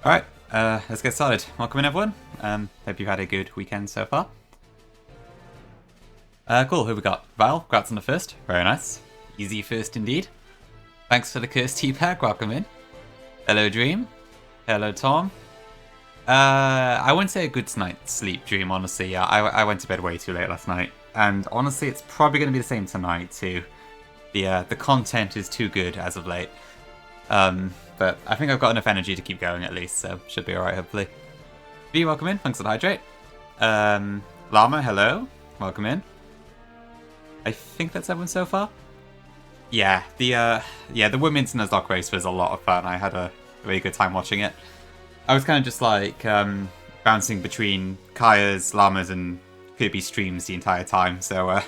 Alright, let's get started. Welcome in, everyone. Hope you've had a good weekend so far. Cool, who we got? Val, congrats on the first. Very nice. Easy first indeed. Thanks for the cursed tea-pack, welcome in. Hello, Dream. Hello, Tom. I wouldn't say a good night's sleep, Dream, honestly. Yeah, I went to bed way too late last night. And honestly, it's probably going to be the same tonight, too. The content is too good as of late. But I think I've got enough energy to keep going at least, so should be alright, hopefully. V, welcome in. Thanks for the hydrate. Llama, hello. Welcome in. I think that's everyone so far. Yeah, the women's Nuzlocke race was a lot of fun. I had a really good time watching it. I was kind of just like bouncing between Kaya's, Llama's, and Kirby streams the entire time, so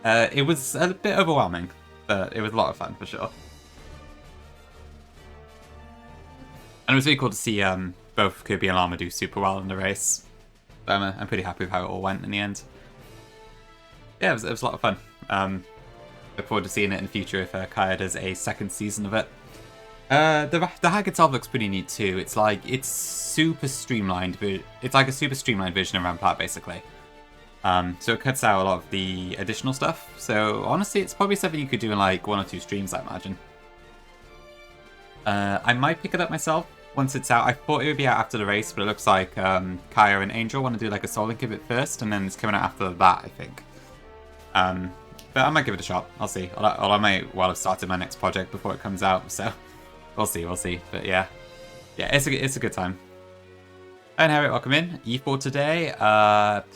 it was a bit overwhelming, but it was a lot of fun for sure. And it was really cool to see both Kirby and Llama do super well in the race. So I'm pretty happy with how it all went in the end. Yeah, it was a lot of fun. Look forward to seeing it in the future if Kaya does a second season of it. The hack itself looks pretty neat too. It's super streamlined, but it's like a super streamlined version of Rampart basically. So it cuts out a lot of the additional stuff. So honestly, it's probably something you could do in like 1 or 2 streams, I imagine. I might pick it up myself once it's out. I thought it would be out after the race, but it looks like Kaya and Angel want to do like a Soul Link of it first, and then it's coming out after that, I think. But I might give it a shot. I'll see. Or I might well have started my next project before it comes out, so we'll see. But yeah, it's a good time. And Harriet, welcome in. E4 today?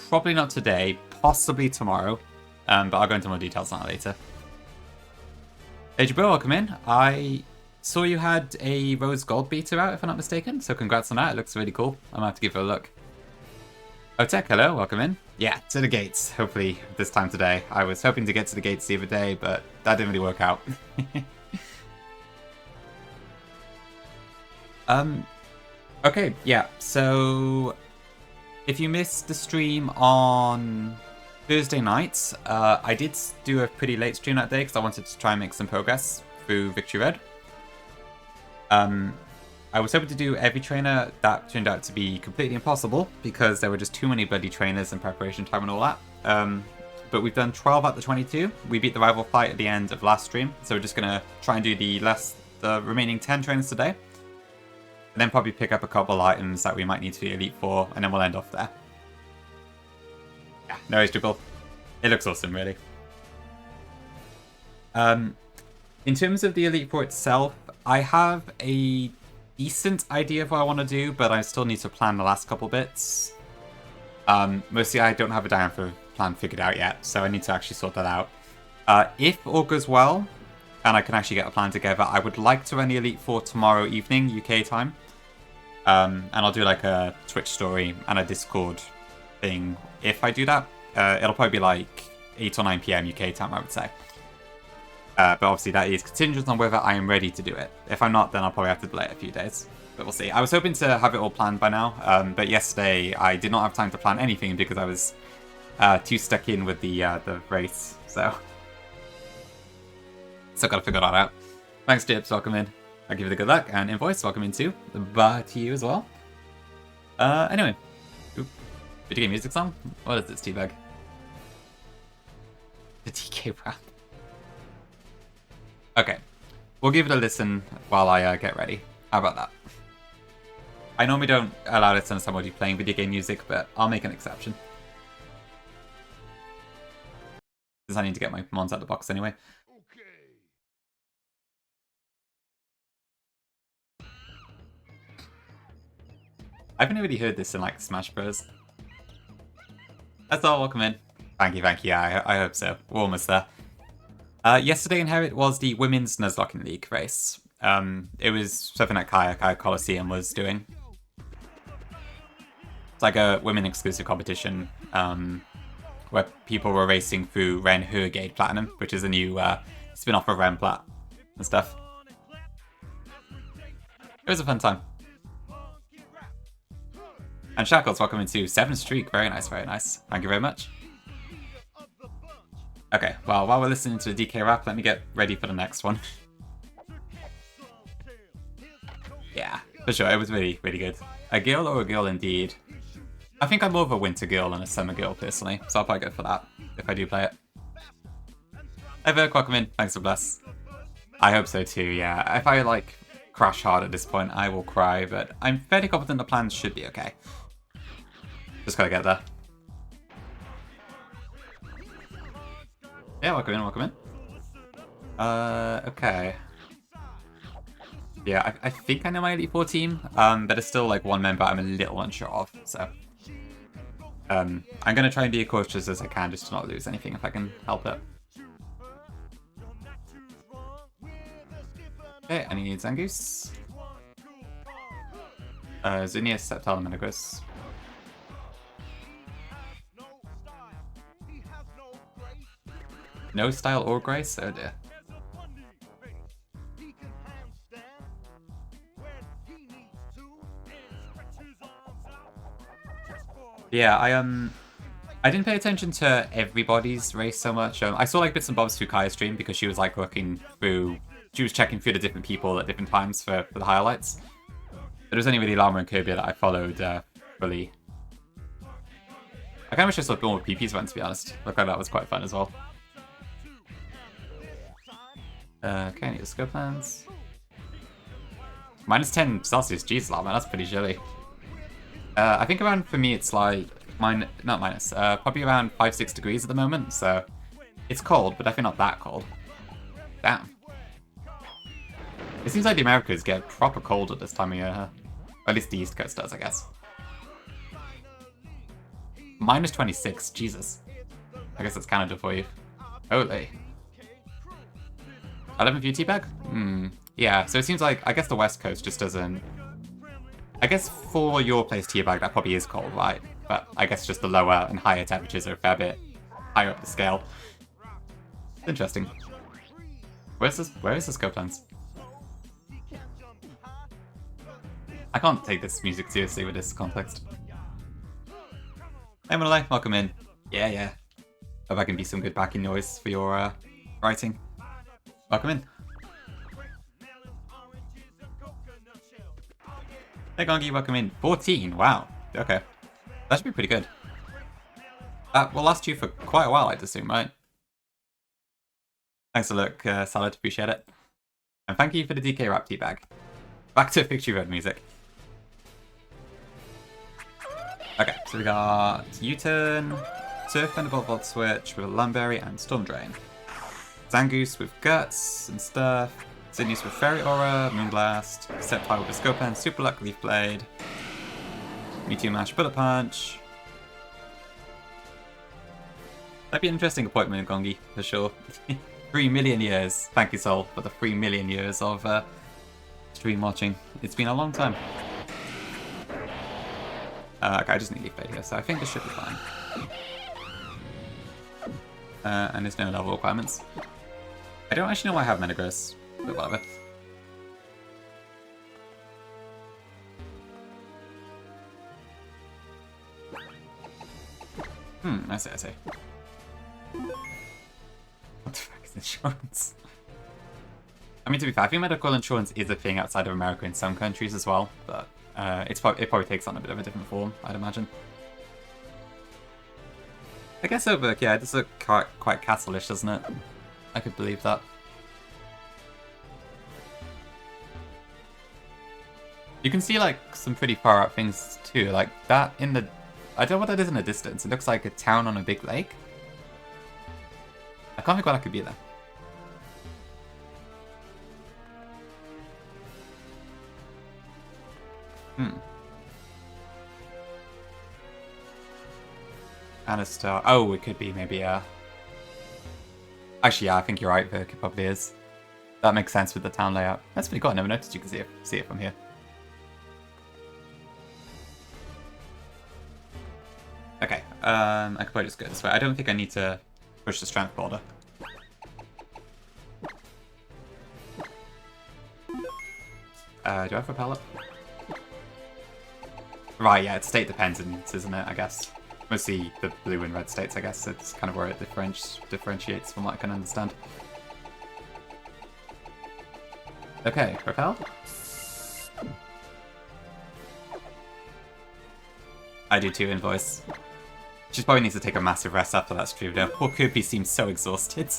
Probably not today. Possibly tomorrow. But I'll go into more details on that later. Hey, Jabir, welcome in. I saw you had a Rose Gold Beater out, if I'm not mistaken, so congrats on that. It looks really cool. I'm going to have to give it a look. Otek, hello, welcome in. Yeah, to the gates, hopefully this time today. I was hoping to get to the gates the other day, but that didn't really work out. Okay, yeah, so if you missed the stream on Thursday night, I did do a pretty late stream that day because I wanted to try and make some progress through Victory Red. I was hoping to do every trainer. That turned out to be completely impossible because there were just too many bloody trainers and preparation time and all that. But we've done 12 out of the 22. We beat the rival fight at the end of last stream, so we're just going to try and do the remaining 10 trainers today. And then probably pick up a couple of items that we might need to be Elite 4, and then we'll end off there. Yeah, no worries, Dribble. It looks awesome, really. In terms of the Elite 4 itself, I have a decent idea of what I want to do, but I still need to plan the last couple bits. Mostly I don't have a diameter plan figured out yet, so I need to actually sort that out. If all goes well, and I can actually get a plan together, I would like to run the Elite 4 tomorrow evening, UK time. And I'll do like a Twitch story and a Discord thing if I do that. It'll probably be like 8 or 9 PM UK time, I would say. But obviously that is contingent on whether I am ready to do it. If I'm not, then I'll probably have to delay it a few days. But we'll see. I was hoping to have it all planned by now, but yesterday I did not have time to plan anything because I was too stuck in with the race. So still got to figure that out. Thanks, Jibs. Welcome in. I'll give you the good luck. And Invoice, welcome in too. Bye to you as well. Anyway. Oop. Video game music song? What is this, Teabag? The TK rap. Okay. We'll give it a listen while I get ready. How about that? I normally don't allow it to somebody playing video game music, but I'll make an exception. Because I need to get my mons out of the box anyway. I haven't really heard this in like Smash Bros. That's all, welcome in. Thank you, yeah, I hope so. We're almost there. Yesterday in Herit was the Women's Nuzlocke League race. It was something that Kaya Coliseum was doing. It's like a women exclusive competition where people were racing through Ren Hurricane Platinum, which is a new spin-off of Ren Plat and stuff. It was a fun time. And Shackles, welcome into 7th Streak. Very nice, very nice. Thank you very much. Okay, well, while we're listening to the DK rap, let me get ready for the next one. Yeah, For sure, it was really, really good. A girl or a girl indeed? I think I'm more of a winter girl than a summer girl, personally, so I'll probably go for that, if I do play it. Hey Virk, welcome in. Thanks for bless. I hope so too, yeah. If I, like, crash hard at this point, I will cry, but I'm fairly confident the plans should be okay. Just gotta get there. Yeah, welcome in, welcome in. Okay. Yeah, I think I know my Elite Four team, but there's still, like, one member I'm a little unsure of, so... I'm gonna try and be as cautious as I can just to not lose anything if I can help it. Okay, I need Zangoose. Zinnia, Sceptile, and Metagross. No style or grace? Oh dear. Yeah, I didn't pay attention to everybody's race so much. I saw like bits and bobs through Kaya's stream because she was like looking through, she was checking through the different people at different times for the highlights. But it was only really Llama and Kirby that I followed fully. I kind of wish I saw more PP's one, to be honest. Looked like that was quite fun as well. Okay, I need to scope plans. Minus 10 Celsius, jeez, Llama, that's pretty chilly. I think around, for me, it's like, probably around 5-6 degrees at the moment, so it's cold, but definitely not that cold. Damn. It seems like the Americas get proper cold at this time of year, huh? Or at least the East Coast does, I guess. Minus 26, Jesus. I guess that's Canada for you. Holy. 11 for you, Teabag? Yeah, so it seems like, I guess the West Coast just doesn't... I guess for your place, Teabag, that probably is cold, right? But I guess just the lower and higher temperatures are a fair bit higher up the scale. Interesting. Where is the scope lens? I can't take this music seriously with this context. Hey Monolith, welcome in. Yeah. Hope I can be some good backing noise for your writing. Welcome in. Hey Gongi, welcome in. 14, wow. Okay. That should be pretty good. That will last you for quite a while, I'd assume, right? Thanks a look, Salad, appreciate it. And thank you for the DK Rap Teabag. Back to Victory Road music. Okay, so we got U-Turn, Surf, Thunderbolt, Volt Switch with Lumberry and Storm Drain. Zangoose with Guts and stuff. Zinnias with Fairy Aura, Moonblast, Sceptile with Scopen, Super Luck, Leaf Blade, Meteor Mash, Bullet Punch. That'd be an interesting appointment, Gongi, for sure. 3 million years. Thank you, Sol, for the 3 million years of stream watching. It's been a long time. Okay, I just need Leaf Blade here, so I think this should be fine. And there's no level requirements. I don't actually know why I have Metagross. But whatever. I see. What the fuck is insurance? I mean, to be fair, I think medical insurance is a thing outside of America in some countries as well, but it probably takes on a bit of a different form, I'd imagine. I guess over, yeah, this looks quite castle-ish, doesn't it? I could believe that. You can see, like, some pretty far out things, too. Like, that in the... I don't know what that is in the distance. It looks like a town on a big lake. I can't think what that could be, though. And a star. Oh, it could be, maybe, Actually, yeah, I think you're right, Virk. It probably is. That makes sense with the town layout. That's pretty cool. I never noticed you could see it from here. Okay, I could probably just go this way. I don't think I need to push the strength border. Do I have Repel up? Right, yeah, it's state dependent, isn't it, I guess? Mostly the blue and red states, I guess. It's kind of where it differentiates from what I can understand. Okay, Repel. I do too, Invoice. She probably needs to take a massive rest after that stream though. Poor Kirby seems so exhausted.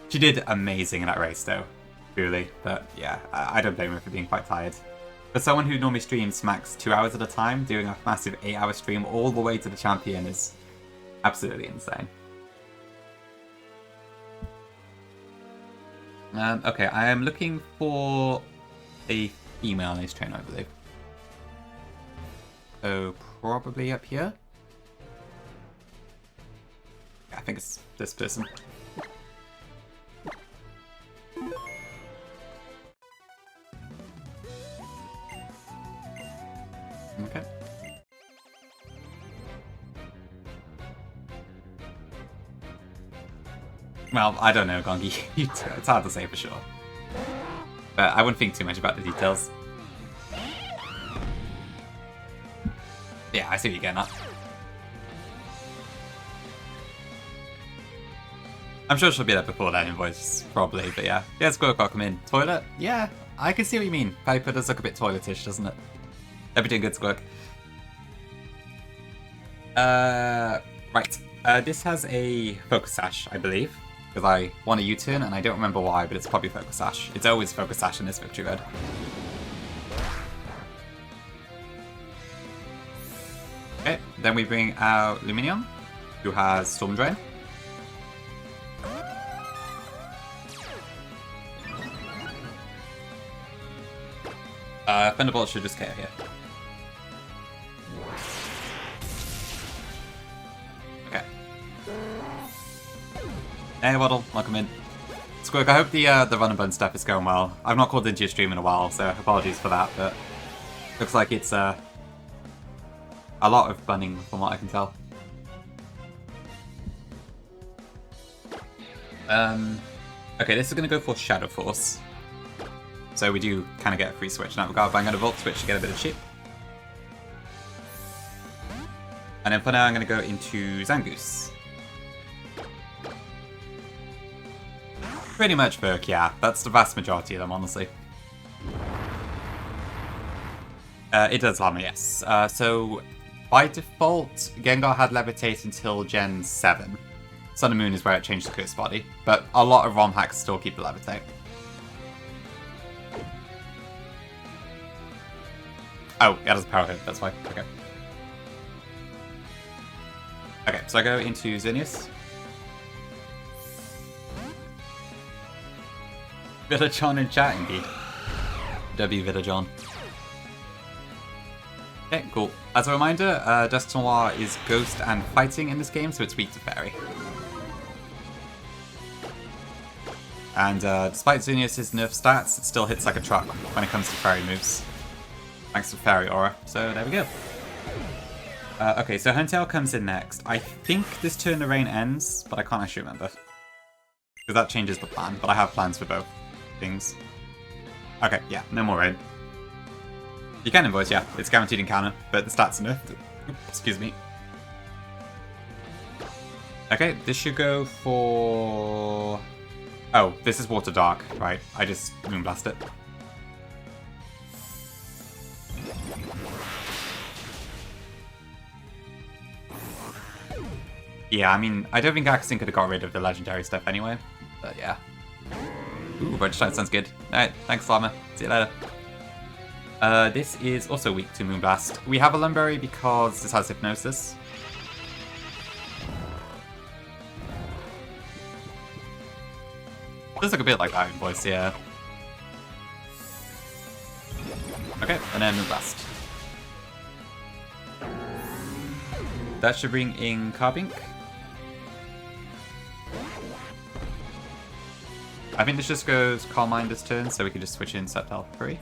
She did amazing in that race though, truly. But yeah, I don't blame her for being quite tired. For someone who normally streams max 2 hours at a time, doing a massive 8-hour stream all the way to the champion is absolutely insane. Okay, I am looking for a female ace trainer, I believe. So probably up here. Yeah, I think it's this person. Okay. Well, I don't know, Gongi. It's hard to say for sure. But I wouldn't think too much about the details. Yeah, I see what you're getting at. I'm sure she'll be there before that Invoice, probably, but yeah. Yeah, Squirrel come in. Toilet? Yeah, I can see what you mean. Piper does look a bit toiletish, doesn't it? Everything good, Squirk. Right. This has a Focus Sash, I believe. Because I want a U-turn, and I don't remember why, but it's probably Focus Sash. It's always Focus Sash in this Victory Red. Okay, then we bring out Luminium, who has Storm Drain. Thunderbolt should just KO here. Okay. Hey, Waddle, welcome in. Squirk, I hope the run and bun stuff is going well. I've not called into your stream in a while, so apologies for that, but looks like it's a lot of bunning from what I can tell. Okay, this is going to go for Shadow Force. So we do kind of get a free switch in that regard, but I'm going to Volt Switch to get a bit of chip. And then for now I'm going to go into Zangoose. Pretty much Verk, yeah. That's the vast majority of them, honestly. It does harm, yes. So by default, Gengar had Levitate until Gen 7. Sun and Moon is where it changed the Curse Body, but a lot of ROM hacks still keep the Levitate. Oh, yeah, that's a power hit, that's why. Okay. Okay, so I go into Xerneas. Villajon in chat, indeed. W Villajon. Okay, cool. As a reminder, Dusk Noir is Ghost and Fighting in this game, so it's weak to Fairy. And despite Xerneas' nerf stats, it still hits like a truck when it comes to Fairy moves. Thanks to Fairy Aura. So there we go. Okay, so Huntail comes in next. I think this turn the rain ends, but I can't actually remember. Because that changes the plan, but I have plans for both things. Okay, yeah, no more rain. You can invoice, yeah. It's guaranteed encounter, but the stats are nerfed. Excuse me. Okay, this should go for... Oh, this is Water Dark, right. I just Moonblast it. Yeah, I mean, I don't think Axton could have got rid of the legendary stuff anyway, but yeah. Ooh, Registered sounds good. Alright, thanks, Llama. See you later. This is also weak to Moonblast. We have a Lumberry because this has Hypnosis. It does look a bit like that in voice, yeah. Okay, and then Moonblast. That should bring in Carbink. I think this just goes Calm Mind this turn, so we can just switch in Sceptile for free.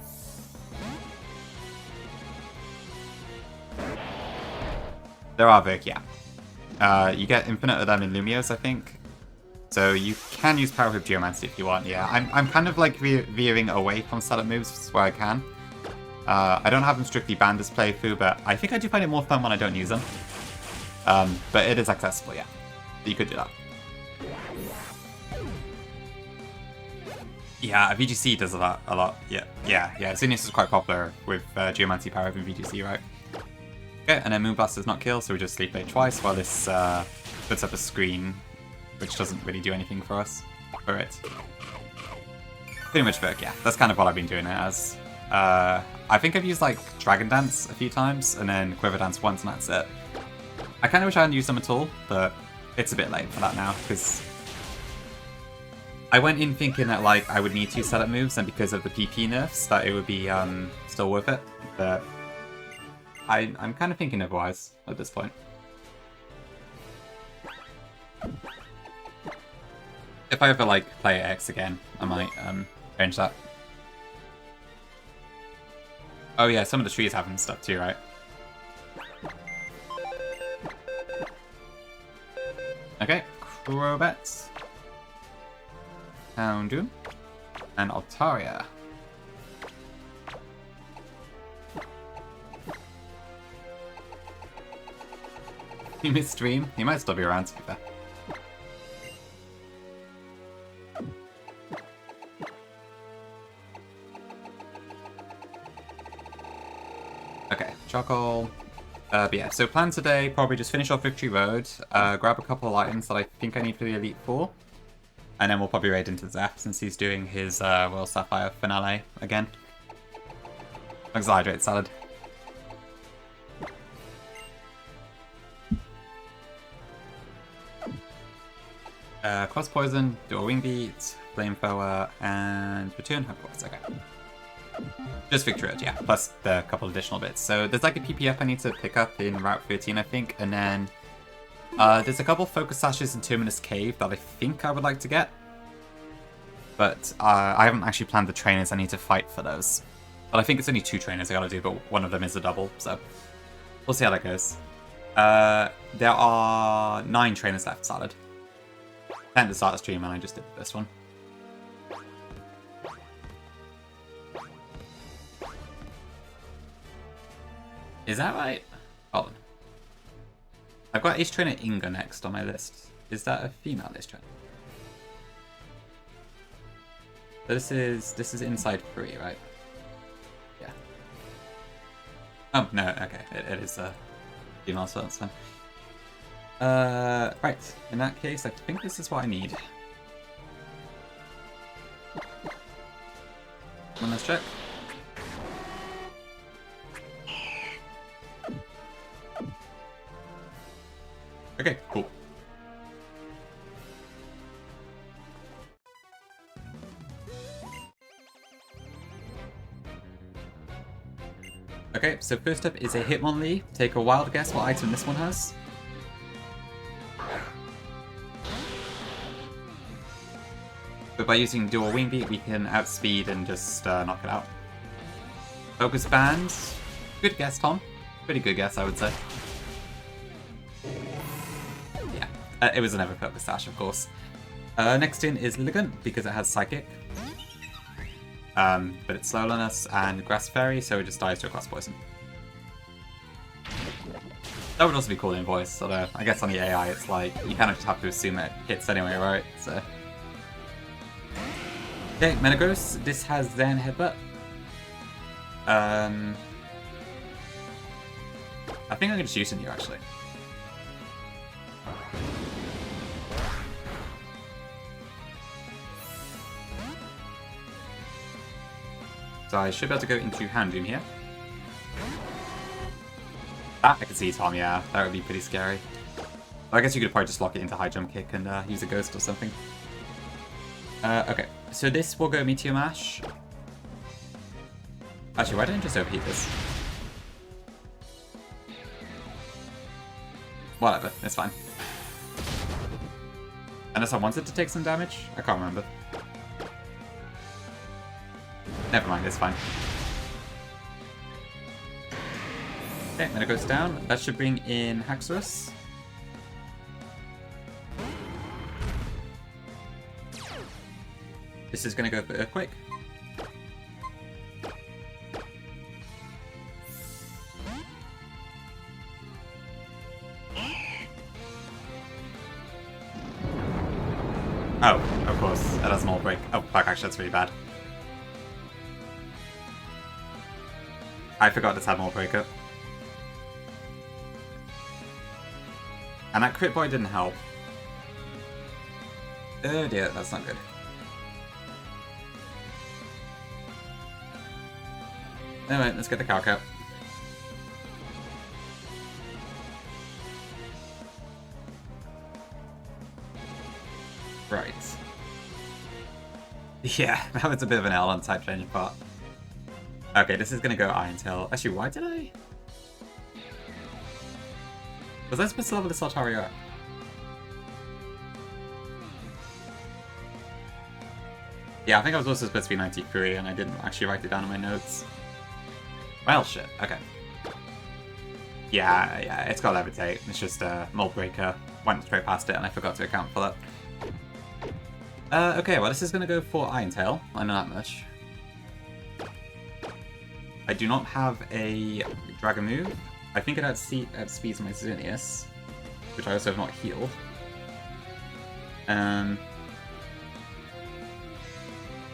There are Vic, yeah. You get infinite of them in Lumios, I think. So you can use Power Whip Geomancy if you want, yeah. I'm kind of like veering away from setup moves where I can. I don't have them strictly banned this playthrough, but I think I do find it more fun when I don't use them. But it is accessible, yeah. You could do that. Yeah, VGC does that a lot. Yeah. Xerneas is quite popular with Geomancy Power Whip in VGC, right? Okay, and then Moonblast does not kill, so we just Sleep Blade twice while this puts up a screen, which doesn't really do anything for us. Alright. Pretty much Virk, yeah. That's kind of what I've been doing it as. I think I've used like Dragon Dance a few times, and then Quiver Dance once, and that's it. I kind of wish I hadn't used them at all, but it's a bit late for that now, because I went in thinking that like I would need 2 setup moves, and because of the PP nerfs, that it would be still worth it, but I'm kind of thinking otherwise at this point. If I ever like play X again, I might change that. Oh yeah, some of the trees have them stuff too, right? Okay, Crobat, Houndoom, and Altaria. You missed Dream? He might still be around, to be fair. Okay, Chockle. But yeah, so plan today, probably just finish off Victory Road, grab a couple of items that I think I need for the Elite Four, and then we'll probably raid into Zap since he's doing his Royal Sapphire finale again. Hydrate Salad. Cross Poison, do a Wing Beat, Flamethrower, and Return Hogwarts. Okay. Just Victory Road, yeah, plus the couple additional bits. So there's like a PPF I need to pick up in Route 13, I think, and then there's a couple Focus Sashes in Terminus Cave that I think I would like to get. But I haven't actually planned the trainers I need to fight for those. But I think it's only 2 trainers I gotta do, but one of them is a double, so we'll see how that goes. There are 9 trainers left, Salad. 10 to start the stream, and I just did this one. Is that right? Hold on. I've got Ace Trainer Inga next on my list. Is that a female Ace Trainer? This is inside 3, right? Yeah. Oh no, okay, it is a female, so that's fine. Right. In that case, I think this is what I need. Let's check. Okay, cool. Okay, so first up is a Hitmonlee. Take a wild guess what item this one has. But by using dual Wing Beat, we can outspeed and just knock it out. Focus Band. Good guess, Tom. Pretty good guess, I would say. Yeah, it was an Ever Focus Sash, of course. Next in is Ligant, because it has Psychic. But it's slow on us, and Grass Fairy, so it just dies to a Cross Poison. That would also be cool in voice, although I guess on the AI it's like, you kind of just have to assume it hits anyway, right? So. Okay, Metagross, this has Zen Headbutt. I think I'm going to use it here, actually. So I should be able to go into Houndoom here. That I can see, Tom, yeah. That would be pretty scary. I guess you could probably just lock it into High Jump Kick and use a Ghost or something. Okay, so this will go Meteor Mash. Actually, why didn't I just overheat this? Whatever, it's fine. Unless I wanted to take some damage? I can't remember. Never mind, it's fine. Okay, then it goes down. That should bring in Haxorus. This is going to go for Earthquake. Oh, of course, that has Mold Break. Oh, fuck, actually, that's really bad. I forgot this had Mold Break up. And that crit boy didn't help. Oh dear, that's not good. Anyway, let's get the calc out. Right. Yeah, that was a bit of an L on the type change part. Okay, this is gonna go Iron Tail. Actually, why did I? Was I supposed to level this Altaria up? Yeah, I think I was also supposed to be 93 and I didn't actually write it down in my notes. Well, shit. Okay. Yeah, it's got Levitate. It's just a Mold Breaker. Went straight past it and I forgot to account for that. Okay, well this is gonna go for Iron Tail. I know that much. I do not have a Dragon move. I think it outspeeds my Xerneas, which I also have not healed.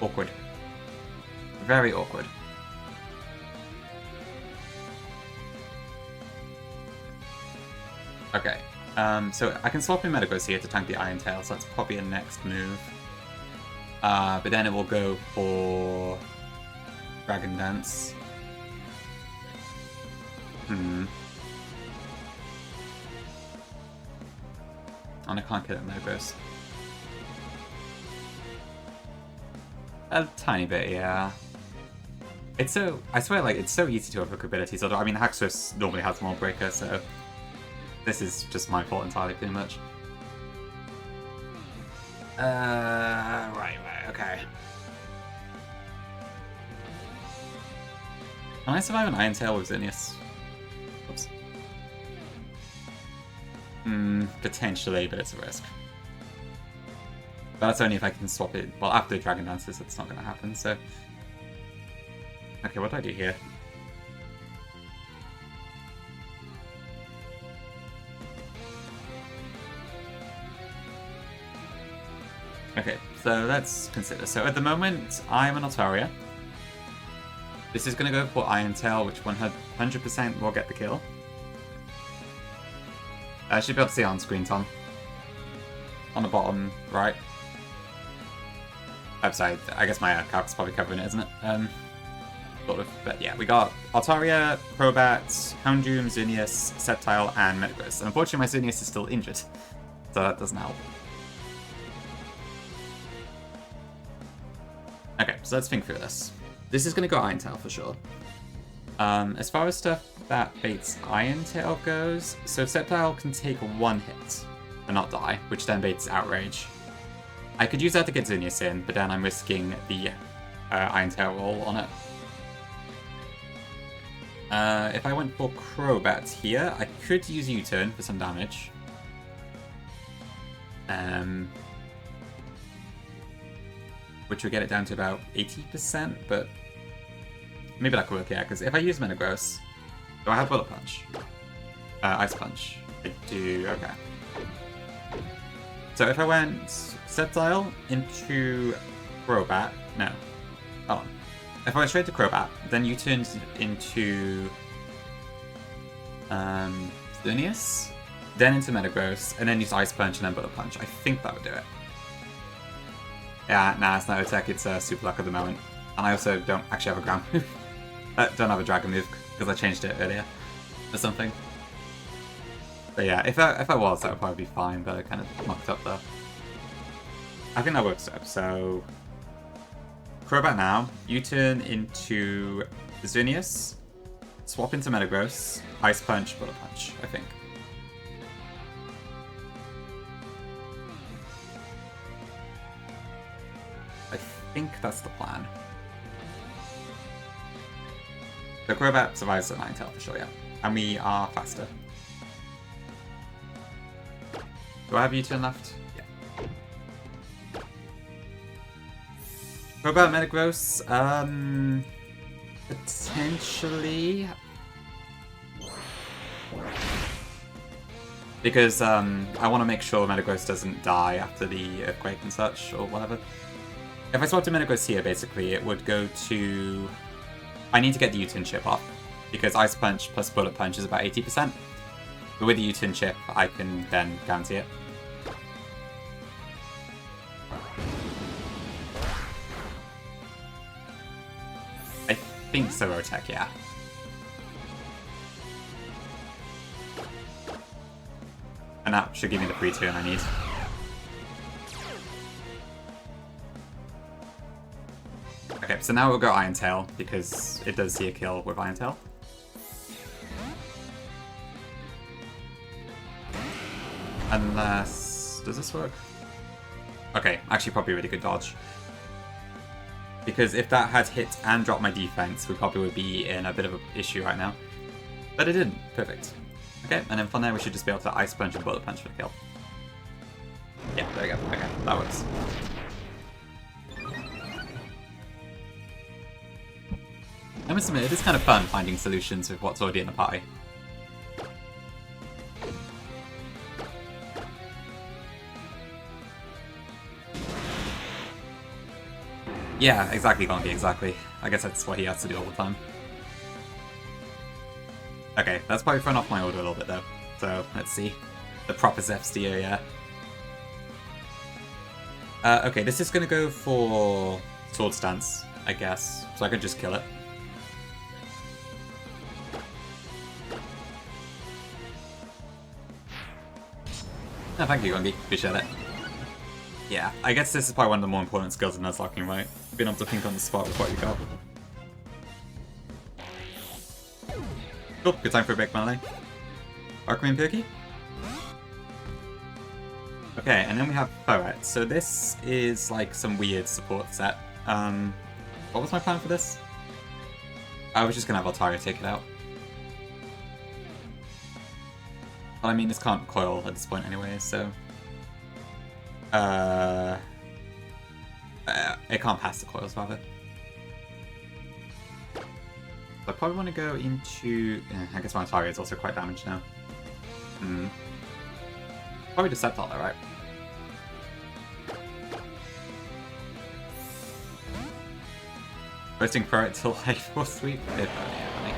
Awkward. Very awkward. Okay, so I can swap in Metagross here to tank the Iron Tail, so that's probably a next move. But then it will go for Dragon Dance. And I can't get it Metagross. A tiny bit, yeah. It's so, I swear, like, it's so easy to overlook abilities, although, I mean, Haxorus normally has Mold Breaker, so this is just my fault entirely, pretty much. Right, okay. Can I survive an Iron Tail with Xerneas? Oops. Potentially, but it's a risk. But that's only if I can swap it. Well, after Dragon Dances, it's not going to happen, so... Okay, what do I do here? Okay, so let's consider. So at the moment, I'm an Altaria. This is going to go for Iron Tail, which 100% will get the kill. I should be able to see it on screen, Tom. On the bottom right. I'm sorry, I guess my calc's probably covering it, isn't it? Sort of. But yeah, we got Altaria, Crobat, Houndoom, Xerneas, Sceptile, and Metagross. And unfortunately, my Xerneas is still injured, so that doesn't help. Okay, so let's think through this. This is going to go Iron Tail for sure. As far as stuff that baits Iron Tail goes, so Sceptile can take one hit and not die, which then baits Outrage. I could use that to get Xerneas in, but then I'm risking the Iron Tail roll on it. If I went for Crobat here, I could use U-Turn for some damage. Which would get it down to about 80%, but maybe that could work, yeah, because if I use Metagross, do I have Bullet Punch? Ice Punch. I do, okay. So if I went Sceptile into Crobat, no. Oh. If I went straight to Crobat, then you turned into Xerneas, then into Metagross, and then use Ice Punch and then Bullet Punch. I think that would do it. Yeah, nah, it's not attack, it's Super Luck at the moment. And I also don't actually have a ground move. Don't have a Dragon move, because I changed it earlier or something. But yeah, if I was, that would probably be fine, but I kind of mucked up there. I think that works up, so... Crobat now, U-turn into Xerneas, swap into Metagross, Ice Punch, Bullet Punch, I think. I think that's the plan. The Crobat survives at 9 tail for sure, yeah. And we are faster. Do I have U-turn left? Yeah. Crobat, Metagross, potentially. Because I want to make sure Metagross doesn't die after the Earthquake and such, or whatever. If I swapped to Metagross here, basically, it would go to... I need to get the U-turn chip off, because Ice Punch plus Bullet Punch is about 80%. But with the U-turn chip, I can then guarantee it. I think so, Rotec, yeah. And that should give me the free turn I need. Okay, so now we'll go Iron Tail, because it does see a kill with Iron Tail. Unless... does this work? Okay, actually probably a really good dodge. Because if that had hit and dropped my defense, we probably would be in a bit of an issue right now. But it didn't. Perfect. Okay, and then from there we should just be able to Ice Punch and Bullet Punch for the kill. Yeah, there we go. Okay, that works. I must admit, it is kind of fun finding solutions with what's already in the party. Yeah, exactly, Gongi, exactly. I guess that's what he has to do all the time. Okay, that's probably thrown off my order a little bit though. So, let's see. The proper Zeph's Dio, yeah. Okay, this is gonna go for Sword Stance, I guess. So I can just kill it. Oh, thank you, Gongi. Appreciate it. Yeah, I guess this is probably one of the more important skills in Nuzlocking, right? Being able to think on the spot with what you got. Cool, good time for a break, Melanie. Archman Perky? Okay, and then we have Poet. So this is like some weird support set. What was my plan for this? I was just gonna have Altaria take it out. But I mean, this can't coil at this point anyway, so... it can't pass the coils, rather. So I probably want to go into... I guess my Altaria is also quite damaged now. Probably Deceptile though, right? Posting for it till life for sweep. If only.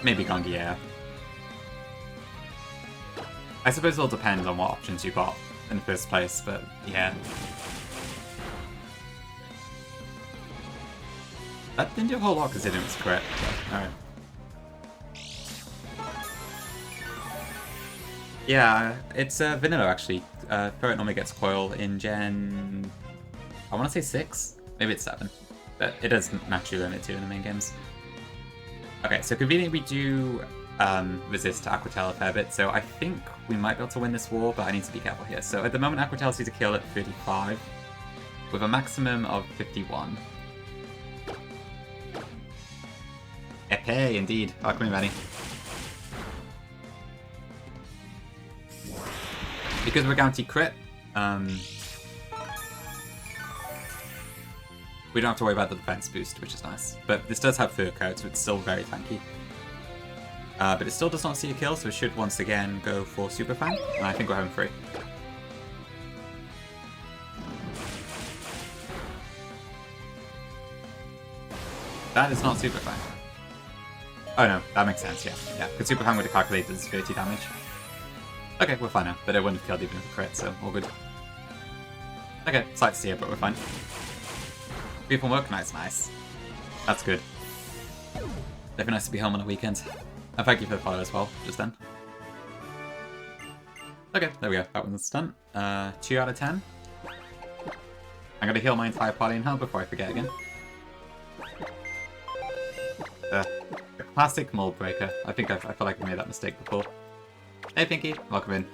Maybe Gongi, yeah. I suppose it'll depend on what options you got in the first place, but yeah. That didn't do a whole lot considering it was correct. Alright. Yeah, it's vanilla actually. Ferret normally gets coil in Gen... I want to say 6? Maybe it's 7. But it does naturally limit 2 in the main games. Okay, so conveniently we do resist Aquatel a fair bit, so I think we might be able to win this war, but I need to be careful here. So at the moment Aquatel sees a kill at 35, with a maximum of 51. Epee, indeed. Welcome, ready. Because we're guaranteed crit, we don't have to worry about the defense boost, which is nice. But this does have Fur Coat, so it's still very tanky. But it still does not see a kill, so it should once again go for Super Fang, and I think we're home free. That is not Super Fang. Oh no, that makes sense, yeah. Yeah, because Super Fang would have calculated as 30 damage. Okay, we're fine now, but it wouldn't have killed even if a crit, so all good. Okay, slight steer, but we're fine. People work, nice. That's good. Definitely nice to be home on a weekend. And thank you for the follow as well, just then. Okay, there we go, that one's done. 2 out of 10. I'm gonna heal my entire party in hell before I forget again. The classic mold breaker. I feel like I made that mistake before. Hey Pinky, welcome in.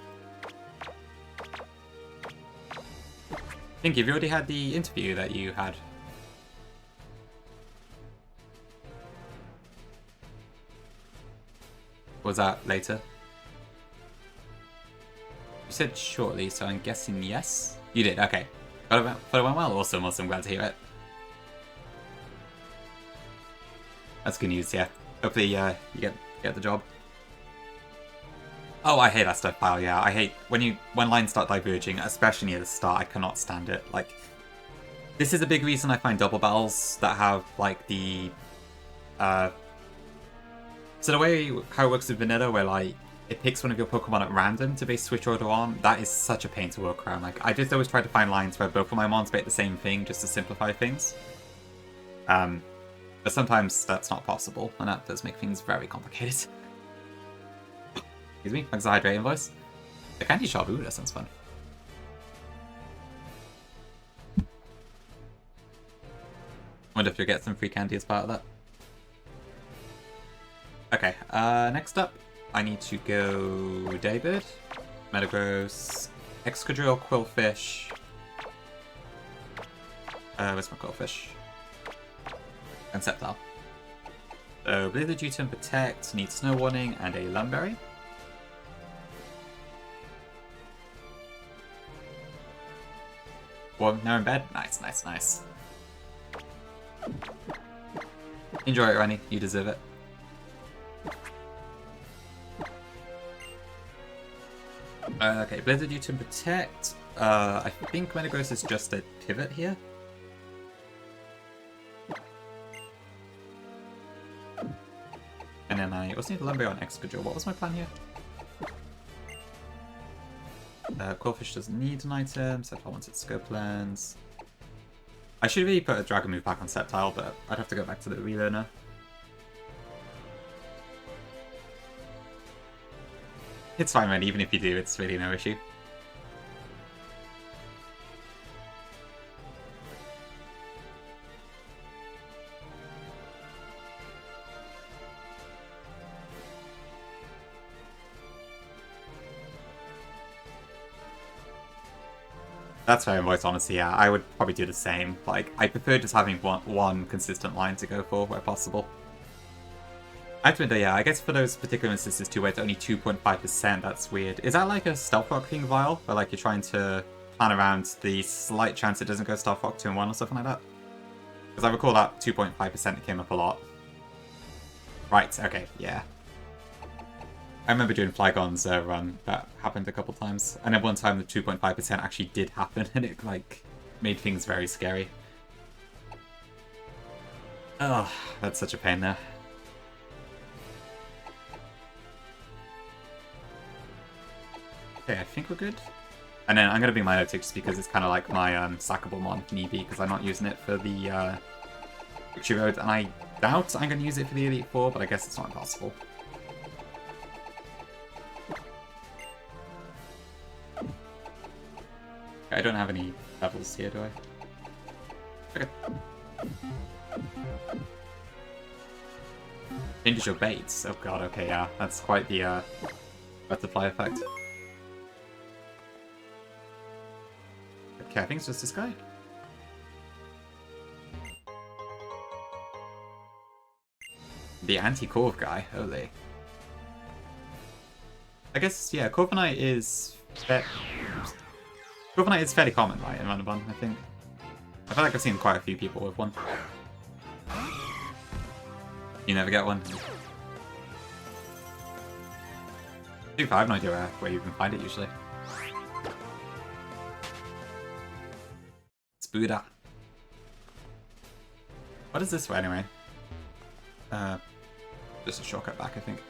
Pinky, have you already had the interview that you had? Was that later? You said shortly, so I'm guessing yes? You did, okay. Thought it went well, awesome, glad to hear it. That's good news, yeah. Hopefully you get the job. Oh, I hate that stuff, pal, yeah. I hate when lines start diverging, especially near the start, I cannot stand it. Like, this is a big reason I find double battles that have, like, the So the way how it works with vanilla, where like it picks one of your Pokemon at random to base switch order on, that is such a pain to work around. Like I just always try to find lines where both of my mons make the same thing just to simplify things. But sometimes that's not possible, and that does make things very complicated. Excuse me, thanks for the hydrating voice. The candy shop, ooh, that sounds fun. Wonder if you'll get some free candy as part of that. Okay, next up, I need to go Daybird, Metagross, Excadrill, Quillfish. Where's my Quillfish? And Sceptile. So, Blither due to Protect, needs Snow Warning, and a Lumberry. Well, now in bed? Nice, nice, nice. Enjoy it, Rani. You deserve it. Okay, Blizzard due to Protect. I think Metagross is just a pivot here. And then I also need a Lumberry on Excadrill. What was my plan here? Quillfish doesn't need an item, so if I wanted Scope Lens. I should really put a Dragon move back on Sceptile, but I'd have to go back to the relearner. It's fine, man, even if you do, it's really no issue. That's fair voice, honestly, yeah. I would probably do the same. Like, I prefer just having one consistent line to go for where possible. I have to admit, yeah, I guess for those particular instances too, where it's only 2.5%, that's weird. Is that like a Stealth Rock thing, Vile? Where like you're trying to plan around the slight chance it doesn't go Stealth Rock 2 and 1 or something like that? Because I recall that 2.5% came up a lot. Right, okay, yeah. I remember doing Flygon's run, that happened a couple times. And then one time the 2.5% actually did happen, and it, like, made things very scary. Oh, that's such a pain there. Okay, I think we're good. And then I'm going to be my Milotic just because it's kind of like my sackable mon, Neeby, because I'm not using it for the Victory Road, and I doubt I'm going to use it for the Elite Four, but I guess it's not impossible. I don't have any levels here, do I? Okay. Changes your baits. Oh god, okay, yeah. That's quite the butterfly effect. Okay, I think it's just this guy. The anti-Corv guy, holy. I guess, yeah, Corviknight is... Corviknight is fairly common, right, in Runabon, I think. I feel like I've seen quite a few people with one. You never get one? Dude, I have no idea where you can find it, usually. It's Buddha. What is this way, anyway? Just a shortcut back, I think.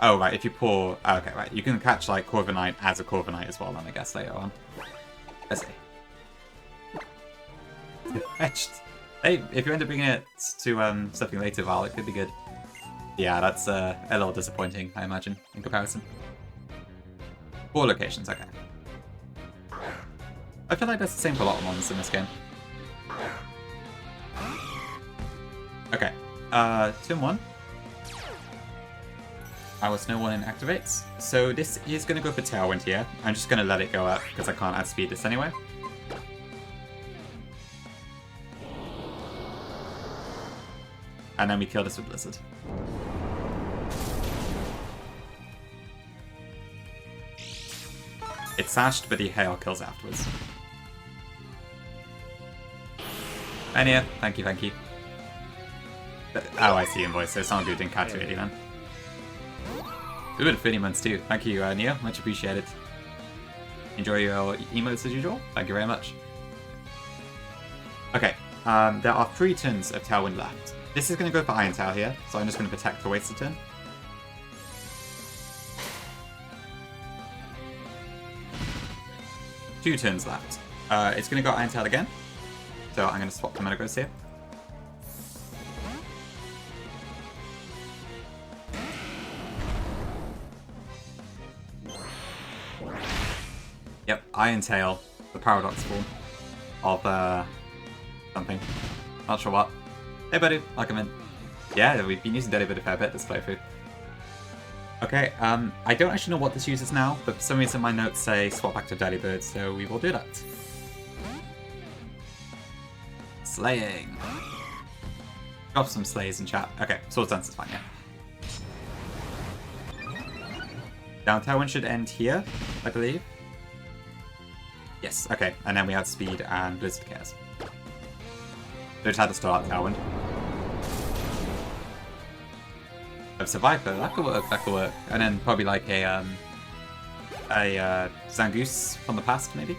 Oh, right, if you pour... Oh, okay, right. You can catch, like, Corviknight as a Corviknight as well, then I guess, later on. Let's see. Fetched. Hey, if you end up bringing it to something later, Val, it could be good. Yeah, that's a little disappointing, I imagine, in comparison. 4 locations, okay. I feel like that's the same for a lot of mons in this game. Okay, turn 1. Our Snow Warning activates. So this is going to go for Tailwind here. I'm just going to let it go up because I can't outspeed this anyway. And then we kill this with Blizzard. It's sashed, but the hail kills afterwards. And yeah, thank you, thank you. Oh, I see invoice, so someone who didn't catch it then. Ooh, and 30 months too. Thank you, Neo. Much appreciated. Enjoy your emotes as usual. Thank you very much. Okay. there are 3 turns of Tailwind left. This is going to go for Iron Tail here, so I'm just going to protect for wasted turn. Two turns left. It's going to go Iron Tail again, so I'm going to swap the Metagross here. Yep, Iron Tail, the Paradox form of something. Not sure what. Hey buddy, welcome in. Yeah, we've been using Delibird a fair bit this playthrough. Okay, I don't actually know what this uses now, but for some reason my notes say swap back to Delibird, so we will do that. Slaying. Drop some slays in chat. Okay, Swords Dance is fine, yeah. Down Tailwind should end here, I believe. Yes, okay, and then we had Speed and Blizzard Chaos. So we just had to start out Tailwind. I've survived though, that could work, that could work. And then probably like a Zangoose from the past, maybe?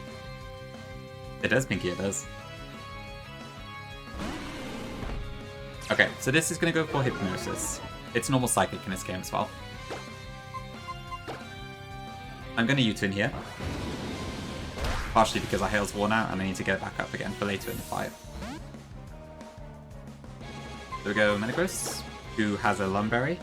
It does, Pinky, it does. Okay, so this is going to go for Hypnosis. It's normal Psychic in this game as well. I'm going to U-turn here. Partially because our Hail's worn out and I need to get it back up again for later in the fight. So we go Metagross, who has a Lumberry.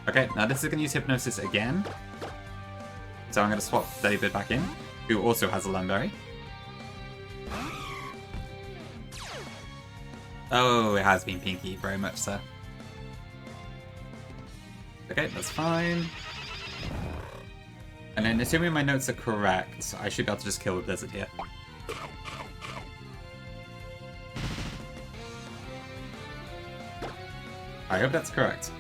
Okay, now this is going to use Hypnosis again. So I'm going to swap Delibird back in, who also has a Lumberry. Oh, it has been Pinky, very much so. Okay, that's fine. And then, assuming my notes are correct, I should be able to just kill the Blizzard here. I hope that's correct.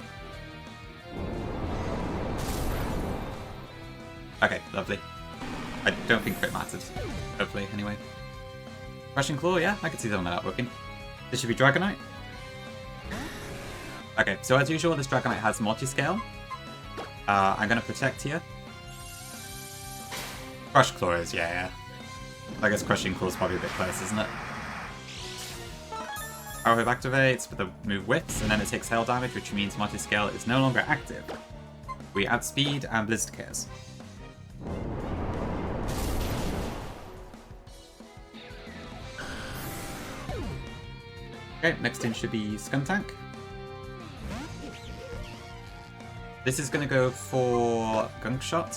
Okay, lovely. I don't think crit mattered. Hopefully, anyway. Crushing Claw, yeah, I could see something like that working. This should be Dragonite. Okay, so as usual, this Dragonite has multi-scale. I'm going to protect here. Crush Claw is, yeah. I guess Crushing Claw is probably a bit close, isn't it? Power Whip activates, but the move whiffs, and then it takes hail damage, which means multi-scale is no longer active. We add Speed and Blizzard Chaos. Okay, next in should be Skuntank. This is going to go for Gunk Shot.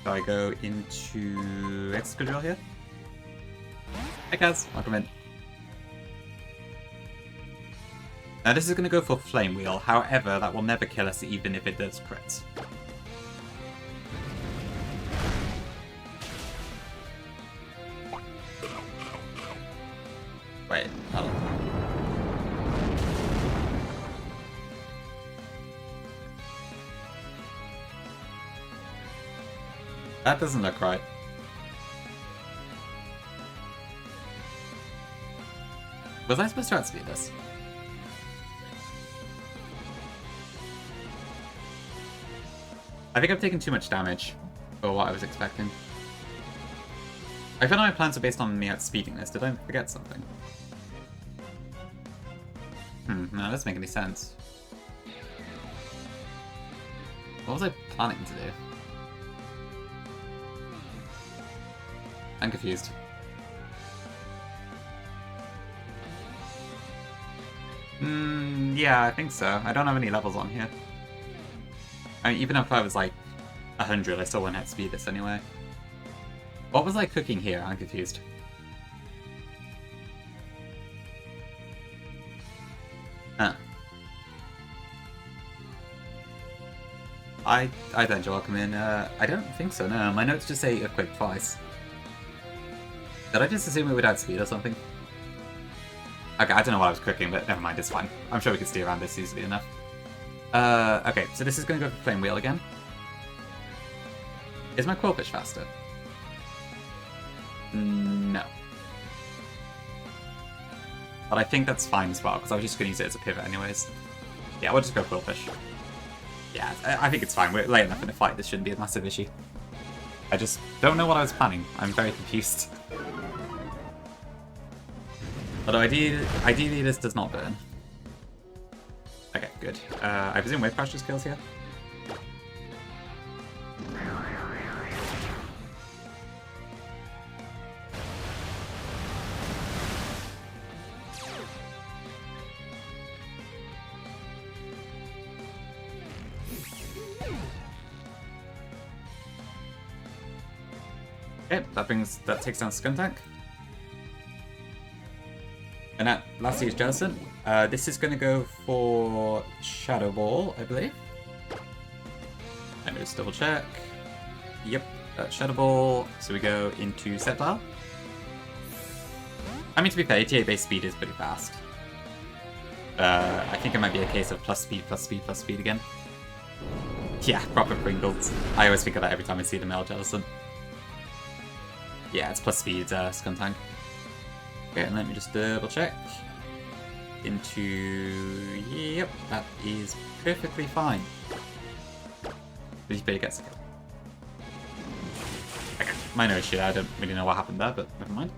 So I go into Excadrill here. Hey guys, welcome in. Now this is going to go for Flame Wheel, however that will never kill us even if it does crit. Wait, hold on. That doesn't look right. Was I supposed to outspeed this? I think I've taken too much damage for what I was expecting. I feel like my plans are based on me outspeeding this. Did I forget something? No, that doesn't make any sense. What was I planning to do? I'm confused. Yeah, I think so. I don't have any levels on here. I mean, even if I was like 100, I still wouldn't outspeed this anyway. What was I cooking here? I'm confused. Huh. I don't welcome in. I don't think so, no. My notes just say equip twice. Did I just assume it would outspeed or something? Okay, I don't know what I was cooking, but never mind, it's fine. I'm sure we can steer around this easily enough. Okay, so this is going to go for Flame Wheel again. Is my Quillfish faster? No. But I think that's fine as well, because I was just going to use it as a pivot anyways. Yeah, we'll just go Quillfish. Yeah, I think it's fine. We're late enough in the fight. This shouldn't be a massive issue. I just don't know what I was planning. I'm very confused. Although ideally this does not burn. Okay, good. I presume Wave Crash just kills here? Okay, that takes down Skuntank. And that lastly is Jellicent. This is going to go for Shadow Ball, I believe. Let me just double check. Yep, Shadow Ball. So we go into Sceptile. I mean, to be fair, 88 base speed is pretty fast. I think it might be a case of plus speed, plus speed, plus speed again. Yeah, proper Pringles. I always think of that every time I see the male Jellicent. Yeah, it's plus speed, Skuntank. Okay, and let me just double check. Into... Yep, that is perfectly fine. But he gets a kill. Okay, minor issue. I don't really know what happened there, but never mind.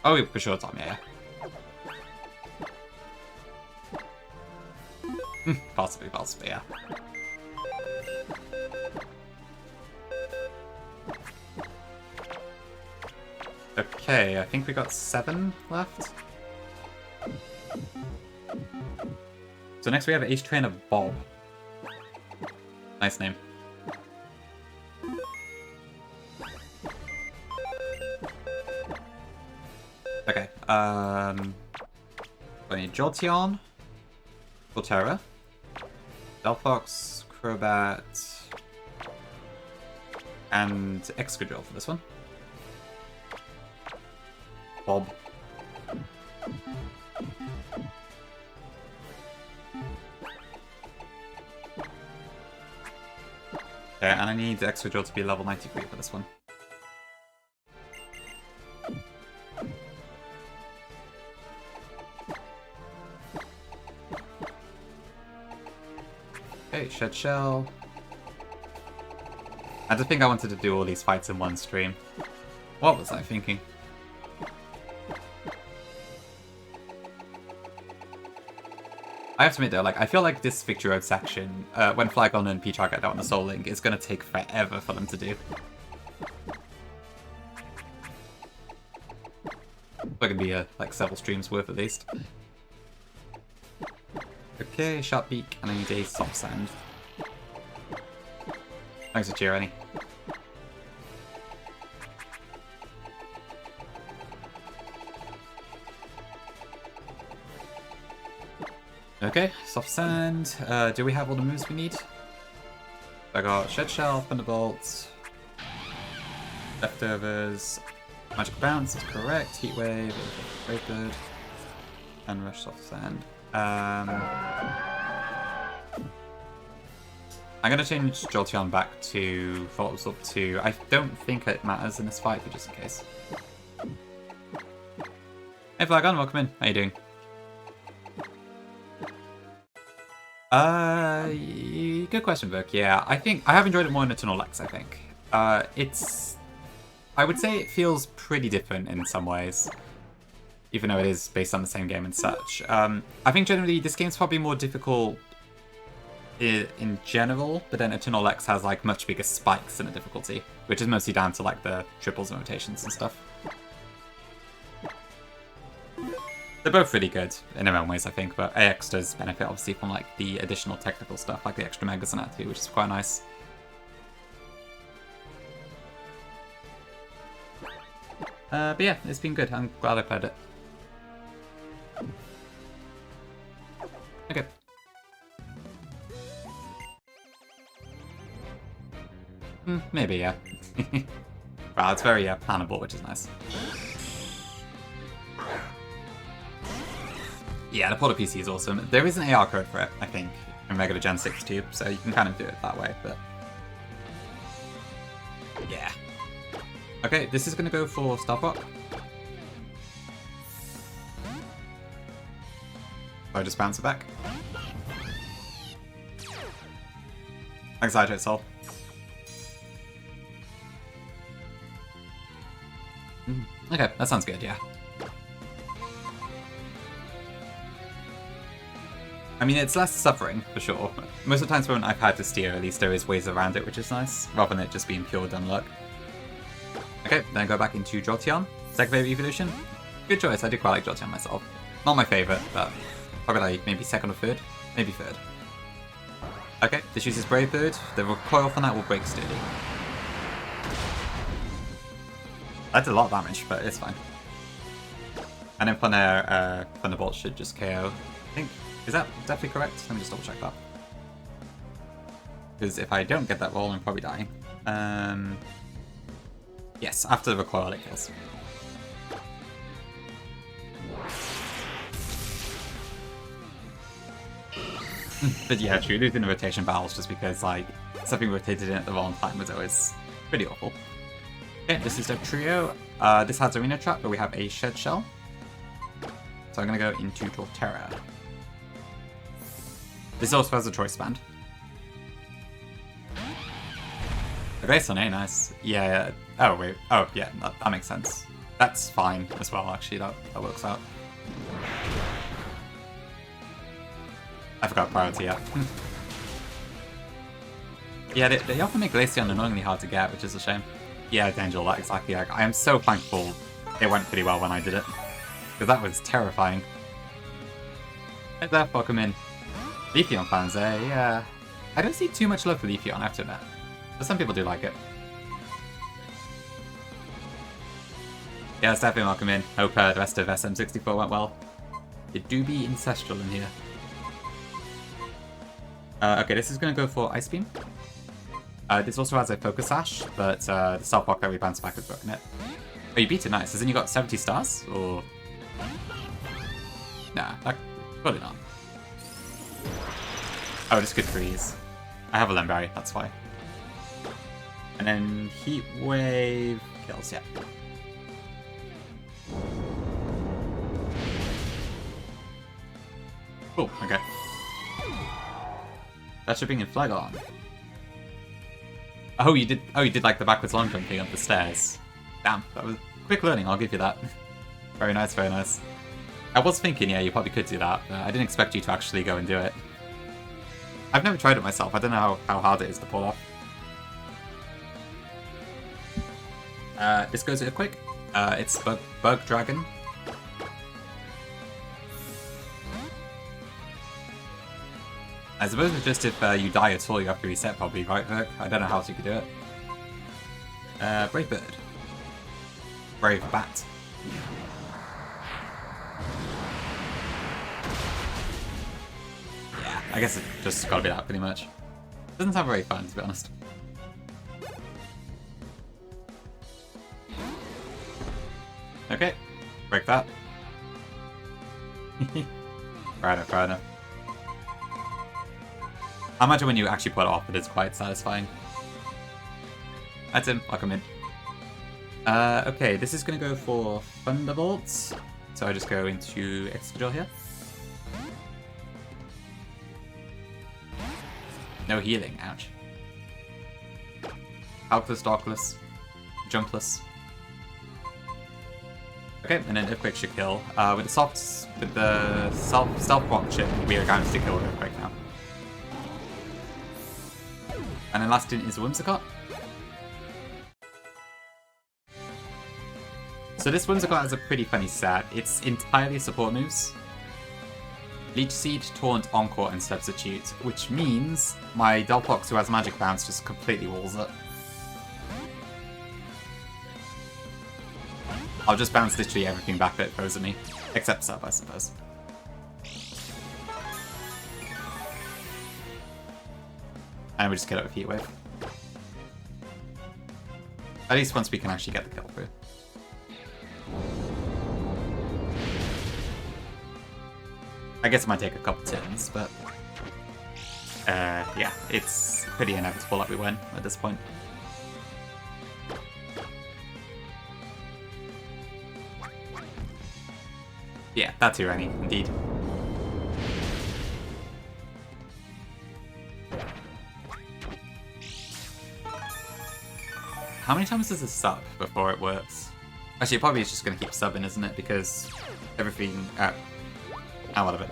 Oh, for sure, Tom, yeah. Possibly, yeah. Okay, I think we got 7 left. So next we have Ace Trainer Bob. Nice name. Okay, I need Jolteon, Volterra, Delphox, Crobat, and Excadrill for this one. Bob. Okay, and I need Excadrill to be level 93 for this one. Okay, Shed Shell. I just think I wanted to do all these fights in one stream. What was I thinking? I have to admit though, like, I feel like this Victory Road section, when Flygon and Peachar get out on the Soul Link, is going to take forever for them to do. It's going to be like several streams worth at least. Okay, Sharp Beak, and I need a Soft Sand. Thanks for cheer, Annie. Okay, Soft Sand. Do we have all the moves we need? I got Shed Shell, Thunderbolt, Leftovers, Magic Bounce is correct, Heat Wave, Brave Bird, and Rush Soft Sand. I'm going to change Jolteon back to Thought Absorb 2. I don't think it matters in this fight, but just in case. Hey Flagon, welcome in. How you doing? Good question, Burke. Yeah, I think I have enjoyed it more in Eternal Lex, I think. I would say it feels pretty different in some ways, even though it is based on the same game and such. I think generally this game's probably more difficult in general, but then Eternal Lex has like much bigger spikes in the difficulty, which is mostly down to like the triples and rotations and stuff. They're both really good in their own ways, I think, but AX does benefit obviously from like the additional technical stuff, like the extra megas and that too, which is quite nice. But yeah, it's been good. I'm glad I played it. Okay. Maybe, yeah. Wow, it's very plannable, which is nice. Yeah, the Portal PC is awesome. There is an AR code for it, I think, in regular Gen 6 too, so you can kind of do it that way, but... yeah. Okay, this is going to go for Stealth Rock. So I just bounce it back. Thanks, Hydrate Soul. Okay, that sounds good, yeah. I mean, it's less suffering, for sure. Most of the times when I've had to steer, at least there is ways around it, which is nice, rather than it just being pure dumb luck. Okay, then I go back into Jolteon. Second favorite evolution. Good choice, I do quite like Jolteon myself. Not my favorite, but probably like maybe second or third. Maybe third. Okay, this uses Brave Bird. The recoil from that will break Sturdy. That did a lot of damage, but it's fine. And then Thunderbolt should just KO. I think, is that definitely correct? Let me just double check that. Because if I don't get that roll, I'm probably dying. Yes, after the recoil it kills. But yeah, true, losing the rotation battles just because like something rotated in at the wrong time was always pretty awful. Okay, this is the trio. This has Arena Trap, but we have a Shed Shell. So I'm gonna go into Torterra. This also has a Choice Band. Okay, Sunny, nice. Yeah, oh wait, oh yeah, that makes sense. That's fine as well, actually, that works out. I forgot priority, yeah. Yeah, they often make Glaceon annoyingly hard to get, which is a shame. Yeah, Danger, that exactly. Like, I am so thankful it went pretty well when I did it. Because that was terrifying. Hey there, welcome in. Leafeon fans, yeah. I don't see too much love for Leafeon, I have to admit. But some people do like it. Yeah, it's definitely welcome in. Hope the rest of SM64 went well. It do be Ancestral in here. Okay, this is going to go for Ice Beam. This also has a Focus Sash, but the Stealth Rock that we bounced back has broken it. Oh, you beat it, nice. As in you got 70 stars? Or... nah, probably not. Oh, just good freeze. I have a Lemberry, that's why. And then Heat Wave kills, yeah. Cool, okay. That should bring in Flagon. Oh, you did like the backwards long jump thing up the stairs. Damn, that was quick learning, I'll give you that. Very nice, very nice. I was thinking, yeah, you probably could do that, but I didn't expect you to actually go and do it. I've never tried it myself, I don't know how hard it is to pull off. This goes Earthquake. It's Bug Dragon. I suppose it's just if you die at all, you have to reset probably, right, Vic? I don't know how else you could do it. Brave Bird. Brave Bat. Yeah, I guess it just gotta be that, pretty much. Doesn't sound very fun, to be honest. Okay, break that. Fair enough, fair enough. I imagine when you actually put it off, it is quite satisfying. That's him, welcome in. Okay, this is going to go for Thunderbolts. So I just go into Excadrill here. No healing, ouch. Helpless, Darkless, Jumpless. Okay, and then Earthquake should kill. With the Stealth Rock chip, we are guaranteed to kill Earthquake now. And then last in is Whimsicott. So this Whimsicott has a pretty funny stat. It's entirely support moves. Leech Seed, Taunt, Encore, and Substitute, which means my Delphox, who has Magic Bounce, just completely walls it. I'll just bounce literally everything back that it throws at me, except Sub, I suppose. And we just get it with Heat Wave. At least once we can actually get the kill through. I guess it might take a couple turns, but yeah, it's pretty inevitable that we win at this point. Yeah, that's Irani, indeed. How many times does it sub before it works? Actually, it probably is just going to keep subbing, isn't it? Because everything... out of it.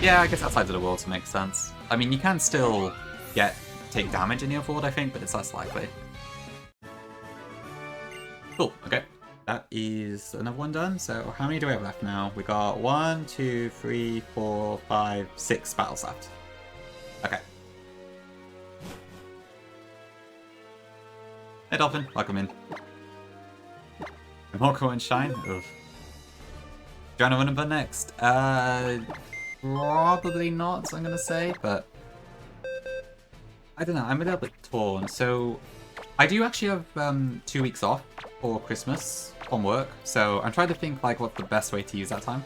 Yeah, I guess outside of the world to make sense. I mean, you can still take damage in the other world, I think, but it's less likely. Cool, okay. That is another one done. So how many do we have left now? We got 1, 2, 3, 4, 5, 6 battles left. Okay. Hey Dolphin, welcome in. Morco and Shine? Ugh. Do you want to win them next? Probably not, I'm gonna say, but I don't know, I'm a little bit torn. So I do actually have 2 weeks off for Christmas from work, so I'm trying to think like what's the best way to use that time.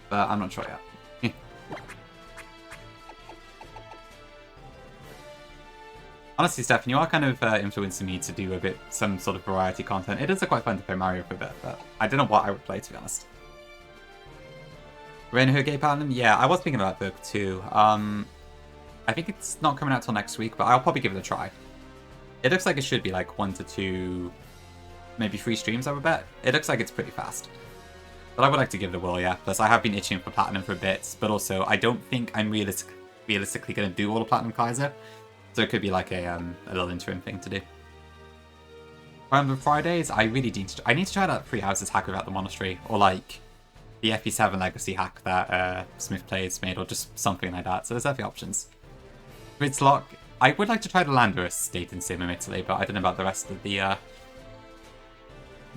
But I'm not sure yet. Honestly, Stefan, you are kind of influencing me to do some sort of variety content. It is quite fun to play Mario for a bit, but I don't know what I would play, to be honest. Rain Her Gay Platinum? Yeah, I was thinking about that book too. I think it's not coming out till next week, but I'll probably give it a try. It looks like it should be like 1 to 2, maybe 3 streams, I would bet. It looks like it's pretty fast. But I would like to give it a whirl, yeah. Plus, I have been itching for Platinum for a bit, but also I don't think I'm realistically going to do all the Platinum Kaiser. So it could be like a little interim thing to do. Random Fridays, I really need to... I need to try that Three Houses hack without the monastery, or like the FE7 legacy hack that Smith Plays made, or just something like that. So there's definitely options. Nuzlocke, I would like to try the Landorus State in Sim in Italy, but I don't know about the rest of the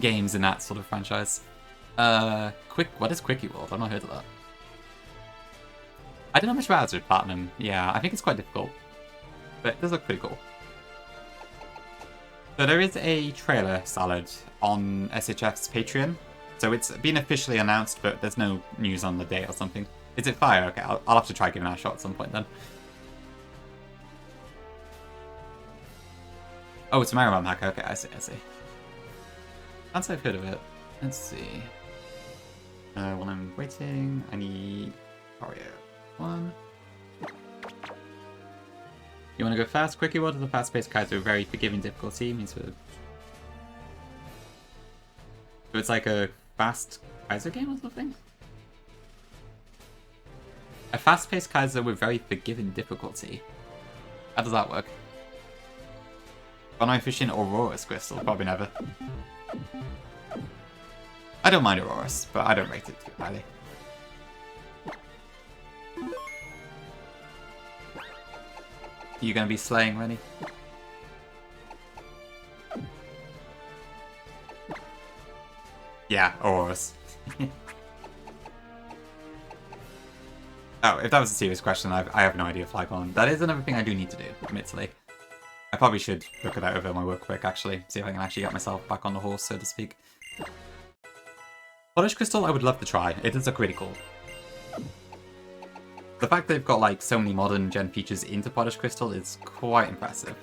games in that sort of franchise. What is Quickie World? I've not heard of that. I don't know much about Azure Platinum. Yeah, I think it's quite difficult. But it does look pretty cool. So there is a trailer salad on SHF's Patreon. So it's been officially announced, but there's no news on the date or something. Is it fire? Okay, I'll have to try giving that a shot at some point then. Oh, it's a Mario Bam hacker. Okay, I see. Can't say I've heard of it. Let's see. While I'm waiting, I need Mario 1. You want to go fast? Quickie World is a fast-paced Kaiser with very forgiving difficulty. Means so it's like a fast Kaiser game or something? A fast-paced Kaiser with very forgiving difficulty. How does that work? When I fish in Aurora's Crystal? Probably never. I don't mind Aurora's, but I don't rate it too highly. You gonna be slaying, Rennie? Yeah, Aurora's. Oh, if that was a serious question, I have no idea Flygon. That is another thing I do need to do, admittedly. I probably should look at that over my work quick, actually. See if I can actually get myself back on the horse, so to speak. Polished Crystal, I would love to try. It does look really cool. The fact they've got like so many modern gen features into Polished Crystal is quite impressive.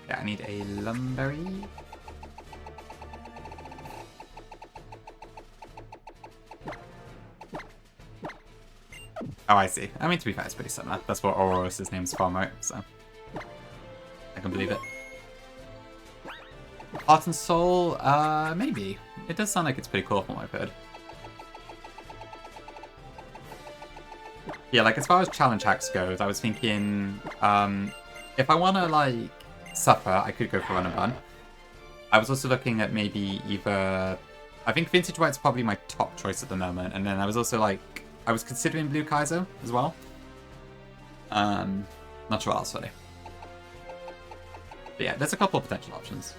Yeah, I need a Lumberry. Oh, I see. I mean, to be fair, it's pretty similar. That's what Aurora's name's from, right? So I can believe it. Heart and Soul, maybe. It does sound like it's pretty cool from what I've heard. Yeah, like as far as challenge hacks goes, I was thinking, if I want to like suffer, I could go for Run and Bun. I was also looking at maybe either, I think Vintage White's probably my top choice at the moment, and then I was also like, I was considering Blue Kaiser as well. Not sure what else really. But yeah, there's a couple of potential options.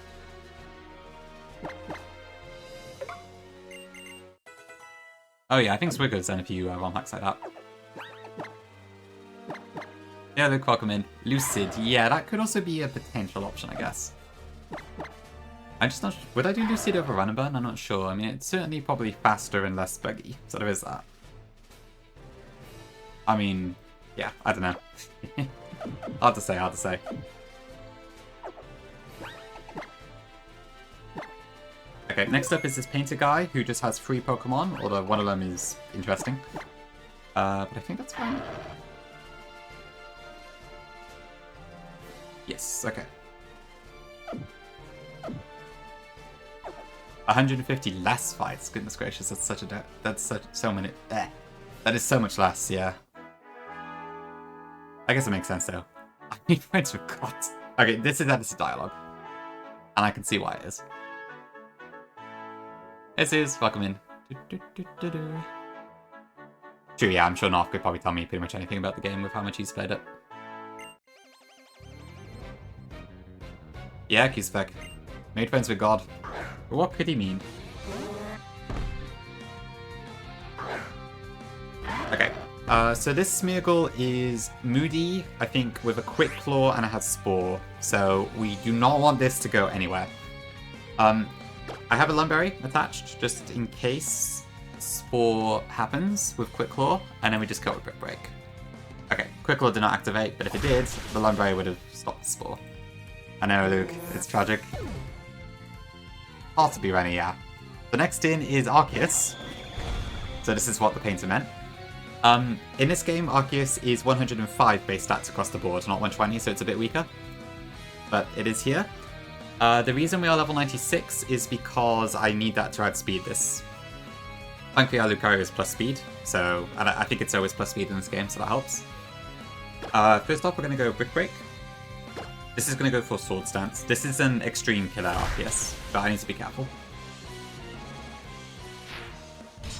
Oh yeah, I think Swigger's done a few ROM hacks like that. Yeah, Luke, welcome in. Lucid, yeah, that could also be a potential option, I guess. I'm just not sure. Would I do Lucid over Run and Burn? I'm not sure. I mean, it's certainly probably faster and less buggy, so there is that. I mean, yeah, I don't know. Hard to say, hard to say. Okay, next up is this painter guy who just has 3 Pokemon, although one of them is interesting. But I think that's fine. Yes, okay. 150 less fights. Goodness gracious, that's such a so many. That is so much less. Yeah. I guess it makes sense though. I need friends with gods. Okay, this is a dialogue, and I can see why it is. This is welcome in. True, yeah, I'm sure North could probably tell me pretty much anything about the game with how much he's played it. Yeah, Q-Spec. Made friends with God. But what could he mean? Okay, so this Smeargle is moody, I think, with a Quick Claw, and it has Spore. So we do not want this to go anywhere. I have a Lumberry attached, just in case Spore happens with Quick Claw, and then we just kill with Brick Break. Okay, Quick Claw did not activate, but if it did, the Lumberry would have stopped the Spore. I know, Luke, it's tragic. Hard to be Rennie, yeah. The next in is Arceus. So this is what the painter meant. In this game, Arceus is 105 base stats across the board, not 120, so it's a bit weaker. But it is here. The reason we are level 96 is because I need that to outspeed this. Thankfully, our Lucario is plus speed, so and I think it's always plus speed in this game, so that helps. First off, we're going to go Brick Break. This is going to go for Sword Stance. This is an extreme killer Arceus, but I need to be careful.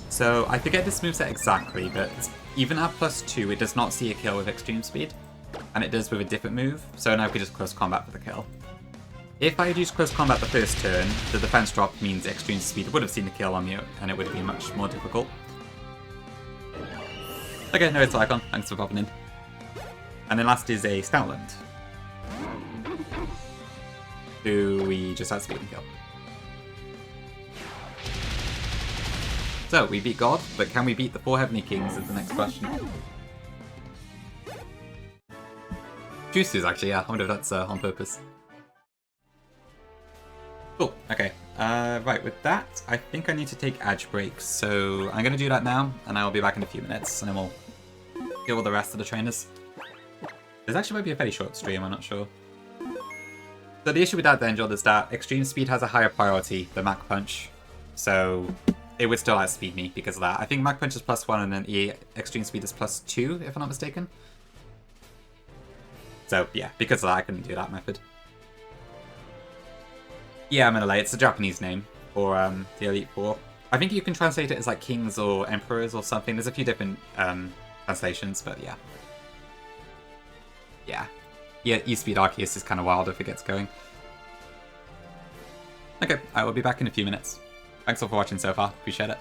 So I forget this moveset exactly, but even at +2, it does not see a kill with extreme speed, and it does with a different move, so now we can just close combat for the kill. If I had used close combat the first turn, the defense drop means extreme speed would have seen the kill on you, and it would have been much more difficult. Okay, no, it's Icon. Thanks for popping in. And then last is a Stoutland, who we just outspeed and kill. So, we beat God, but can we beat the 4 Heavenly Kings is the next question. Juices, actually, yeah. I wonder if that's on purpose. Cool, okay. Right, with that, I think I need to take edge breaks, so I'm going to do that now, and I'll be back in a few minutes, and then we'll deal with the rest of the trainers. This actually might be a fairly short stream, I'm not sure. So the issue with that then, Jod, is that Extreme Speed has a higher priority than Mach Punch, so it would still outspeed me because of that. I think Mach Punch is +1 and then Extreme Speed is +2, if I'm not mistaken. So yeah, because of that, I couldn't do that method. Yeah, I'm gonna lay. It's a Japanese name for the Elite Four. I think you can translate it as like kings or emperors or something. There's a few different translations, but yeah. Yeah, E-Speed Arceus is kind of wild if it gets going. Okay, I will be back in a few minutes. Thanks all for watching so far. Appreciate it.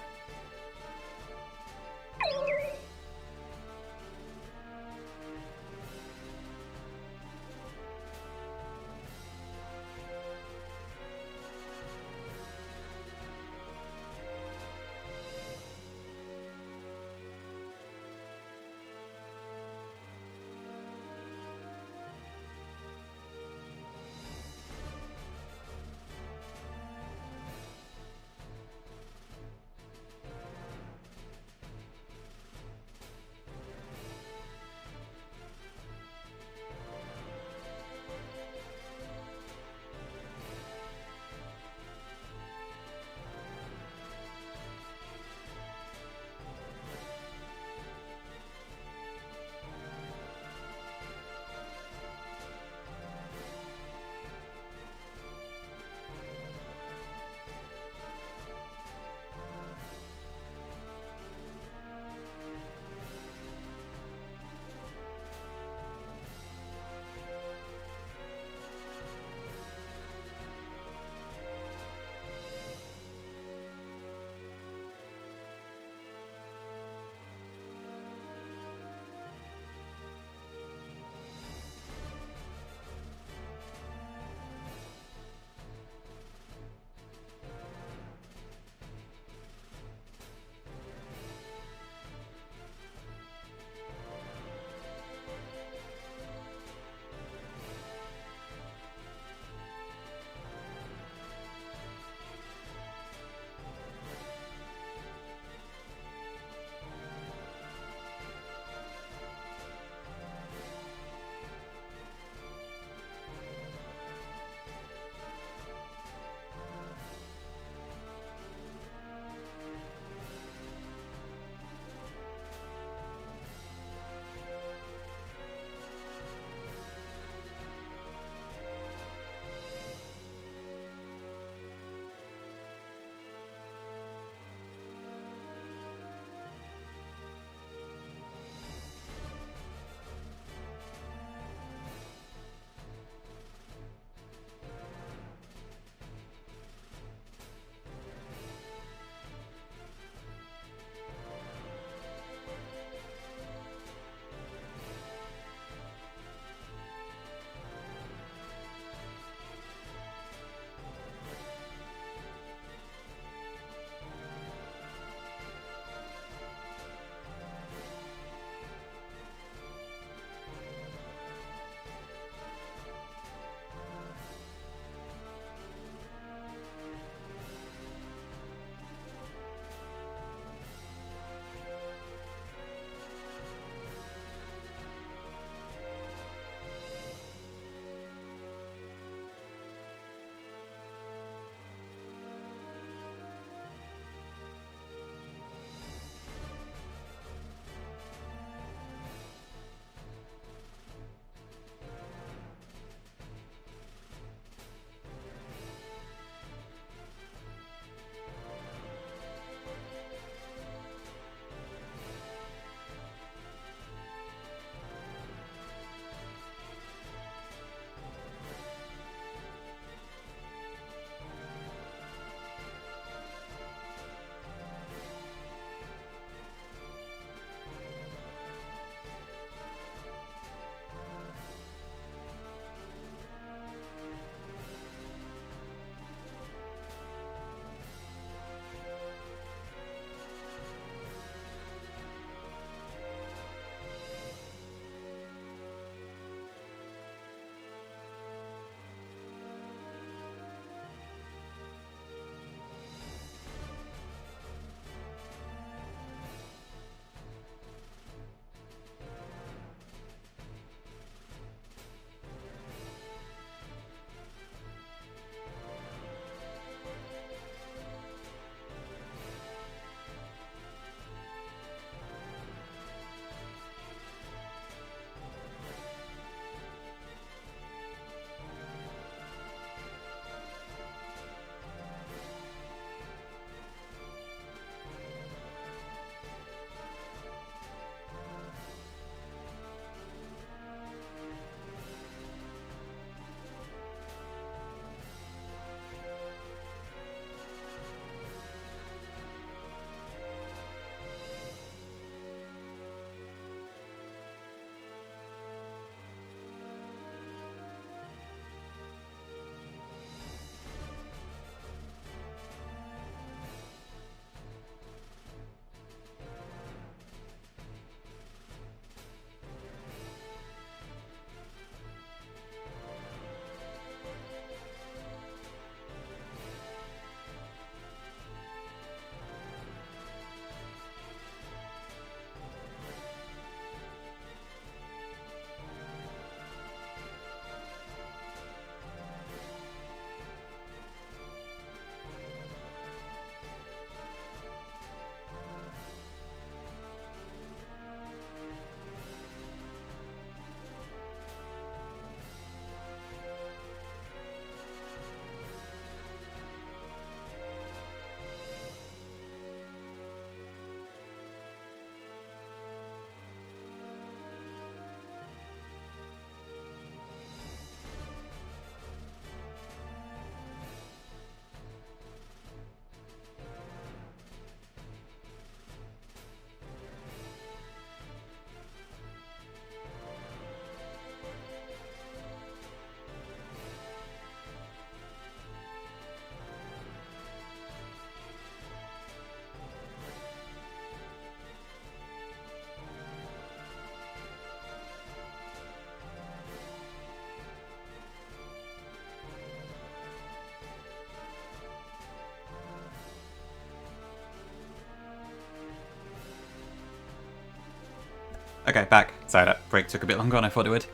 Okay, back. Sorry, that break took a bit longer than I thought it would.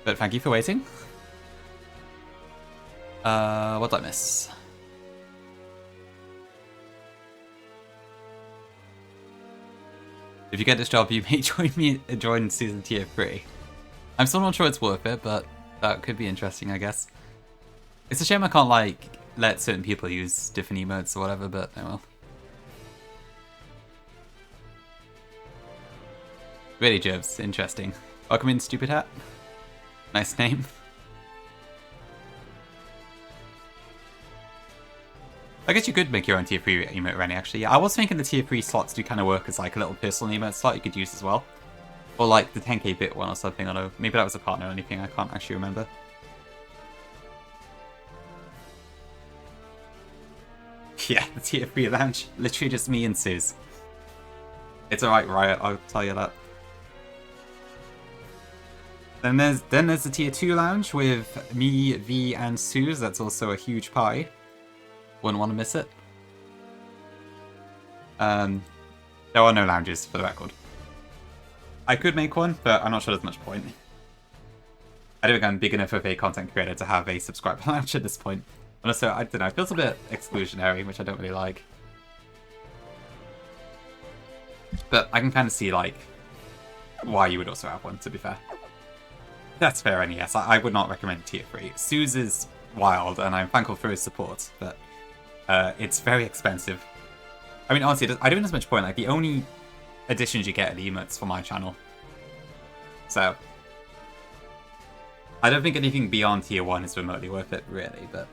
But thank you for waiting. What did I miss? If you get this job, you may join season tier 3. I'm still not sure it's worth it, but that could be interesting, I guess. It's a shame I can't, like, let certain people use different emotes or whatever, but oh well. Really, Jobs. Interesting. Welcome in, Stupid Hat. Nice name. I guess you could make your own tier 3 emote running, actually. Yeah, I was thinking the tier 3 slots do kind of work as like a little personal emote slot you could use as well. Or like the 10k bit one or something, I don't know. Maybe that was a partner or anything, I can't actually remember. Yeah, the tier 3 lounge. Literally just me and Suze. It's alright, Riot, I'll tell you that. Then there's the tier 2 lounge with me, V, and Suze. That's also a huge pie. Wouldn't want to miss it. There are no lounges, for the record. I could make one, but I'm not sure there's much point. I don't think I'm big enough of a content creator to have a subscriber lounge at this point. And also, I don't know, it feels a bit exclusionary, which I don't really like. But I can kind of see, like, why you would also have one, to be fair. That's fair, and yes, I would not recommend tier 3. Suze is wild, and I'm thankful for his support, but it's very expensive. I mean, honestly, I don't think there's much point. Like, the only additions you get are the emotes for my channel. So, I don't think anything beyond tier 1 is remotely worth it, really, but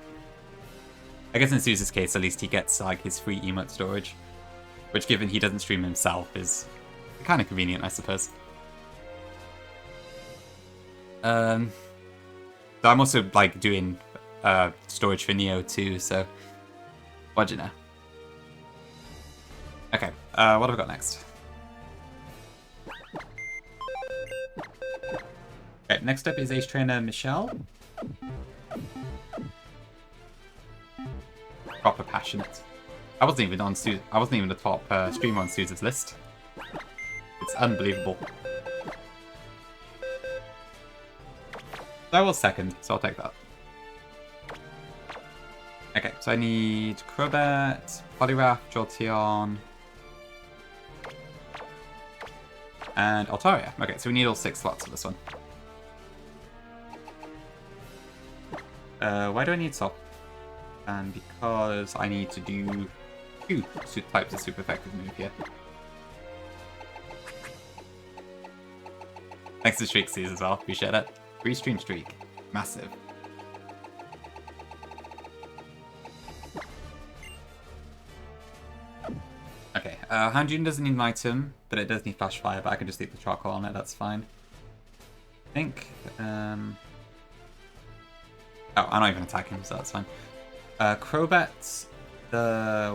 I guess in Suze's case, at least he gets, like, his free emote storage, which, given he doesn't stream himself, is kind of convenient, I suppose. So I'm also, like, doing storage for Neo too, so what'd you know? Okay, what have I got next? Okay, next up is Ace Trainer Michelle. Proper passionate. I wasn't even on I wasn't even the top streamer on Suze's list. It's unbelievable. I was second, so I'll take that. Okay, so I need Crobat, Poliwrath, Jolteon, and Altaria. Okay, so we need all 6 slots for this one. Why do I need Sop? And because I need to do 2 types of super effective move here. Thanks to Streaksies as well, appreciate it. 3 stream streak. Massive. Okay, Houndoom doesn't need an item, but it does need Flash Fire, but I can just leave the charcoal on it, that's fine. I think, oh, I'm not even attacking, so that's fine. Crobat,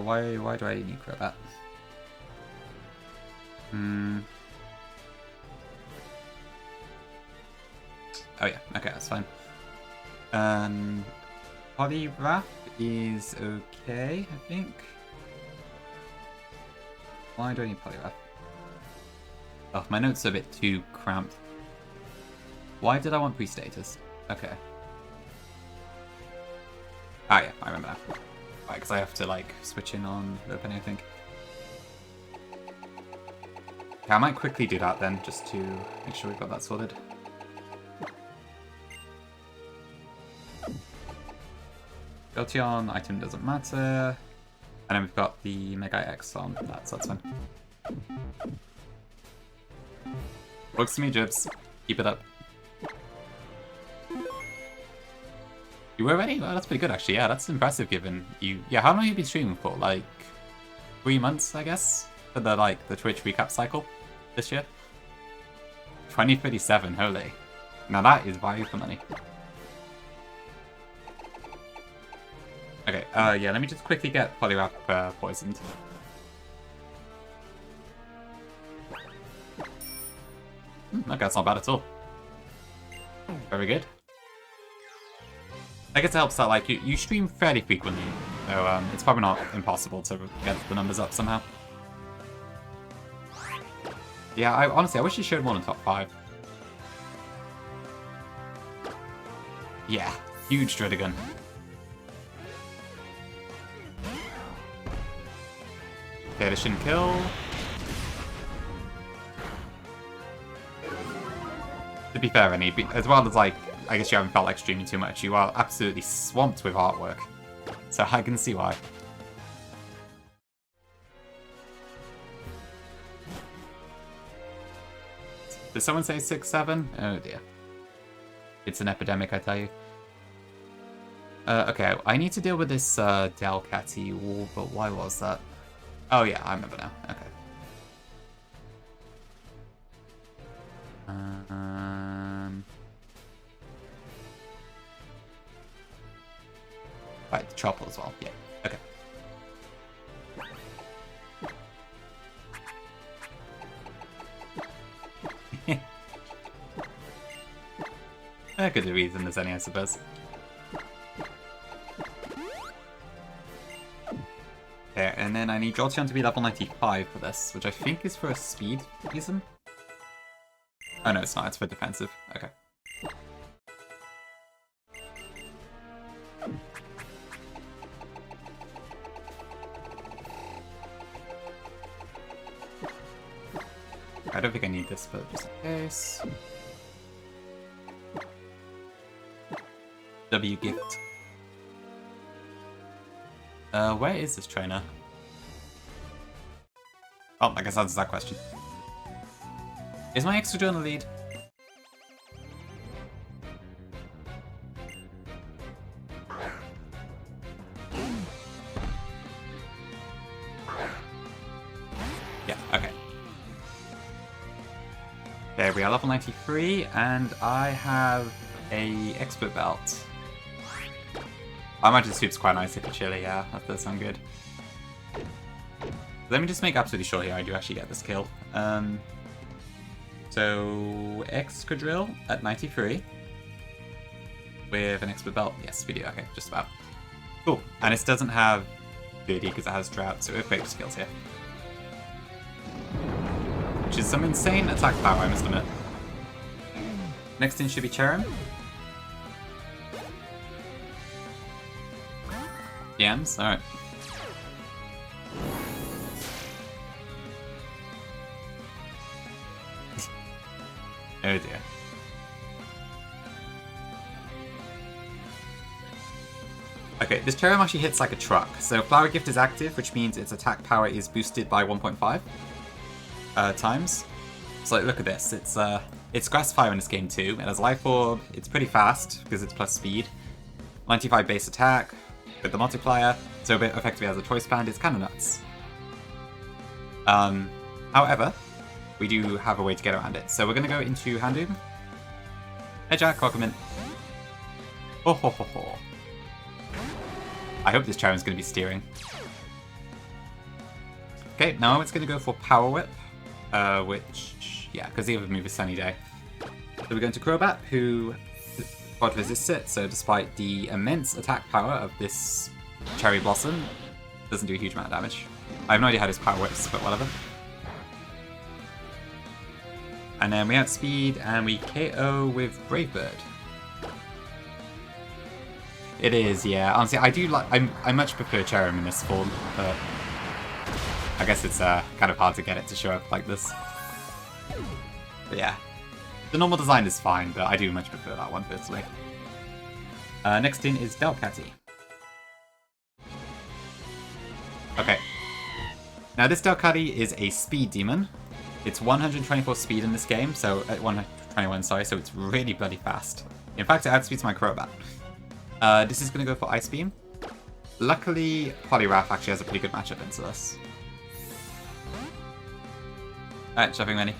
why do I need Crobat? Oh yeah, okay, that's fine. Poliwrath is okay, I think. Why do I need Poliwrath? Oh, my notes are a bit too cramped. Why did I want pre-status? Okay. Ah yeah, I remember that. Right, because I have to like switch in on Lopunny, I think. Okay, I might quickly do that then, just to make sure we've got that sorted. Jolteon item doesn't matter. And then we've got the Mega X on that, so that's fine. Works to me, Jibs. Keep it up. You were ready? Well, that's pretty good, actually. Yeah, that's impressive given you... Yeah, how long have you been streaming for? Like, 3 months, I guess? For the, like, the Twitch recap cycle this year? 2037, holy. Now that is value for money. Okay, yeah, let me just quickly get Poliwrath poisoned. Okay, that's not bad at all. Very good. I guess it helps that, like, you stream fairly frequently, so it's probably not impossible to get the numbers up somehow. Yeah, honestly, I wish he showed more than top 5. Yeah, huge Dredagon. Okay, this shouldn't kill. To be fair, Rennie, as well as, like, I guess you haven't felt like streaming too much, you are absolutely swamped with artwork. So I can see why. Did someone say 6-7? Oh dear. It's an epidemic, I tell you. Okay, I need to deal with this Delcatty wall, but why was that? Oh yeah, I remember now. Okay. Right, the Choppel as well. Yeah. Okay. Good reason there's any, I suppose. Okay, and then I need Jolteon to be level 95 for this, which I think is for a speed reason. Oh no, it's not. It's for defensive. Okay. I don't think I need this, but just in case. W gift. Where is this trainer? Oh, I guess that's that question. Is my Excadrill in the lead? Yeah, okay. Okay, we are level 93, and I have a expert belt. I imagine the suit's quite nice if it's chilly, yeah, that does sound good. Let me just make absolutely sure here I do actually get this kill. So, Excadrill at 93. With an expert belt. Yes, we do, okay, just about. Cool, and it doesn't have Birdie because it has Drought, so Earthquake skills here. Which is some insane attack power, I must admit. Next in should be Cherrim. Yams, alright. Oh dear. Okay, this Cherrim actually hits like a truck. So Flower Gift is active, which means its attack power is boosted by 1.5 times. So like, look at this. It's Grass Fire in this game too. It has Life Orb. It's pretty fast because it's plus speed. 95 base attack with the multiplier. So it effectively has a choice band. It's kind of nuts. However, we do have a way to get around it. So we're going to go into Houndoom. Hey Jack, welcome in. Oh ho ho ho. I hope this Cherrim's going to be steering. Okay, now it's going to go for Power Whip. Which, yeah, because the other move is Sunny Day. So we're going to Crobat, who quad resists it, so despite the immense attack power of this Cherry Blossom, doesn't do a huge amount of damage. I have no idea how this Power Whips, but whatever. And then we outspeed and we KO with Brave Bird. It is, yeah. Honestly, I do like. I much prefer Cherrim in this form, but I guess it's kind of hard to get it to show up like this. But yeah, the normal design is fine, but I do much prefer that one personally. Next in is Delcatty. Okay. Now this Delcatty is a speed demon. It's 124 speed in this game, so at 121, sorry, so it's really bloody fast. In fact, it outspeeds my Crobat. This is going to go for Ice Beam. Luckily, Poliwrath actually has a pretty good matchup into this. Alright, Shopping Manny.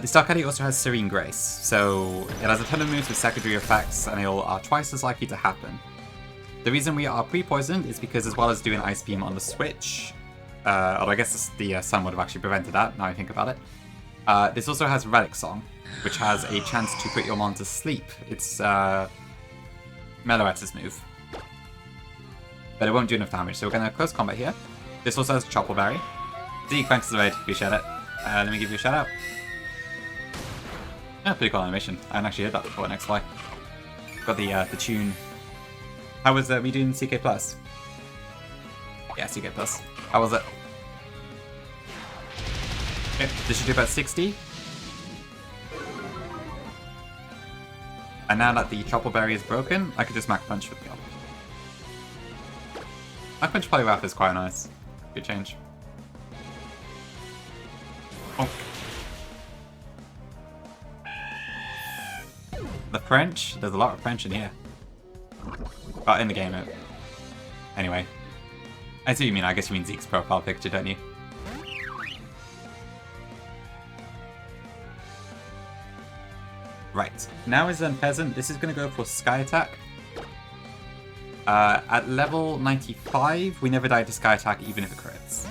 This Delcatty also has Serene Grace, so it has a ton of moves with secondary effects, and they all are twice as likely to happen. The reason we are pre-poisoned is because as well as doing Ice Beam on the switch, although I guess the Sun would have actually prevented that, now I think about it, this also has Relic Song, which has a chance to put your mon to sleep. It's Meloetta's move. But it won't do enough damage, so we're going to close combat here. This also has Choppleberry. Zeke, thanks for the raid. Appreciate it. Let me give you a shout out. Yeah, pretty cool animation. I hadn't actually heard that before in XY. Got the tune. How was we doing CK Plus? Yeah, CK Plus. How was it? Okay, this should do about 60. And now that the Chopper Berry is broken, I could just Mach Punch for the kill. Mach Punch Polywrath is quite nice. Good change. Oh. The French? There's a lot of French in here. But in the game, anyway. I see what you mean. I guess you mean Zeke's profile picture, don't you? Right. Now is Peasant. This is going to go for Sky Attack. At level 95, we never die to Sky Attack even if it crits.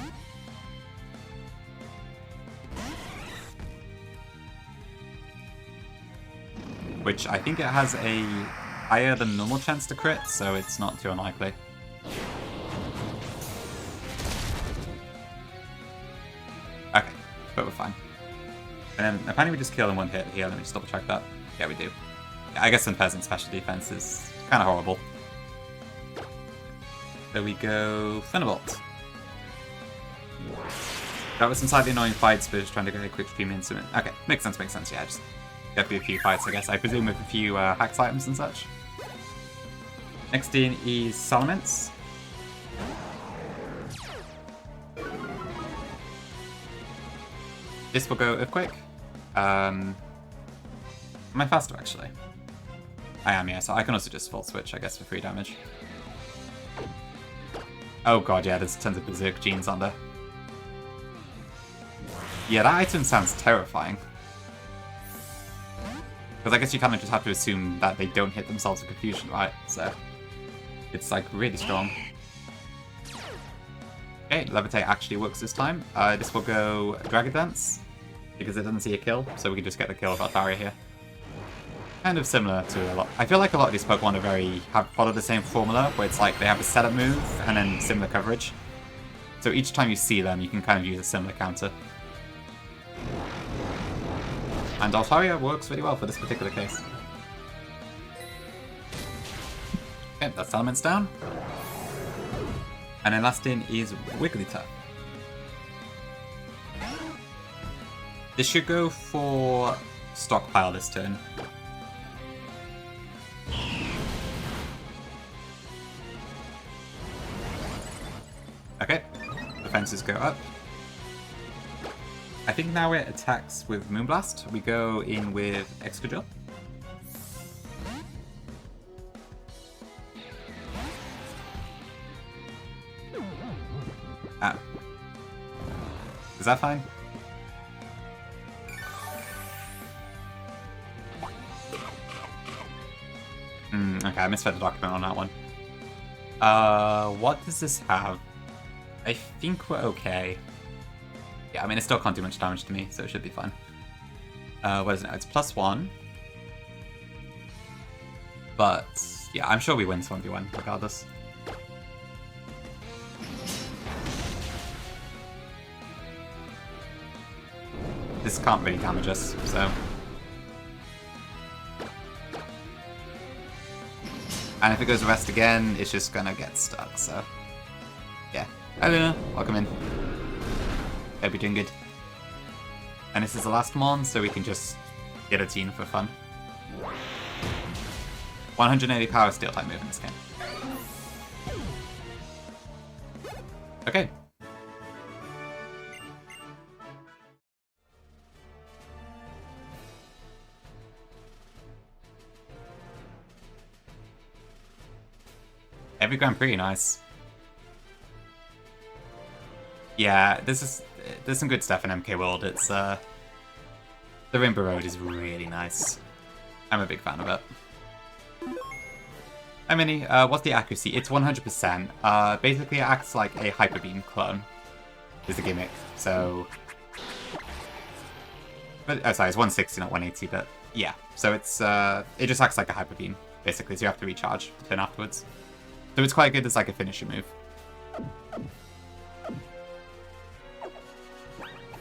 Which I think it has a higher than normal chance to crit, so it's not too unlikely. Okay, but we're fine. And then apparently we just kill in one hit here. Let me just double check that. Yeah, we do. Yeah, I guess some Peasant special defense is kind of horrible. There we go. Thunderbolt. That was some slightly annoying fights, but just trying to get a quick stream into it. Okay, makes sense, yeah. Just get through a few fights, I guess. I presume with a few hacks items and such. Next in is Salamence. This will go Earthquake. Am I faster, actually? I am, yeah, so I can also just full switch, I guess, for 3 damage. Oh god, yeah, there's tons of Berserk genes on there. Yeah, that item sounds terrifying. Because I guess you kind of just have to assume that they don't hit themselves with Confusion, right? So, it's like really strong. Okay, Levitate actually works this time. This will go Dragon Dance, because it doesn't see a kill, so we can just get the kill with Altaria here. Kind of similar to a lot. I feel like a lot of these Pokemon are follow the same formula, where it's like they have a setup move and then similar coverage. So each time you see them, you can kind of use a similar counter. And Altaria works really well for this particular case. Okay, that's Salamence down. And then last in is Wigglytuff. This should go for Stockpile this turn. Okay, defenses go up. I think now it attacks with Moonblast. We go in with Excadrill. Ah. Is that fine? Okay, I misread the document on that one. What does this have? I think we're okay. Yeah, I mean, it still can't do much damage to me, so it should be fine. What is it now? It's +1. But, yeah, I'm sure we win 1v1 regardless. This can't really damage us, so... And if it goes rest again, it's just gonna get stuck, so... Yeah. Hi Luna, welcome in. Hope you're doing good. And this is the last mon, so we can just get a team for fun. 180 power steel type move in this game. Okay. Every Grand Prix, nice. Yeah, there's some good stuff in MK World. It's the Rainbow Road is really nice. I'm a big fan of it. Hi Mini, what's the accuracy? It's 100%. Basically it acts like a Hyper Beam clone, is the gimmick. So, but oh, sorry, it's 160, not 180. But yeah, so it's it just acts like a Hyper Beam basically. So you have to recharge the turn afterwards. So it's quite good as like a finisher move.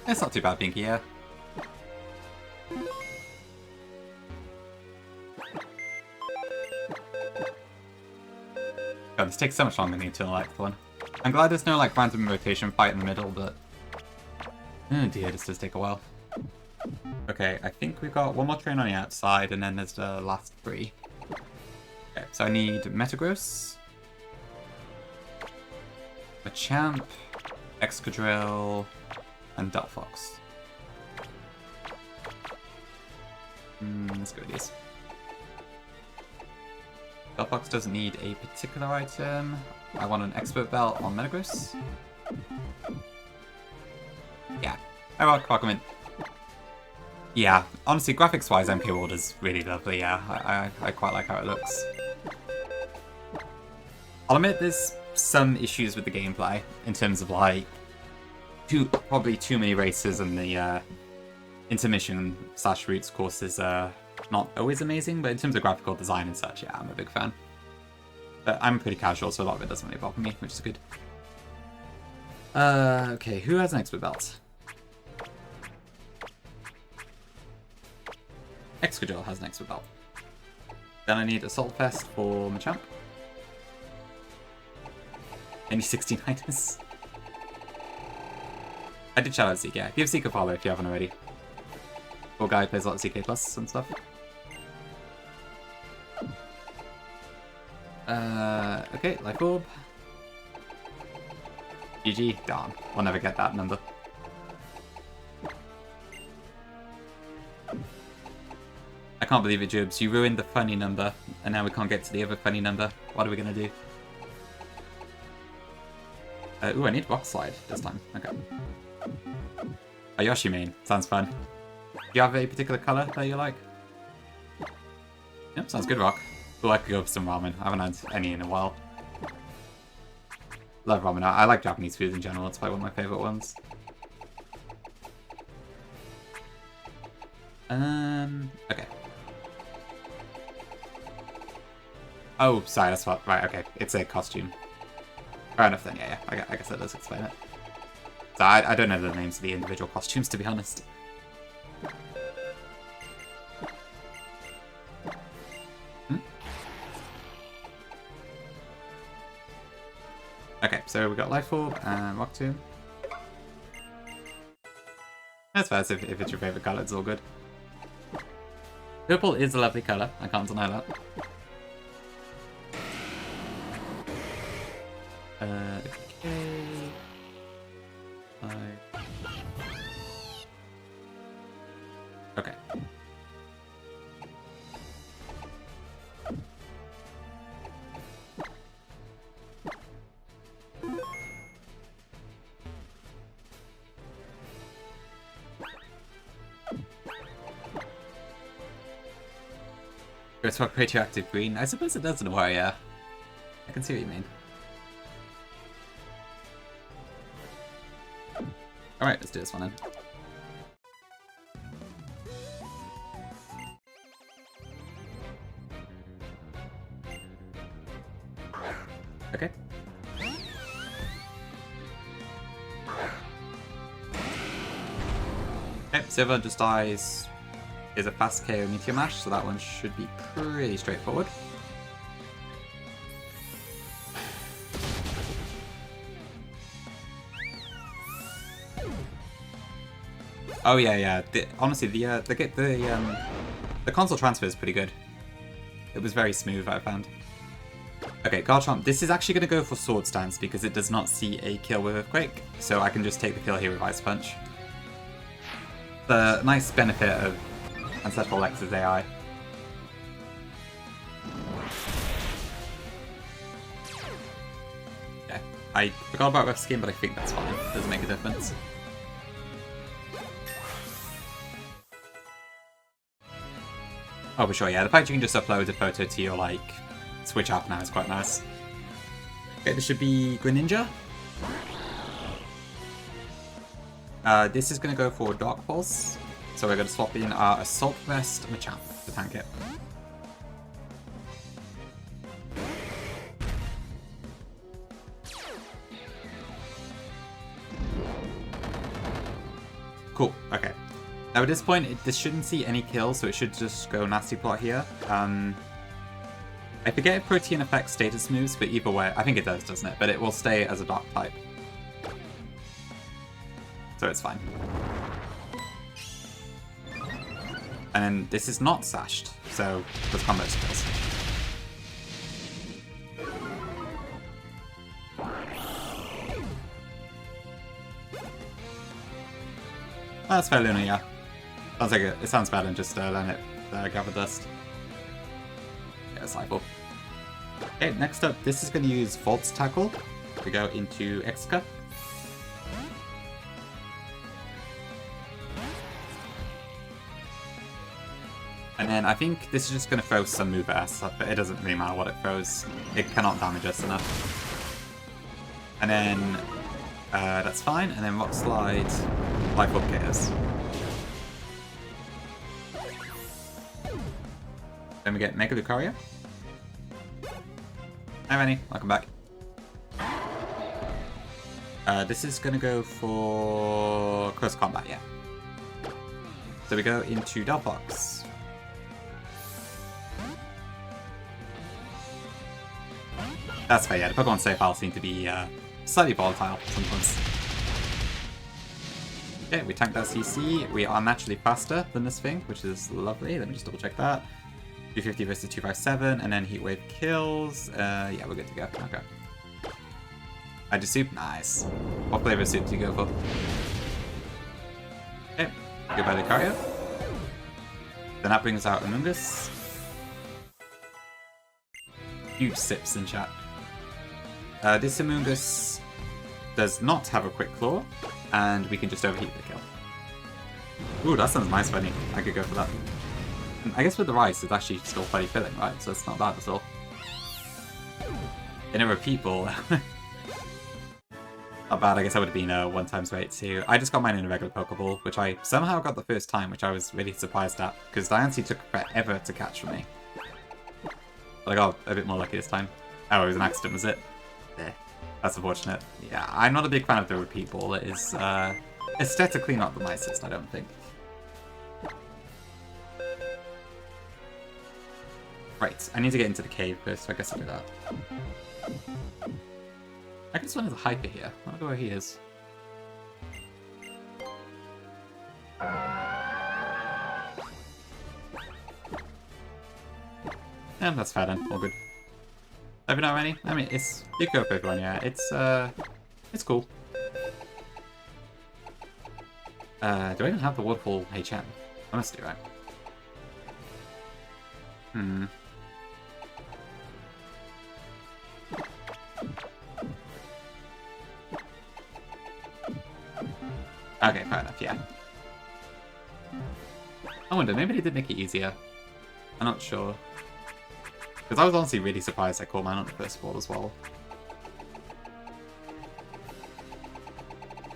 It's not too bad, Pinky, yeah. God, this takes so much longer than the Eternal Light one. I'm glad there's no like random rotation fight in the middle, but... Oh dear, this does take a while. Okay, I think we've got one more train on the outside, and then there's the last 3. Okay, so I need Metagross, Machamp, Excadrill, and Delphox. Let's go with these. Delphox doesn't need a particular item. I want an Expert Belt on Metagross. Yeah. Alright, welcome in. Yeah, honestly, graphics-wise, MK World is really lovely, yeah. I quite like how it looks. I'll admit there's some issues with the gameplay, in terms of, like, probably too many races, and the intermission/routes course is not always amazing, but in terms of graphical design and such, yeah, I'm a big fan. But I'm pretty casual, so a lot of it doesn't really bother me, which is good. Okay, who has an Expert Belt? Excadrill has an Expert Belt. Then I need Assault Vest for Machamp. Any 69ers? I did shout out CK. Give CK a follow if you haven't already. Poor guy plays a lot of CK Plus and stuff. Okay, Life Orb. GG, darn. We'll never get that number. I can't believe it, Jubes. You ruined the funny number, and now we can't get to the other funny number. What are we gonna do? Ooh, I need Rock Slide this time. Okay. A Yoshi main. Sounds fun. Do you have a particular colour that you like? Yep, sounds good, Rock. Ooh, I could go for some ramen. I haven't had any in a while. Love ramen. I like Japanese food in general. It's probably one of my favourite ones. Okay. Oh, sorry, that's what... Right, okay. It's a costume. Fair enough then, yeah. I guess that does explain it. So I don't know the names of the individual costumes, to be honest. Okay, so we got Life Orb and Rock Tomb. That's fair, if it's your favourite colour, it's all good. Purple is a lovely colour, I can't deny that. Okay. Okay. It's what radioactive green. I suppose it does in a way, yeah. I can see what you mean. Alright, let's do this one then. Okay. Okay, Silver just dies. Is a fast KO Meteor Mash, so that one should be pretty straightforward. Oh yeah. Honestly, the console transfer is pretty good. It was very smooth, I found. Okay, Garchomp. This is actually going to go for Sword Stance because it does not see a kill with Earthquake, so I can just take the kill here with Ice Punch. The nice benefit of Ancestral X's AI. Yeah, I forgot about Rough Skin, but I think that's fine. It doesn't make a difference. Oh, for sure, yeah. The fact you can just upload a photo to your, like, Switch app now is quite nice. Okay, this should be Greninja. This is going to go for Dark Pulse. So we're going to swap in our Assault Vest Machamp to tank it. Cool, okay. Now at this point, this shouldn't see any kills, so it should just go Nasty Plot here. I forget if Protean affects status moves, but either way, I think it does, doesn't it? But it will stay as a Dark type. So it's fine. And then this is not sashed, so there's combo skills. That's fair, Luna, yeah. Sounds like it sounds better than just letting it gather dust. Yeah, Cycle. Okay, next up, this is going to use False Tackle to go into Exca. And then I think this is just going to throw some move at us, but it doesn't really matter what it throws. It cannot damage us enough. And then that's fine. And then Rock Slide, Life Orb KOs. Then we get Mega Lucario. Hi Rennie, welcome back. This is going to go for Close Combat, yeah. So we go into Delphox. That's fair, yeah. The Pokemon save files seem to be slightly volatile sometimes. Okay, we tanked that CC. We are naturally faster than this thing, which is lovely. Let me just double check that. 250 versus 257, and then Heat Wave kills. Yeah, we're good to go. Okay. I just soup. Nice. What flavor of soup do you go for? Okay. Goodbye, Lucario. Then that brings out Amoonguss. Huge sips in chat. This Amoonguss does not have a Quick Claw, and we can just overheat the kill. Ooh, that sounds nice, funny. I could go for that. And I guess with the rice, it's actually still fairly filling, right? So it's not bad at all. In a repeat ball. Not bad, I guess I would have been 1 times weight too. I just got mine in a regular Pokeball, which I somehow got the first time, which I was really surprised at, because Diancie took forever to catch for me. But I got a bit more lucky this time. Oh, it was an accident, was it? Yeah, that's unfortunate. Yeah, I'm not a big fan of the repeat ball. It is aesthetically not the nicest, I don't think. Right, I need to get into the cave first, so I guess I'll do that. I guess one has a Hyper here. I wonder where he is. Yeah, that's fair then. All good. Have you not ready? I mean, it's you go for everyone, yeah. It's cool. Do I even have the Waterfall HM? I must do, right? Okay, fair enough, yeah. I wonder, maybe they did make it easier. I'm not sure. Because I was honestly really surprised I caught mine on the first ball as well.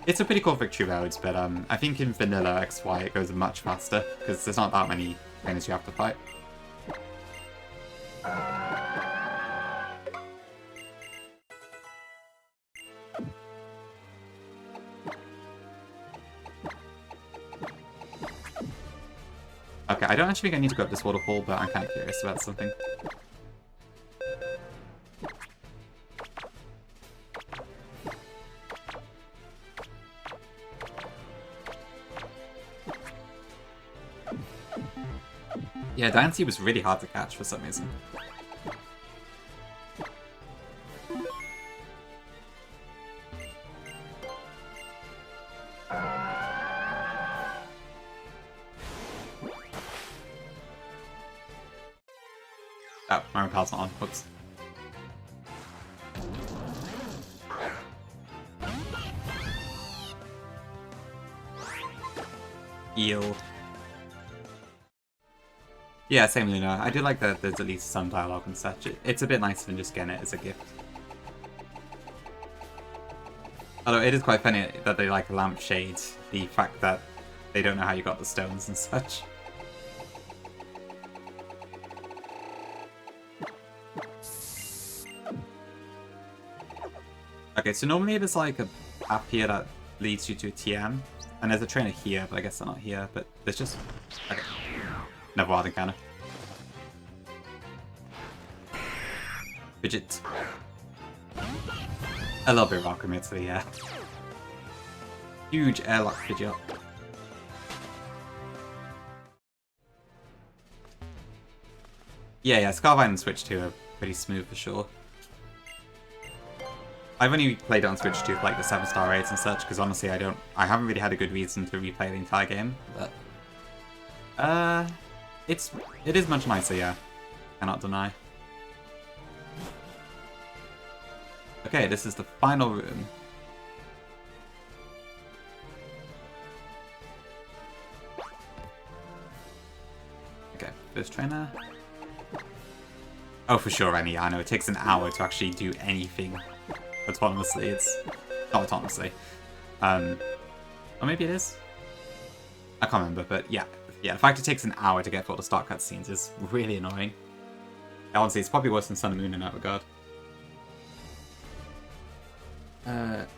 It's a pretty cool victory road, but I think in vanilla XY it goes much faster, because there's not that many trainers you have to fight. Okay, I don't actually think I need to go up this waterfall, but I'm kind of curious about something. Yeah, Diancie was really hard to catch for some reason. Oh, my repel's not on. Whoops. Eel. Yeah, same Luna. I do like that there's at least some dialogue and such. It's a bit nicer than just getting it as a gift. Although it is quite funny that they like lampshade the fact that they don't know how you got the stones and such. Okay, so normally there's like a path here that leads you to a TM, And there's a trainer here, but I guess they're not here. But there's just... Okay. Never wild encounter. Fidget. A little bit rock admittedly, yeah. Huge airlock fidget. Yeah, Scarvine and Switch 2 are pretty smooth for sure. I've only played it on Switch 2 for like the 7-star raids and such, because honestly I haven't really had a good reason to replay the entire game, but... It is much nicer, yeah. Cannot deny. Okay, this is the final room. Okay, first trainer. Oh, for sure, Rennie. I know it takes an hour to actually do anything autonomously. It's not autonomously. Or maybe it is. I can't remember, but yeah. Yeah, the fact it takes an hour to get through all the start cutscenes is really annoying. Honestly, it's probably worse than Sun and Moon in that regard.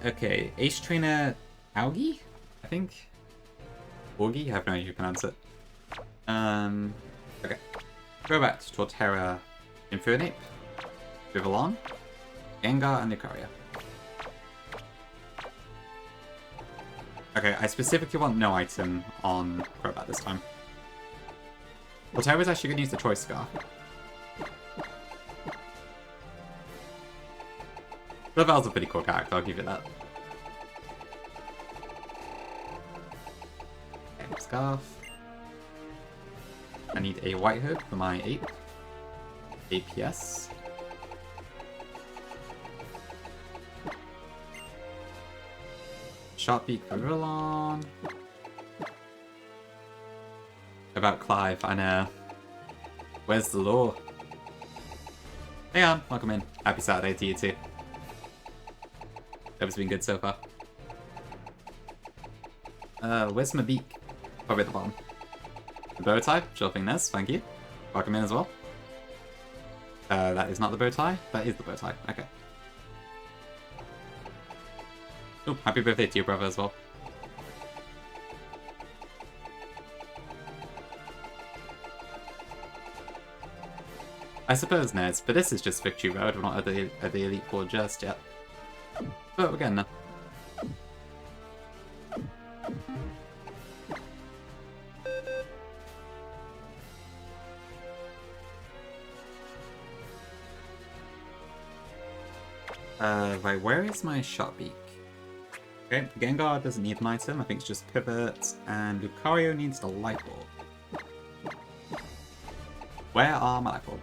Okay. Ace Trainer Augie? I think? Augie? I have no idea how to pronounce it. Okay. Crobat, Torterra, Infernape, Vivillon, Gengar, and Lucario. Okay, I specifically want no item on Crobat this time. Torterra's actually going to use the Choice Scarf. Lavelle's a pretty cool character, I'll give you that. Okay, Scarf. I need a White Hood for my 8th. APS. Sharpbeak for Vivillon. About Clive, I know. Where's the law? Hey on, welcome in. Happy Saturday to you too. Hope it's been good so far. Where's my beak? Probably at the bottom. The bow tie, sure thing, Nez, thank you. Welcome in as well. That is not the bow tie, that is the bow tie, okay. Oh, happy birthday to your brother as well. I suppose, Nez, but this is just Victory Road, we're not at the Elite Four just yet. But we're getting there. Right, where is my Sharpbeak? Okay, Gengar doesn't need an item, I think it's just Pivot, and Lucario needs the Light Orb. Where are my Light Orb?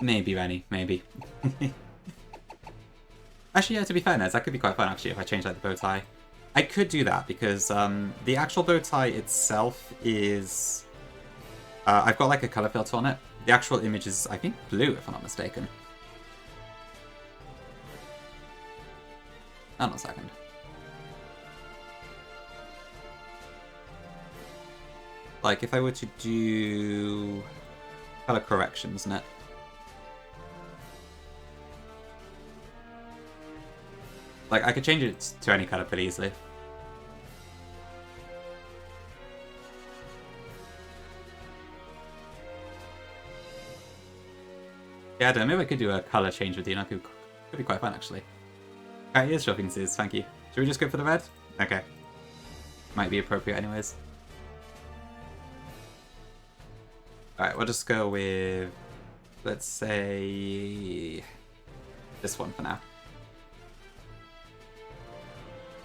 Maybe, Rennie, maybe. Actually, yeah, to be fair, Nez, that could be quite fun, actually, if I change like the bow tie. I could do that, because the actual bow tie itself is... I've got like a colour filter on it. The actual image is, I think, blue, if I'm not mistaken. Hold on a second. Like, if I were to do... colour correction, isn't it? Like, I could change it to any colour pretty easily. Yeah, I don't know, maybe I could do a colour change with you, and could be quite fun, actually. Alright, here's shopping scissors, thank you. Should we just go for the red? Okay. Might be appropriate anyways. Alright, we'll just go with... let's say... this one for now.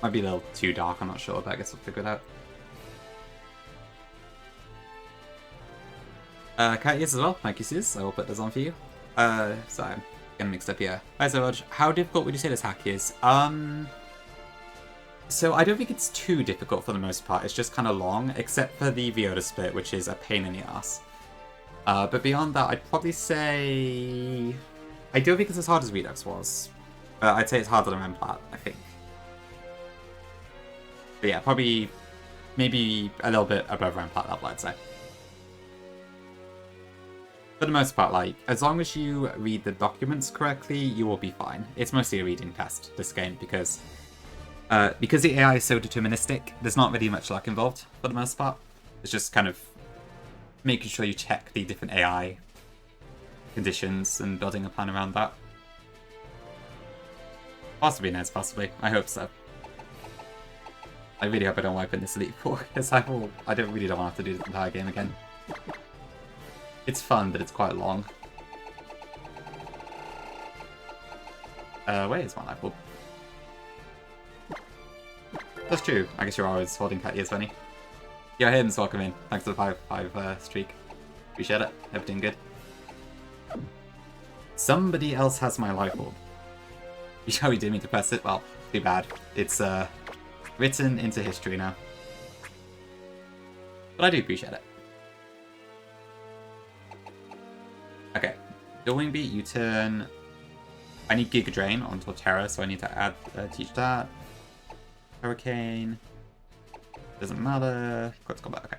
Might be a little too dark, I'm not sure, but I guess we'll figure it out. Cat ears as well, thank you sis, I will put this on for you. So I'm getting mixed up here. Hi Zoj, how difficult would you say this hack is? So I don't think it's too difficult for the most part, it's just kind of long, except for the Viola split, which is a pain in the ass. But beyond that, I'd probably say... I don't think it's as hard as Redux was. I'd say it's harder than Remplat, I think. But yeah, probably maybe a little bit above Remplat level, I'd say. For the most part, like, as long as you read the documents correctly, you will be fine. It's mostly a reading test, this game, because Because the AI is so deterministic, there's not really much luck involved for the most part. It's just kind of making sure you check the different AI conditions and building a plan around that. Possibly Nez, possibly. I hope so. I really hope I don't wipe in this Elite Four, because I really don't want to have to do this entire game again. It's fun, but it's quite long. Where is my life orb? That's true. I guess you're always holding cat ears, funny. Yo, Hims, welcome in. Thanks for the 5 streak. Appreciate it. Everything good. Somebody else has my life orb. You sure you didn't mean to press it? Well, too bad. It's written into history now. But I do appreciate it. Okay. Dueling Beat, U-turn. I need Giga Drain on Torterra, so I need to add teach that. Hurricane. Doesn't matter. Quick combat, okay.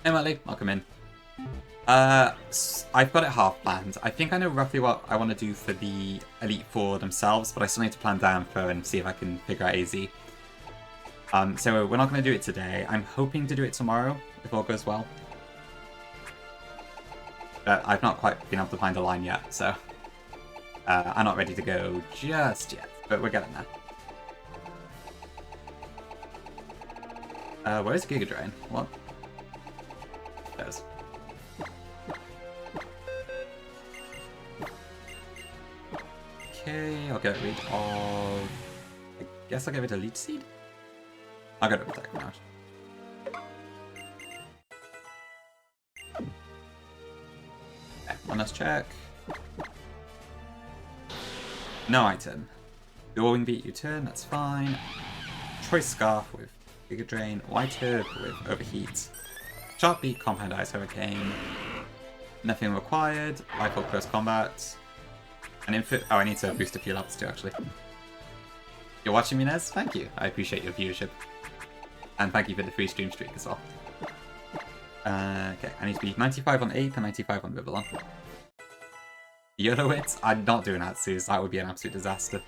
Hey Molly, welcome in. I've got it half planned. I think I know roughly what I want to do for the Elite Four themselves, but I still need to plan down for and see if I can figure out AZ. So we're not going to do it today. I'm hoping to do it tomorrow, if all goes well. But I've not quite been able to find a line yet, so I'm not ready to go just yet, but we're getting there. Where's Giga Drain? What? There's. Okay, I'll get rid of... I guess I'll get rid of Leech Seed? I'll get rid of Attack now. Okay, one last check. No item. Dueling Beat U-turn, that's fine. Choice Scarf with Giga Drain. White Herb with Overheat. Sharp Beat, Compound Ice Hurricane. Nothing required. Life Orb Close Combat. And I need to boost a few levels too, actually. You're watching me, Nez? Thank you. I appreciate your viewership. And thank you for the free stream streak as well. Okay, I need to be 95 on Ape and 95 on Vivillon. YOLO it? I'm not doing that, Suze. That would be an absolute disaster.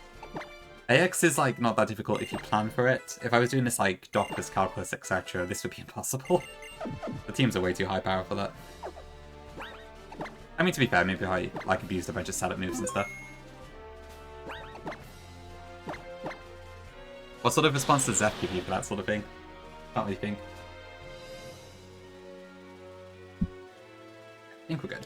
AX is, like, not that difficult if you plan for it. If I was doing this, like, Doctor's Calculus, etc., this would be impossible. The teams are way too high power for that. I mean, to be fair, maybe I like abused a bunch of setup moves and stuff. What sort of response does Zeph give you for that sort of thing? Can't really think. I think we're good.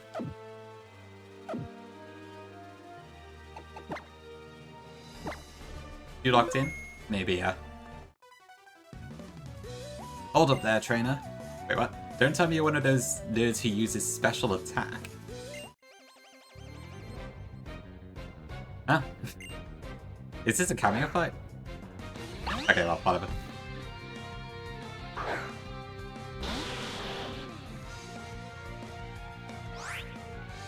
You locked in? Maybe, yeah. Hold up there, trainer. Wait, what? Don't tell me you're one of those nerds who uses special attack. Huh? Is this a cameo fight? Okay, well, part of it.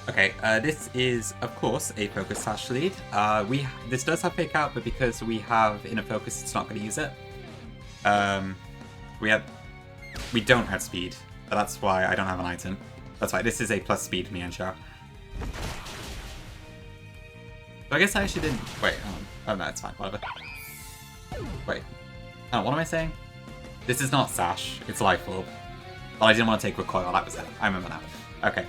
Okay, this is, of course, a focus slash lead. This does have fake out, but because we have inner focus, it's not going to use it. We don't have speed, but that's why I don't have an item. That's right, this is a plus speed for me and Char. So I guess I actually didn't... Wait, oh no, it's fine, whatever. Wait, what am I saying? This is not Sash, it's Life Orb. But I didn't want to take Recoil, that was it. I remember now. Okay.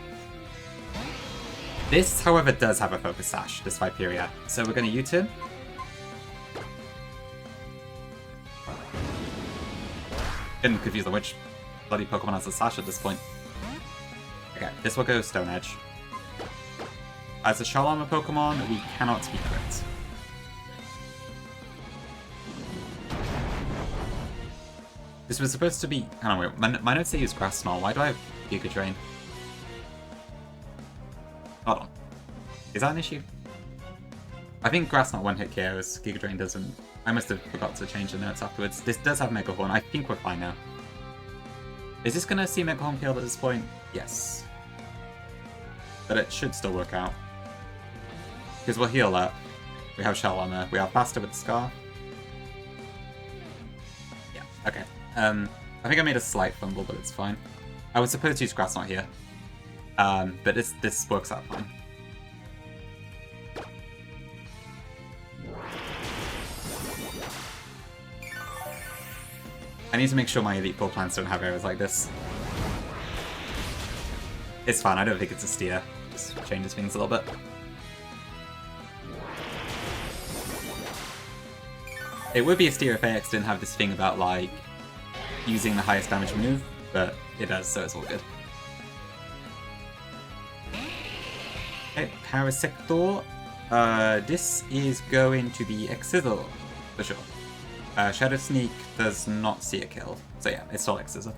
This, however, does have a focus Sash, this Viperia. So we're going to U-turn. Getting confused on which bloody Pokemon has a Sash at this point. Okay, this will go Stone Edge. As a Shell Armor Pokemon, we cannot speak crit. This was supposed to be... Hang on, wait. My notes say use Grass Snarl. Why do I have Giga Drain? Hold on. Is that an issue? I think Grass Snarl one-hit KOs. Giga Drain doesn't. I must have forgot to change the notes afterwards. This does have Mega Horn. I think we're fine now. Is this going to see Mega Horn killed at this point? Yes. But it should still work out. Because we'll heal up. We have Shell Armor. We have Faster with the Scarf. Yeah, okay. I think I made a slight fumble, but it's fine. I was supposed to use Grass Knot here. But this works out fine. I need to make sure my Elite Four plans don't have errors like this. It's fine, I don't think it's a steer. Just changes things a little bit. It would be a steer if AX didn't have this thing about, like, using the highest damage move, but it does, so it's all good. Okay, Parasector. This is going to be X-Scissor, for sure. Shadow Sneak does not see a kill, so yeah, it's still X-Scissor.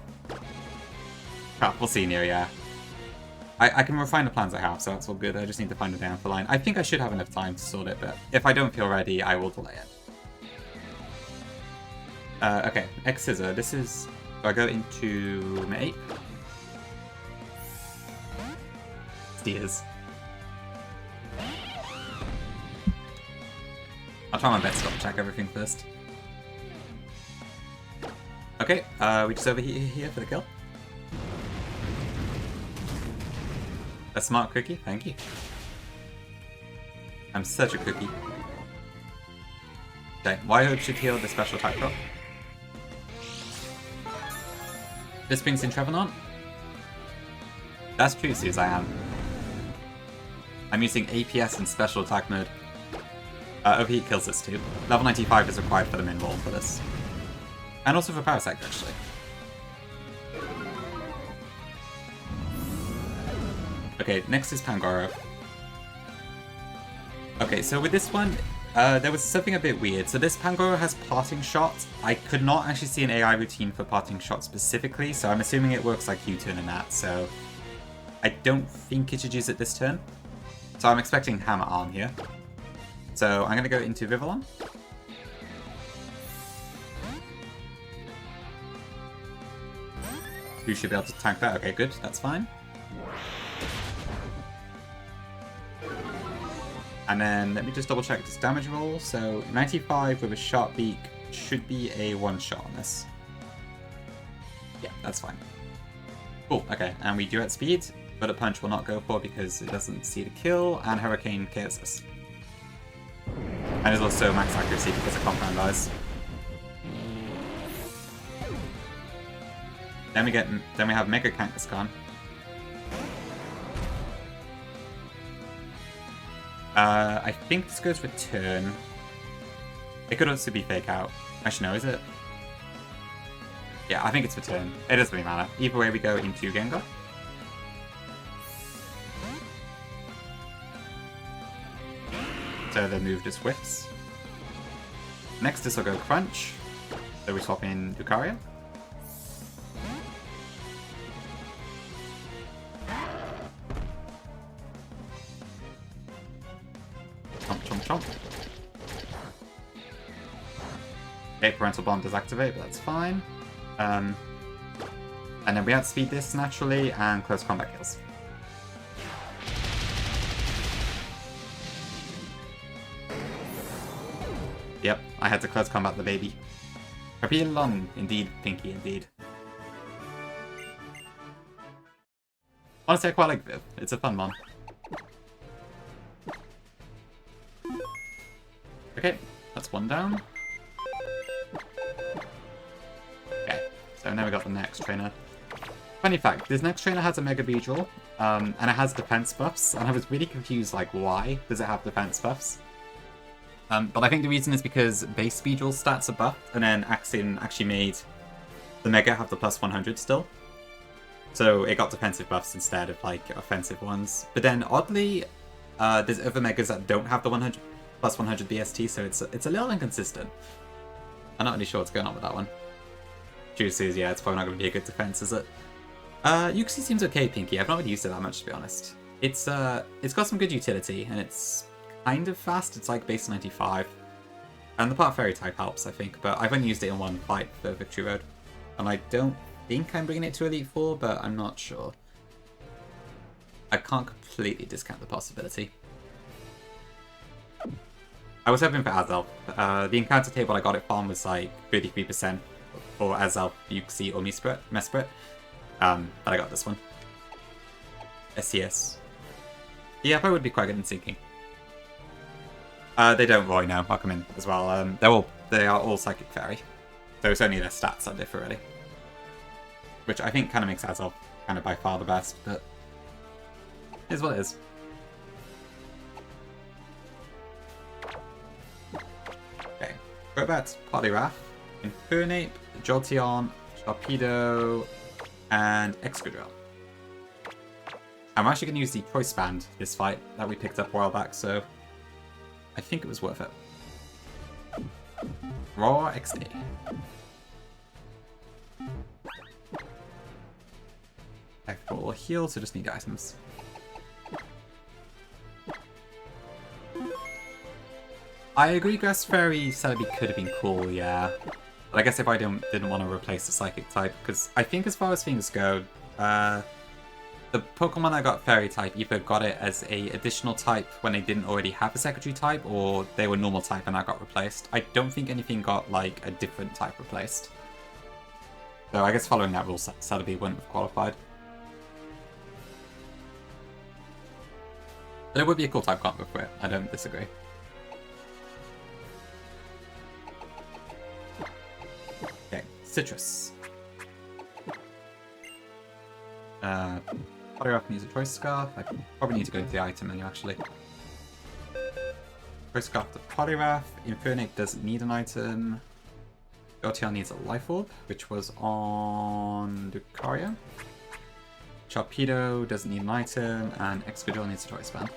Crap, we'll see near, yeah. I can refine the plans I have, so that's all good. I just need to find a downfill line. I think I should have enough time to sort it, but if I don't feel ready, I will delay it. Okay, X-Scissor. This is... Do I go into my ape? Steers. I'll try my best to double check everything first. Okay, we just overheat here for the kill. A smart cookie, thank you. I'm such a cookie. Okay, Y-Hope should heal the special attack drop. This brings in Trevenant. That's true, Suze, I am. I'm using APS in special attack mode. Overheat kills this too. Level 95 is required for the min roll for this. And also for Parasect, actually. Okay, next is Pangoro. Okay, so with this one, there was something a bit weird. So this Pangoro has Parting Shot. I could not actually see an AI routine for Parting Shot specifically, so I'm assuming it works like U-turn and that, so I don't think it should use it this turn. So I'm expecting Hammer Arm here. So I'm going to go into Vivillon. Who should be able to tank that? Okay, good, that's fine. And then let me just double check this damage roll. So 95 with a Sharp Beak should be a one-shot on this. Yeah, that's fine. Cool, okay, and we do at speed, but a punch will not go for because it doesn't see the kill, and Hurricane KOs us. And there's also max accuracy because of Compound Eyes. Then we have Mega Kangaskhan. I think this goes for turn. It could also be Fake Out. Actually, no, is it? Yeah, I think it's for turn. It doesn't really matter. Either way, we go into Gengar. So the move just whips. Next, this will go Crunch. So we swap in Lucario. Chomp, chomp, chomp. Okay, Parental Bond does activate, but that's fine. And then we outspeed this naturally, and Close Combat kills. Yep, I had to Close Combat the baby. Papillon, indeed, Pinky, indeed. Honestly, I quite like Viv. It's a fun one. Okay, that's one down. Okay, so now we got the next trainer. Funny fact, this next trainer has a Mega Beedrill, and it has defense buffs, and I was really confused, like, why does it have defense buffs? But I think the reason is because base Beedrill stats are buffed, and then Axin actually made the Mega have the plus 100 still. So it got defensive buffs instead of, like, offensive ones. But then, oddly, there's other Megas that don't have the 100 plus 100 BST, so it's a little inconsistent. I'm not really sure what's going on with that one. Juices, yeah, it's probably not going to be a good defense, is it? Uxie seems okay, Pinky. I've not really used it that much, to be honest. It's got some good utility, and it's kind of fast. It's like base 95. And the Part Fairy type helps, I think, but I've only used it in one fight for Victory Road. And I don't think I'm bringing it to Elite Four, but I'm not sure. I can't completely discount the possibility. I was hoping for Azelf. The encounter table I got it from was like 33% for Azelf, Uxie, or Mesprit. But I got this one. SCS. Yeah, I would be quite good in Sinking. They don't Roy now. I'll come in as well. They are all Psychic Fairy. So it's only their stats that differ, really. Which I think kind of makes Azelf kind of by far the best, but it is what it is. Okay, Crobat, Poliwrath, Infernape, Jolteon, Torpedo, and Excadrill. I'm actually going to use the Choice Band this fight that we picked up a while back, so I think it was worth it. Raw XD. I've got a heal, so just need items. I agree, Grass Fairy Celebi could have been cool, yeah. But I guess if I didn't want to replace the Psychic type, because I think as far as things go, the Pokemon that got Fairy type either got it as a additional type when they didn't already have a secondary type, or they were normal type and that got replaced. I don't think anything got like a different type replaced. So I guess following that rule, Celebi wouldn't have qualified. But it would be a cool type combo for it, I don't disagree. Okay, Citrus. Poliwrath needs a Choice Scarf. I probably need to go into the item menu actually. Choice Scarf to Poliwrath. Infernape doesn't need an item. Jolteon needs a Life Orb, which was on Lucario. Torpedo doesn't need an item, and Excadrill needs a Choice Band.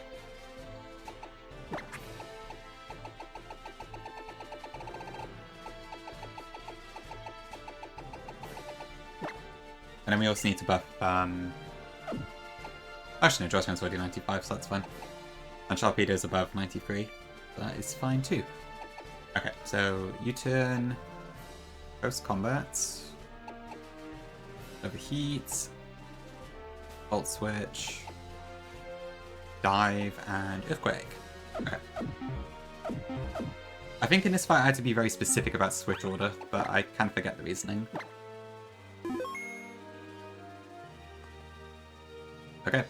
And then we also need to buff, actually no, Jolteon's already 95, so that's fine. And Torpedo's above 93, so that is fine too. Okay, so U-turn, Post Combat, Overheat, Volt Switch, Dive, and Earthquake. Okay. I think in this fight I had to be very specific about switch order, but I can forget the reasoning. Okay.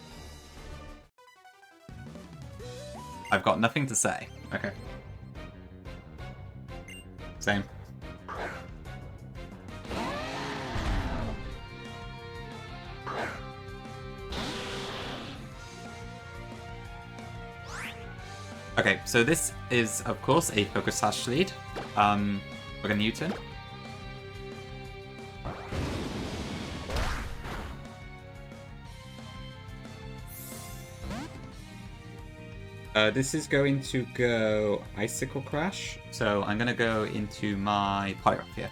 I've got nothing to say. Okay. Same. Okay, so this is, of course, a Focus Sash lead. We're going to U-turn. This is going to go Icicle Crash, so I'm going to go into my Poliwrath here.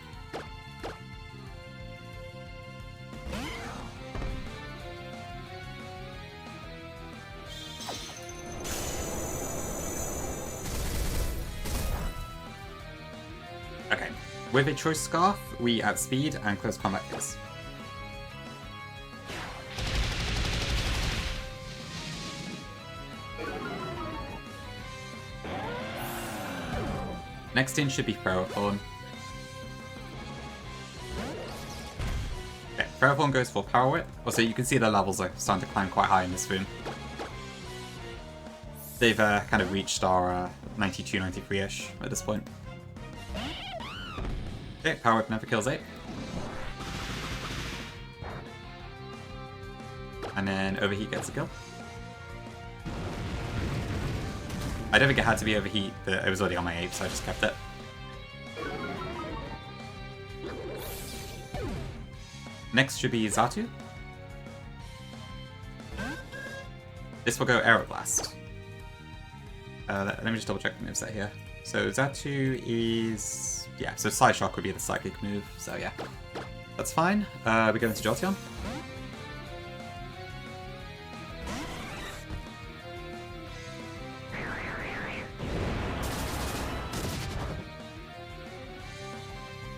Okay, with a Choice Scarf, we outspeed and close combat kills. Next in should be Ferrothorn. Okay, Ferrothorn goes for Power Whip. Also, you can see the levels are starting to climb quite high in this room. They've kind of reached our 92, 93-ish at this point. Okay, Power Whip never kills 8. And then Overheat gets a kill. I don't think it had to be Overheat, but it was already on my 8, so I just kept it. Next should be Xatu. This will go Aeroblast. Let me just double check the moveset here. So Xatu is... yeah, so Side Shock would be the Psychic move, so yeah. That's fine. We go into Jolteon.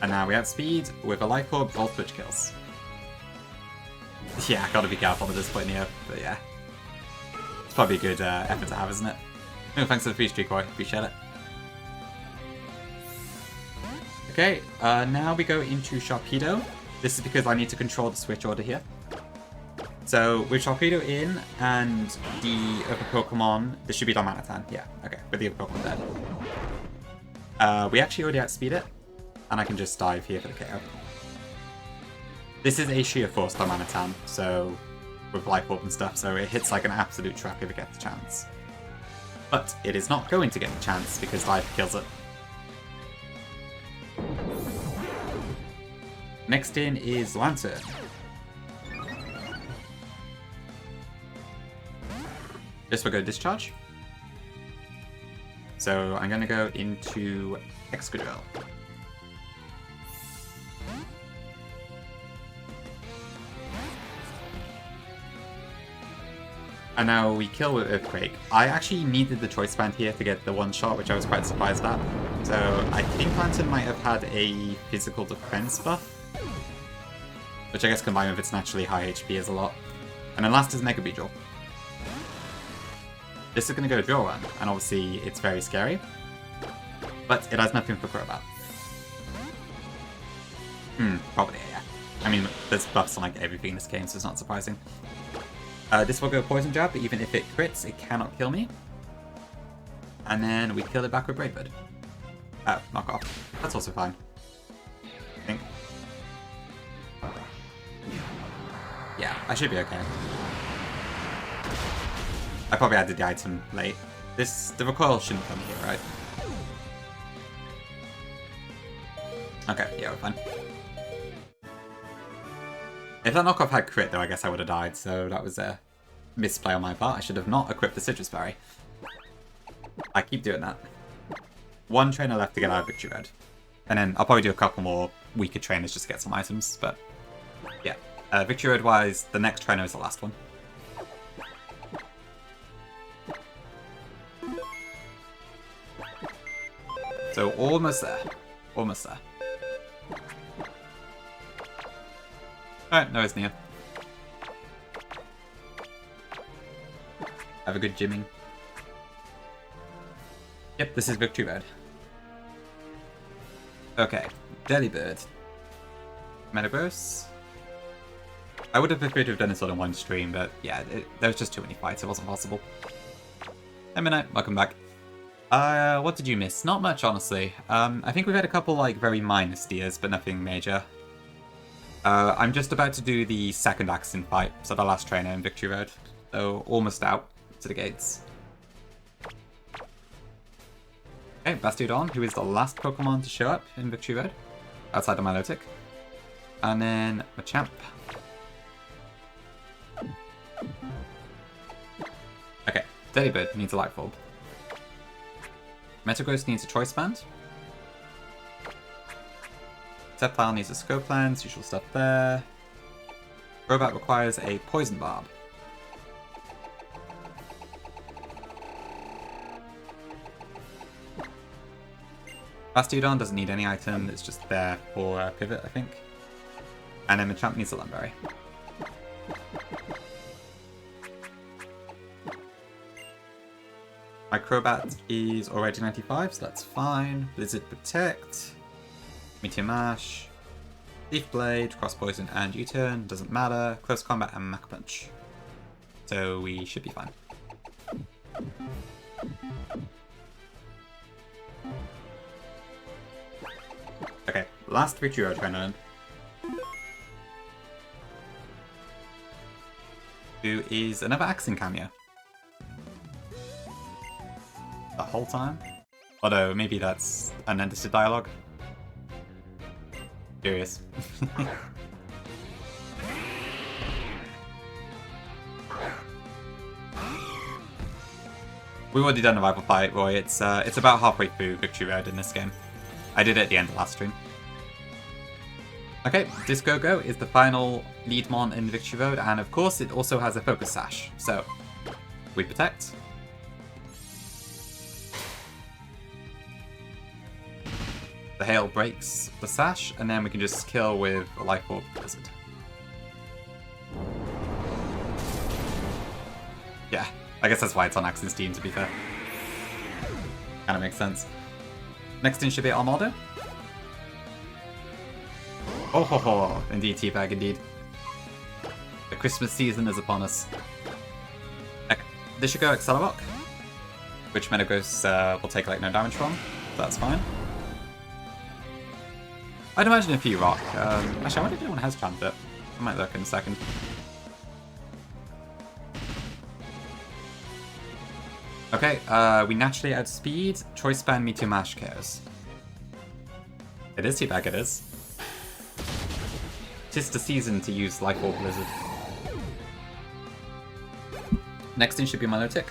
And now we outspeed with a Life Orb, Volt Switch kills. Yeah, gotta be careful at this point here, but yeah. It's probably a good effort to have, isn't it? Oh, thanks for the free streak, Roy. Appreciate it. Okay, now we go into Sharpedo. This is because I need to control the switch order here. So with Sharpedo in and the other Pokemon, this should be Darmanitan. Yeah, okay, with the other Pokemon dead. We actually already outspeed it. And I can just dive here for the KO. This is a sheer 4-star Manitan, so with Life Orb and stuff, so it hits like an absolute truck if it gets the chance. But it is not going to get the chance because life kills it. Next in is Lantern. This will go Discharge. So I'm going to go into Excadrill. And now we kill with Earthquake. I actually needed the Choice Band here to get the one shot, which I was quite surprised at. So I think Lantern might have had a physical defense buff, which I guess combined with its naturally high HP is a lot. And then last is Mega Beedrill. This is going to go Drill Run, and obviously it's very scary, but it has nothing for Crobat. Probably, yeah. I mean, there's buffs on like everything in this game, so it's not surprising. This will go Poison Jab, but even if it crits, it cannot kill me. And then we kill it back with Brave Bird. Knock off. That's also fine, I think. Yeah, I should be okay. I probably added the item late. The recoil shouldn't come here, right? Okay, yeah, we're fine. If that knockoff had crit, though, I guess I would have died, so that was a misplay on my part. I should have not equipped the Citrus Berry. I keep doing that. One trainer left to get out of Victory Road. And then I'll probably do a couple more weaker trainers just to get some items, but yeah. Victory Road-wise, the next trainer is the last one. So almost there. Almost there. Alright, no, it's near. Have a good gymming. Yep, this is Victory Road. Okay, Delibird. Metagross. I would have preferred to have done this all in one stream, but yeah, there was just too many fights, it wasn't possible. Hey Midnight, welcome back. What did you miss? Not much, honestly. I think we've had a couple, like, very minor steers, but nothing major. I'm just about to do the second Axin fight, so the last trainer in Victory Road. So, almost out to the gates. Okay, Bastiodon, who is the last Pokemon to show up in Victory Road, outside of Milotic. And then Machamp. Okay, Delibird needs a Life Orb. Metagross needs a Choice Band. Sceptile needs a Scope Lens, usual stuff there. Crobat requires a Poison Barb. Bastiodon doesn't need any item, it's just there for pivot, I think. And then Machamp needs a Lumberry. My Crobat is already 95, so that's fine. Blizzard Protect, Meteor Mash, Leaf Blade, Cross Poison, and U-Turn. Doesn't matter. Close Combat and Mach Punch. So we should be fine. Okay, last Victory Road trainer, who is another Axin cameo. The whole time? Although, maybe that's unedited dialogue. Curious. We've already done a rival fight, Roy. It's about halfway through Victory Road in this game. I did it at the end of last stream. Okay, Discogo is the final Leadmon in Victory Road, and of course it also has a Focus Sash. So, we protect. The hail breaks the sash, and then we can just kill with a Life Orb Blizzard. Yeah, I guess that's why it's on Axin's team, to be fair. Kinda makes sense. Next in should be Armaldo. Oh ho ho, indeed, Teabag, indeed. The Christmas season is upon us. Okay, this should go Accelerock, which Metagross will take like no damage from, so that's fine. I'd imagine a few rock. Actually, I wonder if anyone has chanted it. I might look in a second. Okay, we naturally outspeed. Choice Band Meteor Mash cares. It is Teabag, it is. Tis the season to use Life Orb Blizzard. Next in should be Milotic.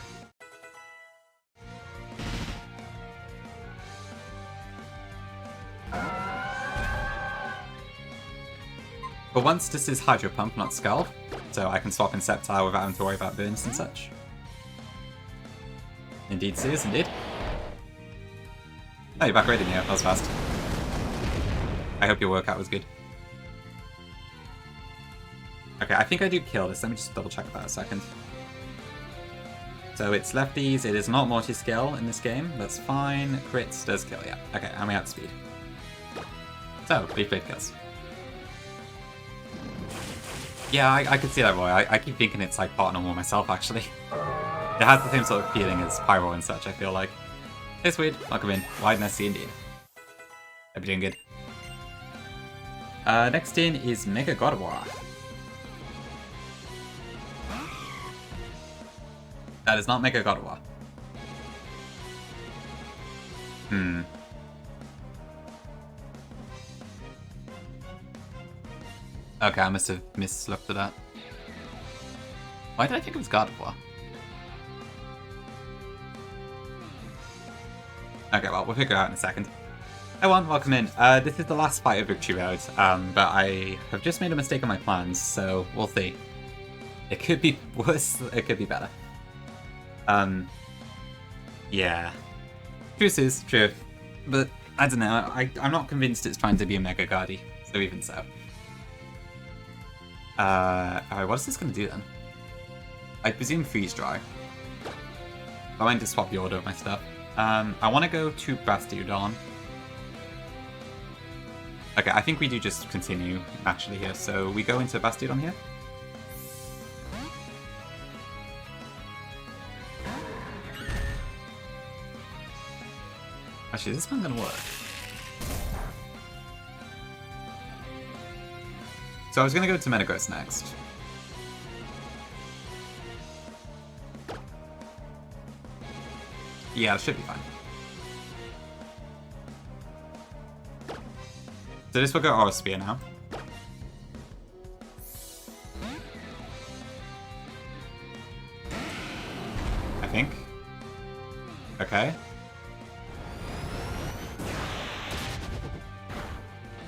For once, this is Hydro Pump, not Scald, so I can swap in Sceptile without having to worry about burns and such. Indeed, Sears, indeed. Oh, you're back already, Neo. That was fast. I hope your workout was good. Okay, I think I do kill this. Let me just double check that a second. So it's lefties, it is not multi-skill in this game. That's fine. Crits does kill, yeah. Okay, and we outspeed. So, Leaf Blade kills. Yeah, I could see that, Roy. I keep thinking it's like part normal myself, actually. It has the same sort of feeling as Pyro and such, I feel like. Hey, sweet. Welcome in. Wide Nessie indeed. Hope you're doing good. Next in is Mega Gardevoir. That is not Mega Gardevoir. Okay, I must have mislooked at that. Why did I think it was Gardevoir? Okay, well, we'll figure it out in a second. Everyone, welcome in. This is the last fight of Victory Road, but I have just made a mistake on my plans, so we'll see. It could be worse, it could be better. Yeah. Truth is, true. But, I don't know, I'm not convinced it's trying to be a Mega Guardy, so even so. Alright, what is this going to do then? I presume Freeze Dry. I went to swap the order of my stuff. I want to go to Bastiodon. Okay, I think we do just continue naturally here, so we go into Bastiodon here. Actually, is this one going to work? So I was going to go to Metagross next. Yeah, it should be fine. So this will go Aura Spear now. I think. Okay.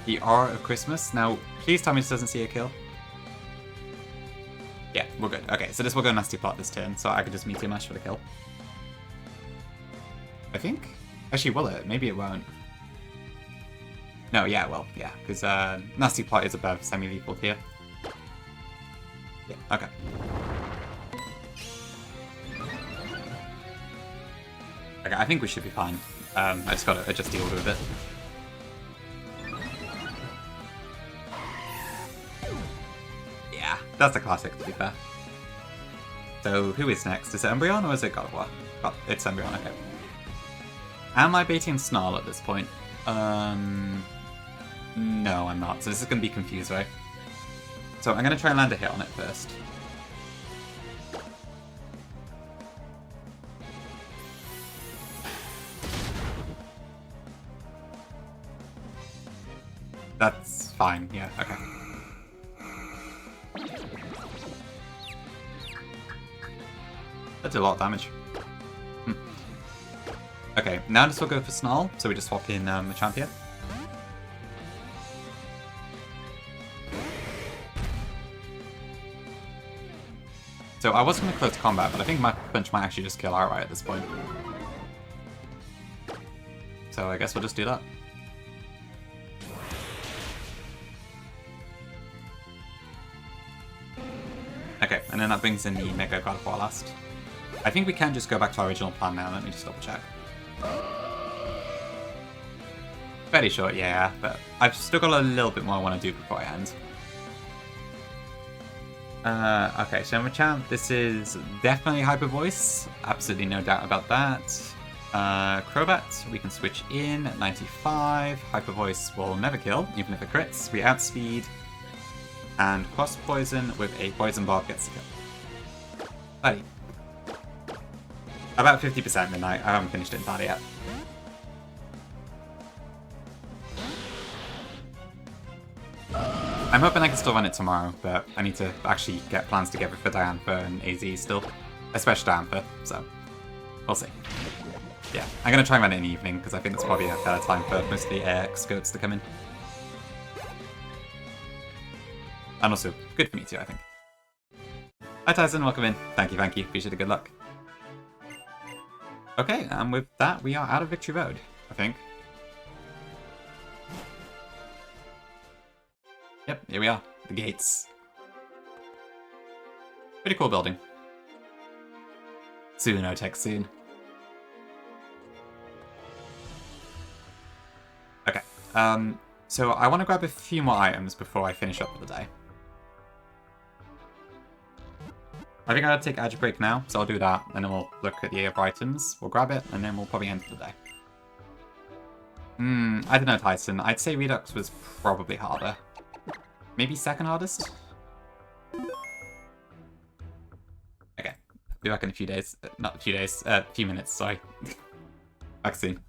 The Aura of Christmas. Now, please tell me this doesn't see a kill. Yeah, we're good. Okay, so this will go Nasty Plot this turn, so I could just Meteor Mash for the kill. I think? Actually, will it? Maybe it won't. No, yeah, it will. Yeah, because Nasty Plot is above semi-lethal here. Yeah, okay. Okay, I think we should be fine. I just gotta adjust the order of it. Yeah, that's a classic, to be fair. So, who is next? Is it Umbreon or is it Gardevoir? Oh, it's Umbreon, okay. Am I baiting Snarl at this point? No, I'm not. So this is going to be confused, right? So I'm going to try and land a hit on it first. That's fine, yeah, okay. That did a lot of damage. Okay, now this will go for Snarl, so we just swap in the champion. So I was going to close combat, but I think Mach Punch might actually just kill outright at this point. So I guess we'll just do that. Okay, and then that brings in the Mega Gardevoir last. I think we can just go back to our original plan now, let me just double check. Fairly short, yeah, but I've still got a little bit more I want to do before I end. Okay, so Machamp, this is definitely Hyper Voice. Absolutely no doubt about that. Crobat, we can switch in at 95. Hyper Voice will never kill, even if it crits. We outspeed. And Cross Poison with a Poison Barb gets the kill. Buddy. About 50% Midnight. I haven't finished it entirely yet. I'm hoping I can still run it tomorrow, but I need to actually get plans together for Diantha and AZ still. Especially Diantha, so we'll see. Yeah, I'm going to try and run it in the evening, because I think it's probably a better time for most of the AX goats to come in. And also, good for me too, I think. Hi Tyson, welcome in. Thank you, appreciate the good luck. Okay, and with that, we are out of Victory Road, I think. Yep, here we are. The gates. Pretty cool building. Soon, Otech, soon. Okay, so I want to grab a few more items before I finish up for the day. I think I'll take Edge Break now, so I'll do that, and then we'll look at the other items. We'll grab it, and then we'll probably end the day. I don't know, Tyson. I'd say Redux was probably harder. Maybe second hardest? Okay. Be back in a few days. Not a few days. A few minutes, sorry. Back soon.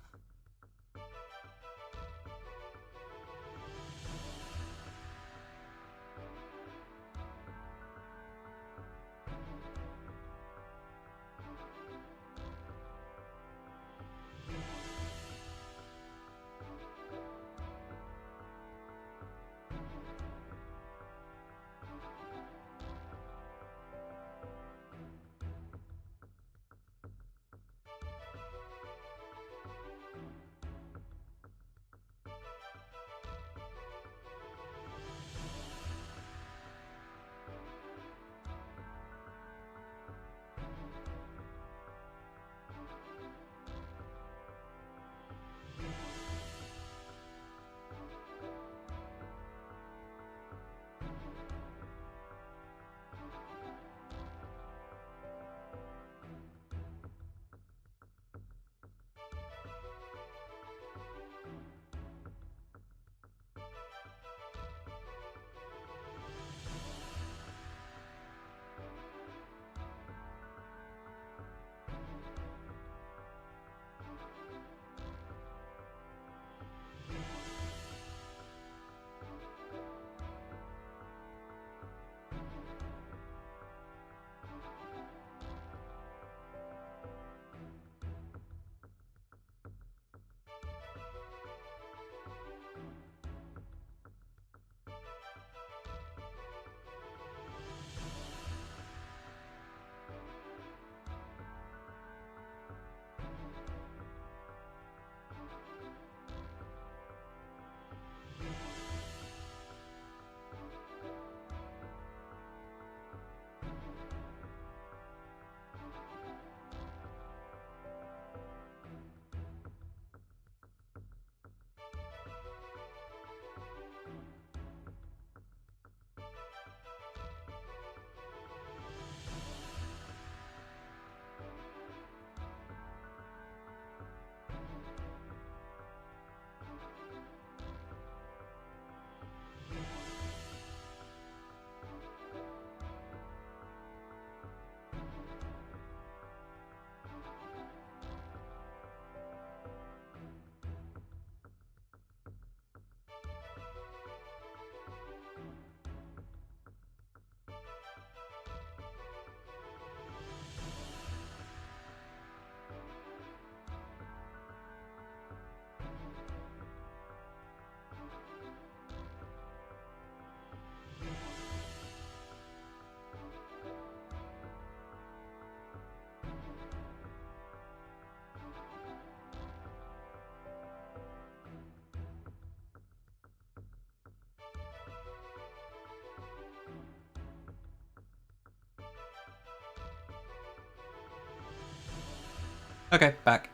Okay, back.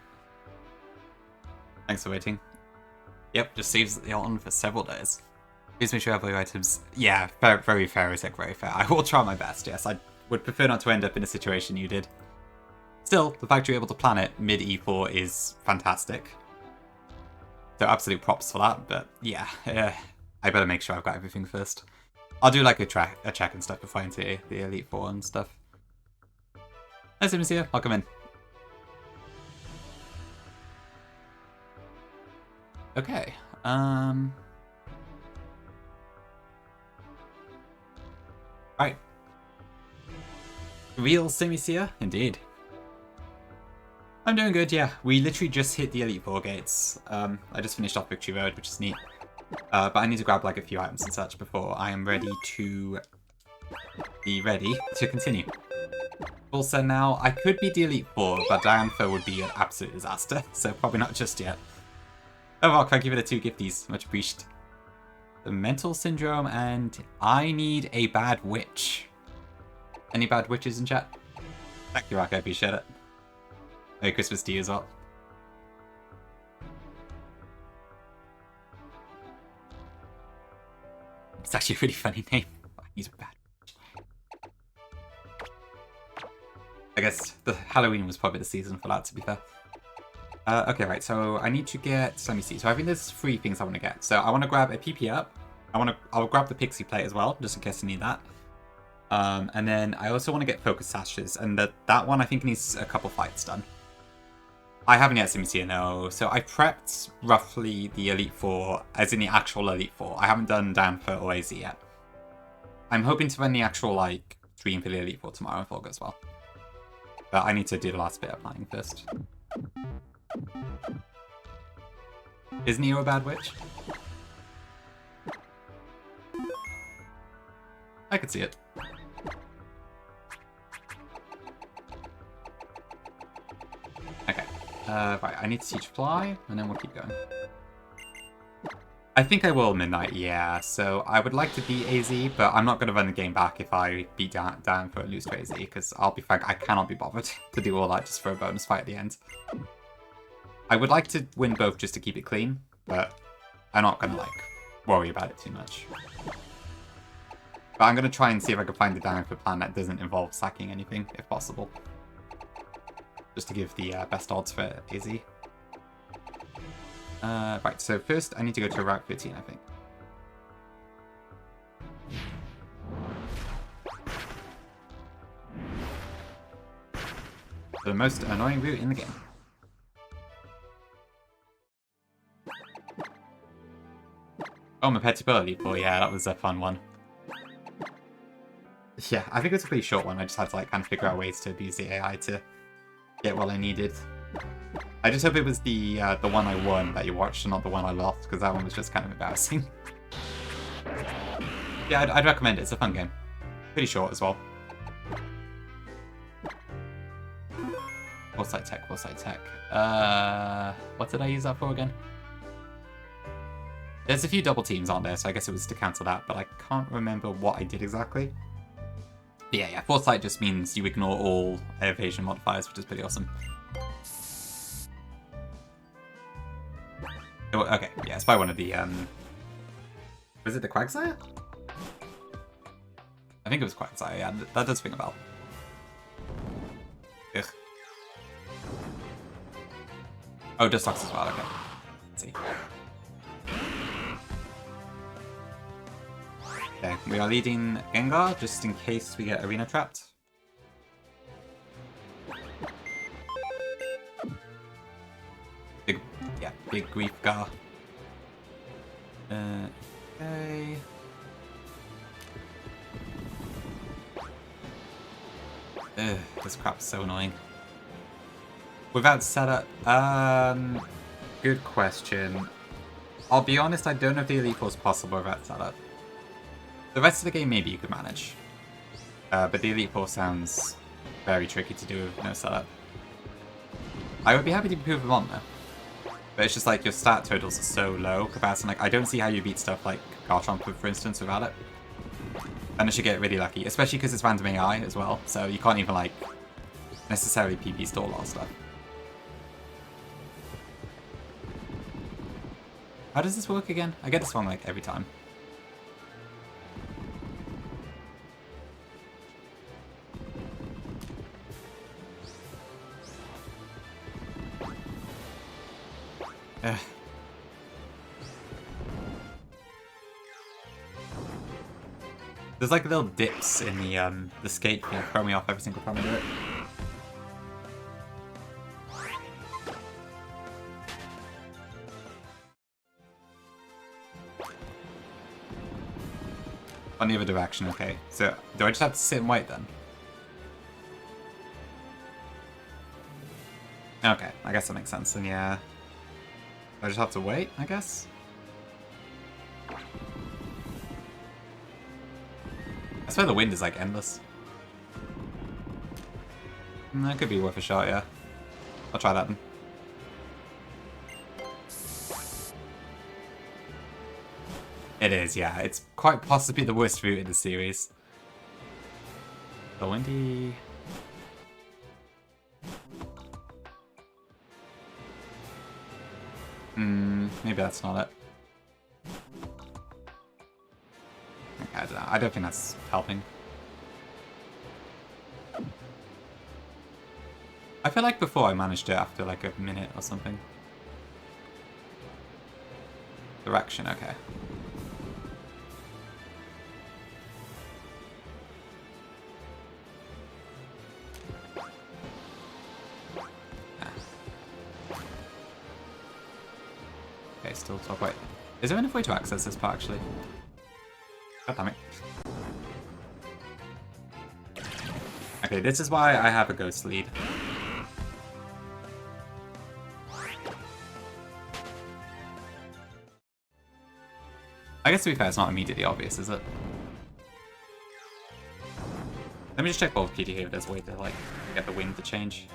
Thanks for waiting. Yep, just saves it on for several days. Please make sure you have all your items. Yeah, very fair, Isaac, very fair. I will try my best, yes. I would prefer not to end up in a situation you did. Still, the fact you're able to plan it mid E4 is fantastic. So absolute props for that, but yeah, I better make sure I've got everything first. I'll do like a check and stuff before I enter the Elite Four and stuff. Nice to see you. Welcome in. Okay. Right. Real Simiseer, indeed. I'm doing good, yeah. We literally just hit the Elite Four gates. I just finished off Victory Road, which is neat. But I need to grab like a few items and such before I am ready to continue. Full send now. I could be the Elite Four, but Diantha would be an absolute disaster, so probably not just yet. Oh, Rock, thank you for the 2 gifties. Much appreciated. The Mental Syndrome, and I need a bad witch. Any bad witches in chat? Thank you, Rock, I appreciate it. Merry Christmas to you as well. It's actually a really funny name. He's bad. I guess the Halloween was probably the season for that, to be fair. Okay, right, so I need to get, let me see. So I think there's 3 things I want to get. So I want to grab a PP up. I'll grab the Pixie Plate as well, just in case I need that. And then I also want to get Focus Sashes, and that one I think needs a couple fights done. I haven't yet seen Simiseer, no. So I prepped roughly the Elite Four, as in the actual Elite Four. I haven't done Diantha or AZ yet. I'm hoping to run the actual, like, stream for the Elite Four tomorrow if all goes well. But I need to do the last bit of planning first. Is Neo a bad witch? I could see it. Okay. Right, I need to teach Fly, and then we'll keep going. I think I will Midnight, yeah. So I would like to beat AZ, but I'm not going to run the game back if I beat down for a lose to AZ, because I'll be frank, I cannot be bothered to do all that just for a bonus fight at the end. I would like to win both just to keep it clean, but I'm not going to, like, worry about it too much. But I'm going to try and see if I can find a Diantha plan that doesn't involve sacking anything, if possible. Just to give the best odds for AZ. Right, so first I need to go to Route 13, I think. The most annoying route in the game. Oh, my Petty Ability Pool, yeah, that was a fun one. Yeah, I think it was a pretty short one. I just had to like kind of figure out ways to abuse the AI to get what I needed. I just hope it was the one I won that you watched and not the one I lost, because that one was just kind of embarrassing. Yeah, I'd recommend it. It's a fun game. Pretty short as well. Foresight Tech, Foresight Tech. What did I use that for again? There's a few double teams on there, so I guess it was to cancel that, but I can't remember what I did exactly. But yeah, Foresight just means you ignore all evasion modifiers, which is pretty awesome. Oh, okay, yeah, it's by one of the, was it the Quagsire? I think it was Quagsire, yeah, that does ring a bell. Ugh. Oh, Dustlocks as well, okay. Let's see. Okay, we are leading Gengar, just in case we get Arena trapped. Big Grief Gar. Okay. Ugh, this crap's so annoying. Without setup, good question. I'll be honest, I don't know if the Elite Four is possible without setup. The rest of the game, maybe you could manage. But the Elite Four sounds very tricky to do with no setup. I would be happy to prove them on, though. But it's just like your stat totals are so low compared to, like, I don't see how you beat stuff like Garchomp, for instance, without it. Unless you get really lucky, especially because it's random AI as well, so you can't even, like, necessarily PP stall all stuff. How does this work again? I get this one, like, every time. Ugh. There's like little dips in the skate that throw me off every single time I do it. On the other direction, okay. So, do I just have to sit and wait then? Okay, I guess that makes sense, and yeah. I just have to wait, I guess? I swear the wind is like endless. That could be worth a shot, yeah. I'll try that then. It is, yeah. It's quite possibly the worst route in the series. The windy... maybe that's not it. Okay, I don't know. I don't think that's helping. I feel like before I managed it after like a minute or something. Direction, okay. Okay, still top. Wait, is there enough way to access this part actually? God damn it. Okay, this is why I have a ghost lead. I guess to be fair, it's not immediately obvious, is it? Let me just check both PDA if there's a way to like get the wind to change.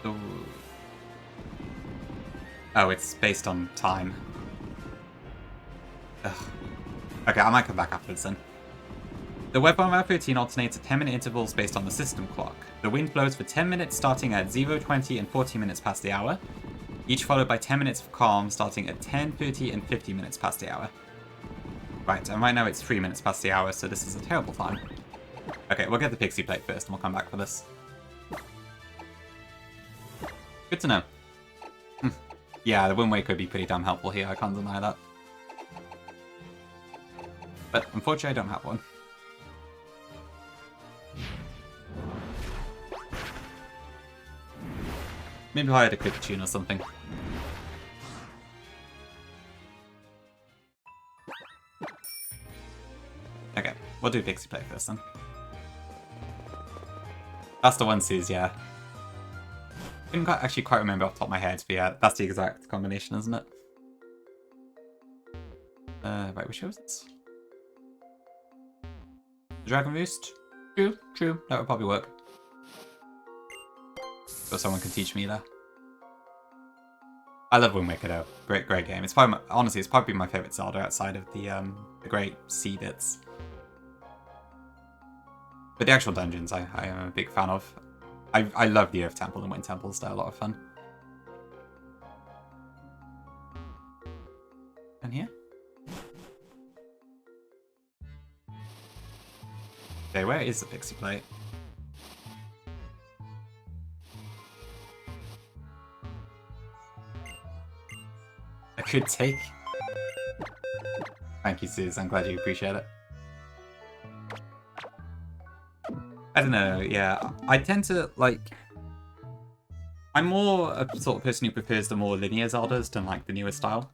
Ooh. Oh, it's based on time. Ugh. Okay, I might come back afterwards then. The weather on Route 13 alternates at 10-minute intervals based on the system clock. The wind blows for 10 minutes starting at 0:20 and 40 minutes past the hour, each followed by 10 minutes of calm starting at 10:30 and 50 minutes past the hour. Right, and right now it's 3 minutes past the hour, so this is a terrible time. Okay, we'll get the pixie plate first and we'll come back for this. Good to know. Yeah, the Wind Waker could be pretty damn helpful here, I can't deny that. But unfortunately I don't have one. Maybe if I had a quick tune or something. Okay, we'll do Pixie Play first then. That's the one, Suze, yeah. I didn't actually quite remember off the top of my head, but yeah, that's the exact combination, isn't it? Right, which was this? Dragon Roost? True, true, that would probably work. So someone can teach me there. I love Wind Waker though. Great game. It's probably honestly, it's probably my favorite Zelda outside of the great sea bits. But the actual dungeons, I am a big fan of. I love the Earth Temple and Wind Temples. They're a lot of fun. And here? Okay, where is the Pixie Plate? A good take. Thank you, Suze. I'm glad you appreciate it. I don't know, yeah. I tend to, like... I'm more a sort of person who prefers the more linear Zeldas than, like, the newer style.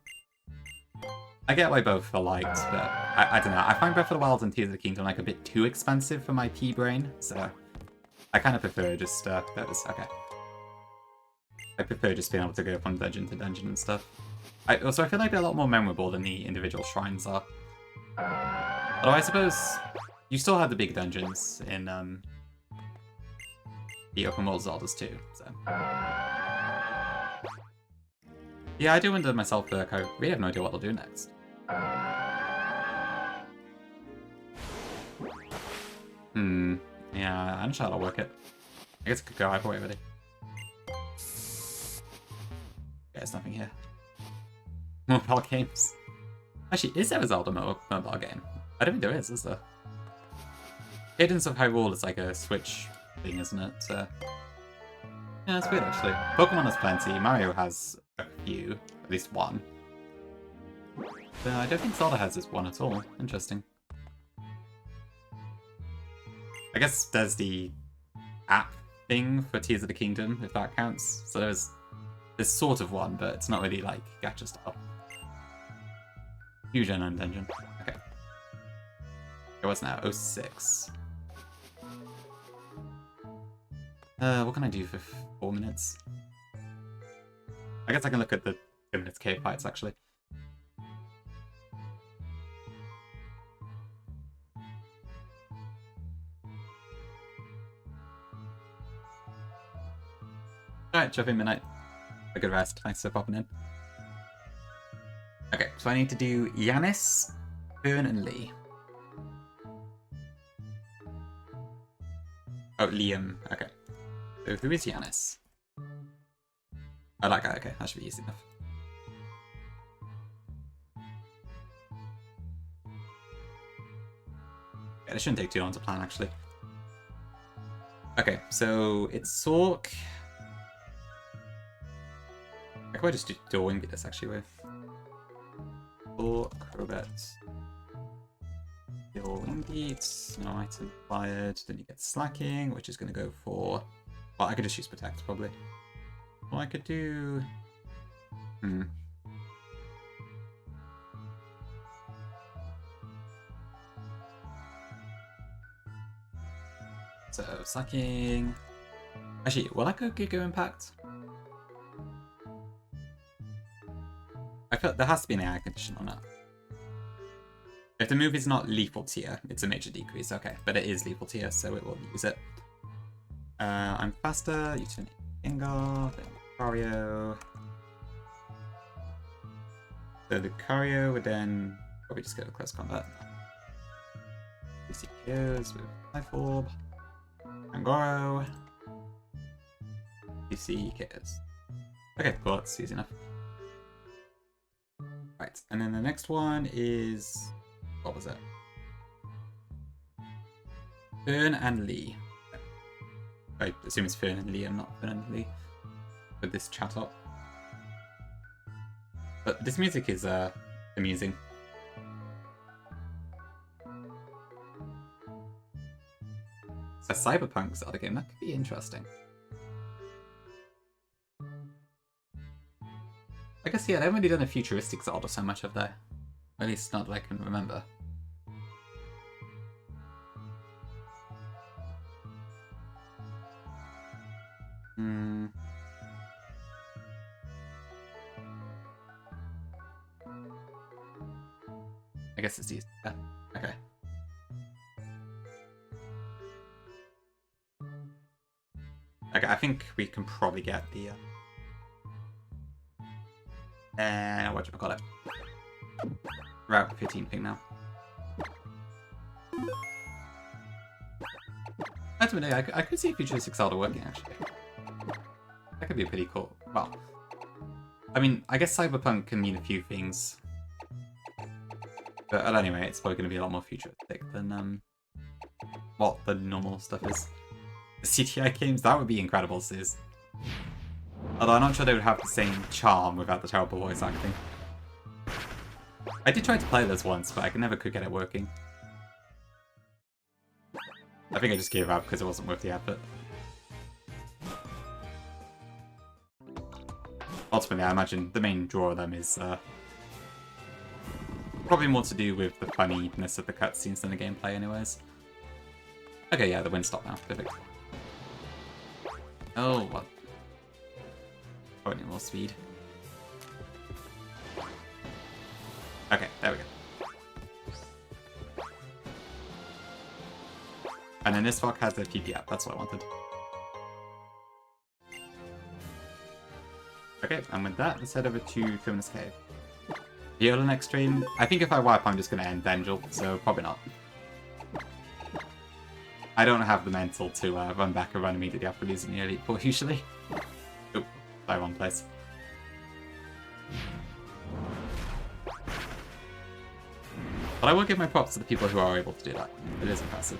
I get why both are liked, but I don't know. I find Breath of the Wild and Tears of the Kingdom, like, a bit too expensive for my P-brain, so... I kind of prefer just, okay. I prefer just being able to go from dungeon to dungeon and stuff. Also, I feel like they're a lot more memorable than the individual shrines are. Although I suppose you still have the big dungeons in the open world Zeldas too, so... Yeah, I do wonder myself, but like, I really have no idea what they'll do next. Yeah, I'm not sure how to work it. I guess it could go either way, really. Yeah, there's nothing here. Mobile games. Actually, is there a Zelda mobile game? I don't think there is there? Cadence of Hyrule is like a Switch thing, isn't it? So... yeah, it's weird actually. Pokemon has plenty, Mario has a few, at least one. But I don't think Zelda has this one at all. Interesting. I guess there's the app thing for Tears of the Kingdom, if that counts. So there's sort of one, but it's not really like gacha style. Huge unknown dungeon. Okay. It was now 06. What can I do for 4 minutes? I guess I can look at the 2 minutes cave fights actually. Alright, Chuffy Midnight. A good rest. Thanks for popping in. Okay, so I need to do Yanis, Fern, and Lee. Oh, Liam. Okay. So who is Yanis? Oh, that guy. Okay, that should be easy enough. Yeah, it shouldn't take too long to plan, actually. Okay, so it's Sork. I could just do a wing beat this actually with Sork, Robert. Your wing beats, no item fired, then you get slacking, which is going to go for... well, I could just use protect probably. Or I could do... So, slacking... actually, will I go Giga Impact? I feel there has to be an AI condition on that. If the move is not lethal tier, it's a major decrease. Okay, but it is lethal tier, so it will use it. I'm faster. You turn Gengar, then Lucario. So the Lucario would then probably just go to close combat. DC kills with Life Orb. Angoro. DC kills. Okay, cool. That's easy enough. Right, and then the next one is... what was it? Fern and Lee. I assume it's Fern and Liam, not Fern and Lee. With this chat up. But this music is amusing. It's a Cyberpunk Zelda game, that could be interesting. I guess, yeah, they haven't really done a futuristic Zelda so much, have they? At least not that I can remember. I guess it's easy. Yeah. Okay. Okay, I think we can probably get the... whatchamacallit? Route 15 ping now. Ultimately, I could see Futuristic Zelda working, actually. That could be pretty cool. Well, I mean, I guess Cyberpunk can mean a few things. But anyway, it's probably going to be a lot more futuristic than, what the normal stuff is. The CTI games, that would be incredible, Sis. Although I'm not sure they would have the same charm without the terrible voice acting. I did try to play this once, but I never could get it working. I think I just gave up because it wasn't worth the effort. Ultimately, I imagine the main draw of them is probably more to do with the funniness of the cutscenes than the gameplay anyways. Okay, yeah, the wind stopped now. Perfect. Oh, what? Oh, I need more speed. Okay, there we go. And then this fuck has the PP up, that's what I wanted. Okay, and with that, let's head over to Film's Cave. The other next stream, I think if I wipe, I'm just going to end Dengel, so probably not. I don't have the mental to run back and run immediately after losing the Elite Four, usually. Oop, sorry, wrong place. But I will give my props to the people who are able to do that. It is impressive.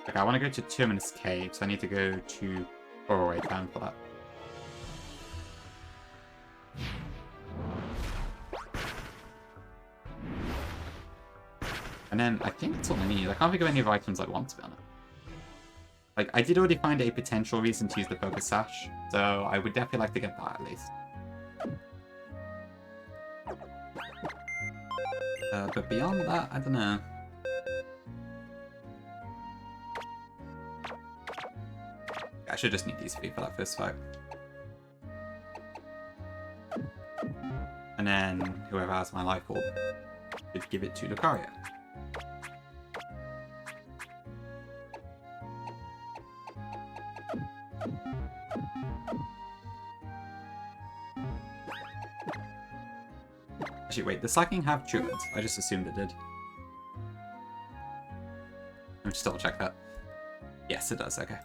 Okay, I want to go to Terminus Cave, so I need to go to Faraway Town for that. And then I think that's all I need. I can't think of any of the items I want, to be honest. Like, I did already find a potential reason to use the Focus Sash, so I would definitely like to get that at least. But beyond that, I don't know. I should just need these three for that first fight. And then whoever has my life orb should give it to Lucario. Actually, wait, does Slacking have Truant? I just assumed it did. Let me just double check that. Yes, it does, okay.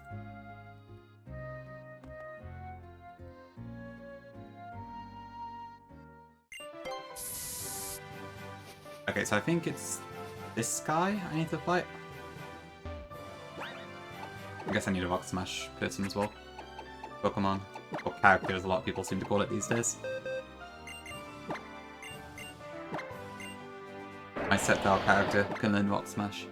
Okay, so I think it's this guy I need to fight. I guess I need a Rock Smash person as well. Pokemon. Or character, as a lot of people seem to call it these days. My Sceptile character can learn Rock Smash.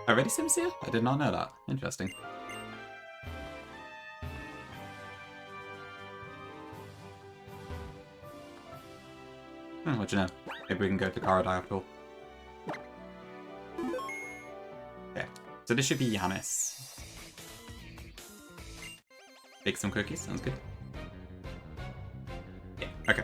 Already Sims here? I did not know that. Interesting. What'd you know? Maybe we can go to Karadai after all. Okay, so this should be Yanis. Bake some cookies, sounds good. Yeah, okay.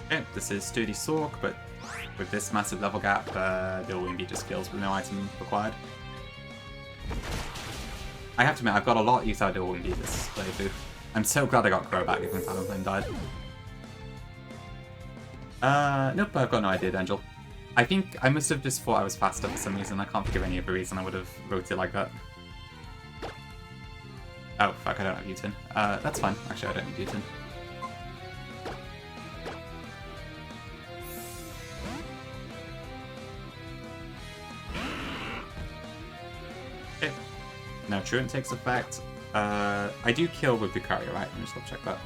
Okay, this is Sturdy Sork, but with this massive level gap, the Wimby just kills with no item required. I have to admit, I've got a lot of use out of Wimby this playthrough. I'm so glad I got Crow back if Talonflame died. Nope, I've got no idea, Angel. I think I must have just thought I was faster for some reason. I can't think of any other reason I would have wrote it like that. Oh, fuck, I don't have U-turn. That's fine. Actually, I don't need U-turn. Okay. Now Truant takes effect. I do kill with Lucario, right? Let me just check that.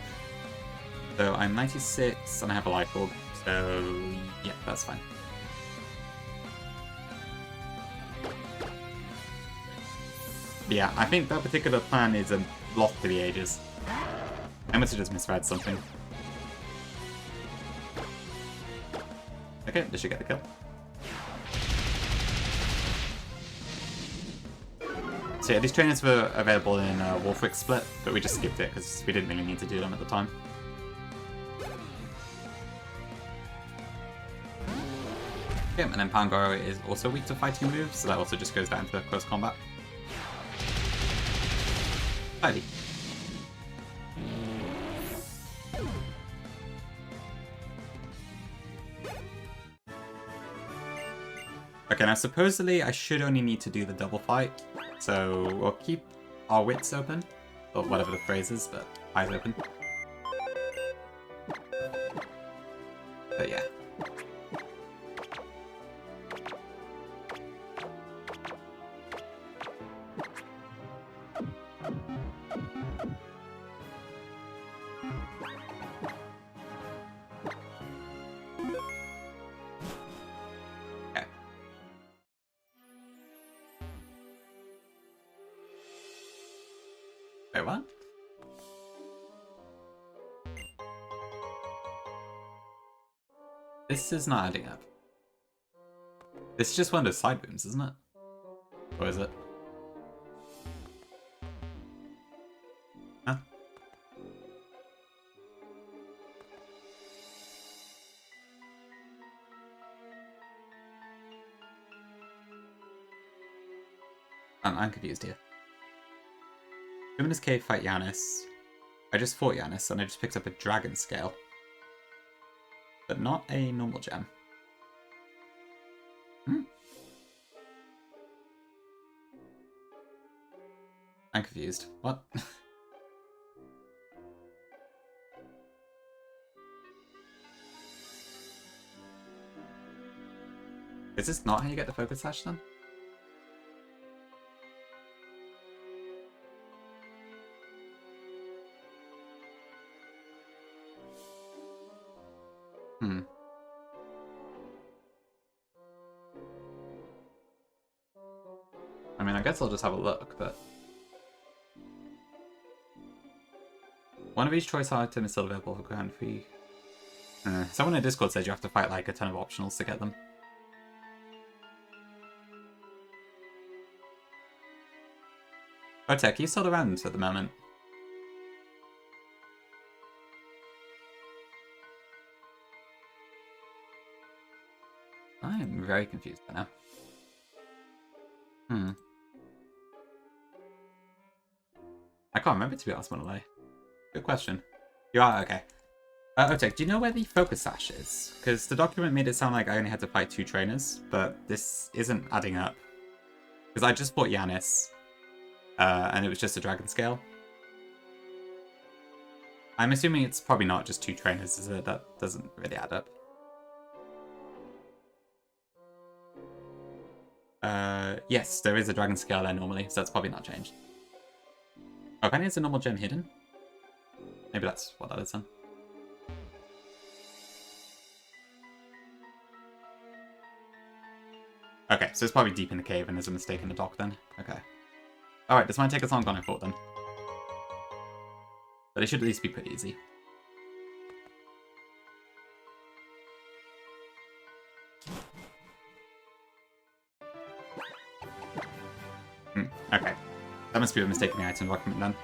So I'm 96 and I have a life orb, so yeah, that's fine. Yeah, I think that particular plan is a lost to the ages. I must have just misread something. Okay, this should get the kill. So yeah, these trainers were available in Wolfwick Split, but we just skipped it because we didn't really need to do them at the time. Okay, and then Pangoro is also weak to fighting moves, so that also just goes down to close combat. Tidy. Okay, now supposedly I should only need to do the double fight, so we'll keep our wits open, or whatever the phrase is, but eyes open. But yeah. Wait, what? This is not adding up. This is just one of those side booms, isn't it? Or is it? Huh? I'm confused here. Luminous Cave fight Yanis. I just fought Yanis and I just picked up a Dragon Scale. But not a normal gem. I'm confused. What? Is this not how you get the Focus Sash then? I mean, I guess I'll just have a look, but... One of each choice item is still available for grand free. Someone in Discord says you have to fight like a ton of optionals to get them. Oh, Tech, you still around at the moment? I am very confused by now. I can't remember, to be honest, Monolay. Good question. You are? Okay. Otek, do you know where the Focus Sash is? Because the document made it sound like I only had to fight 2 trainers, but this isn't adding up. Because I just fought Yanis, and it was just a Dragon Scale. I'm assuming it's probably not just 2 trainers, is it? That doesn't really add up. Yes, there is a Dragon Scale there normally, so that's probably not changed. Oh, apparently it's a normal gem hidden? Maybe that's what that is then. Okay, so it's probably deep in the cave and there's a mistake in the dock then. Okay. Alright, this might take us longer than I thought then. But it should at least be pretty easy. Okay. That must be a mistake in the item document then.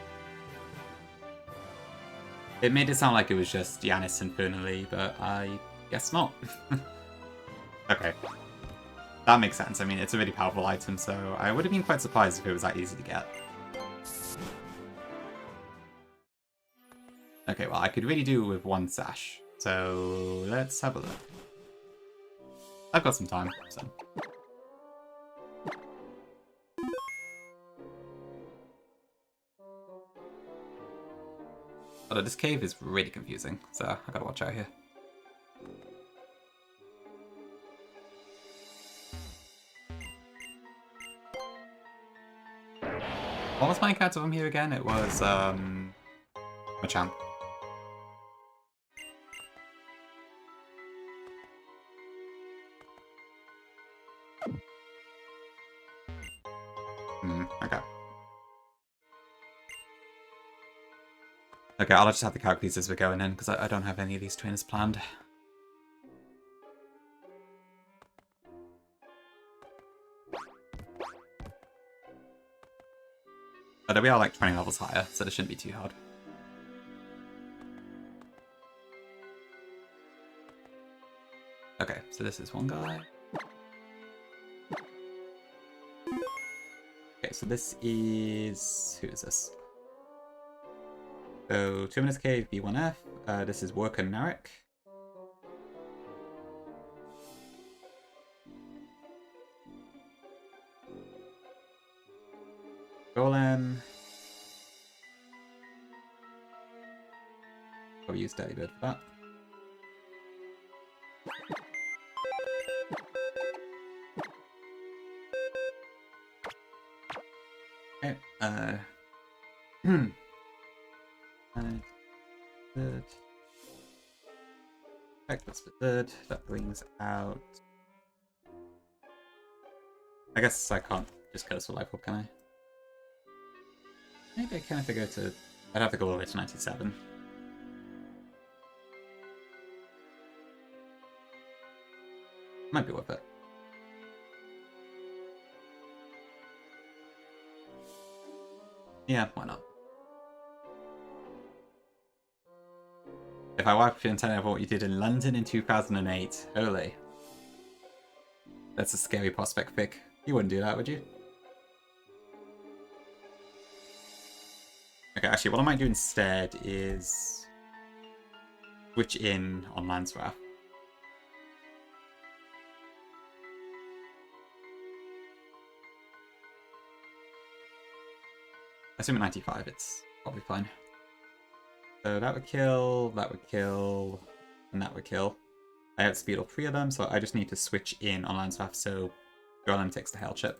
It made it sound like it was just Yanis Infernally, but I guess not. Okay. That makes sense. I mean, it's a really powerful item, so I would have been quite surprised if it was that easy to get. Okay, well, I could really do with 1 sash. So let's have a look. I've got some time, so... Although this cave is really confusing, so I gotta watch out here. What was my encounter from here again? It was, Machamp. Okay. Okay, I'll just have to calculate as we're going in, because I don't have any of these trainers planned. But we are like 20 levels higher, so this shouldn't be too hard. Okay, so this is one guy. Okay, so this is... who is this? So, Terminus Cave, B1F. This is Worker Narek. Golem. Probably use Dirty Bird for that. Okay, third. Okay, that's the third. That brings out... I guess I can't just curse for life up, can I? Maybe I can if I go to... I'd have to go all the way to 97. Might be worth it. Yeah, why not? If I wiped your antenna of what you did in London in 2008, holy. That's a scary prospect, Vic. You wouldn't do that, would you? Okay, actually, what I might do instead is switch in on Lance Wrath. Assuming 95, it's probably fine. So that would kill, and that would kill. I outspeed all three of them, so I just need to switch in on Lance Wrath so Golem takes the Hail Chip.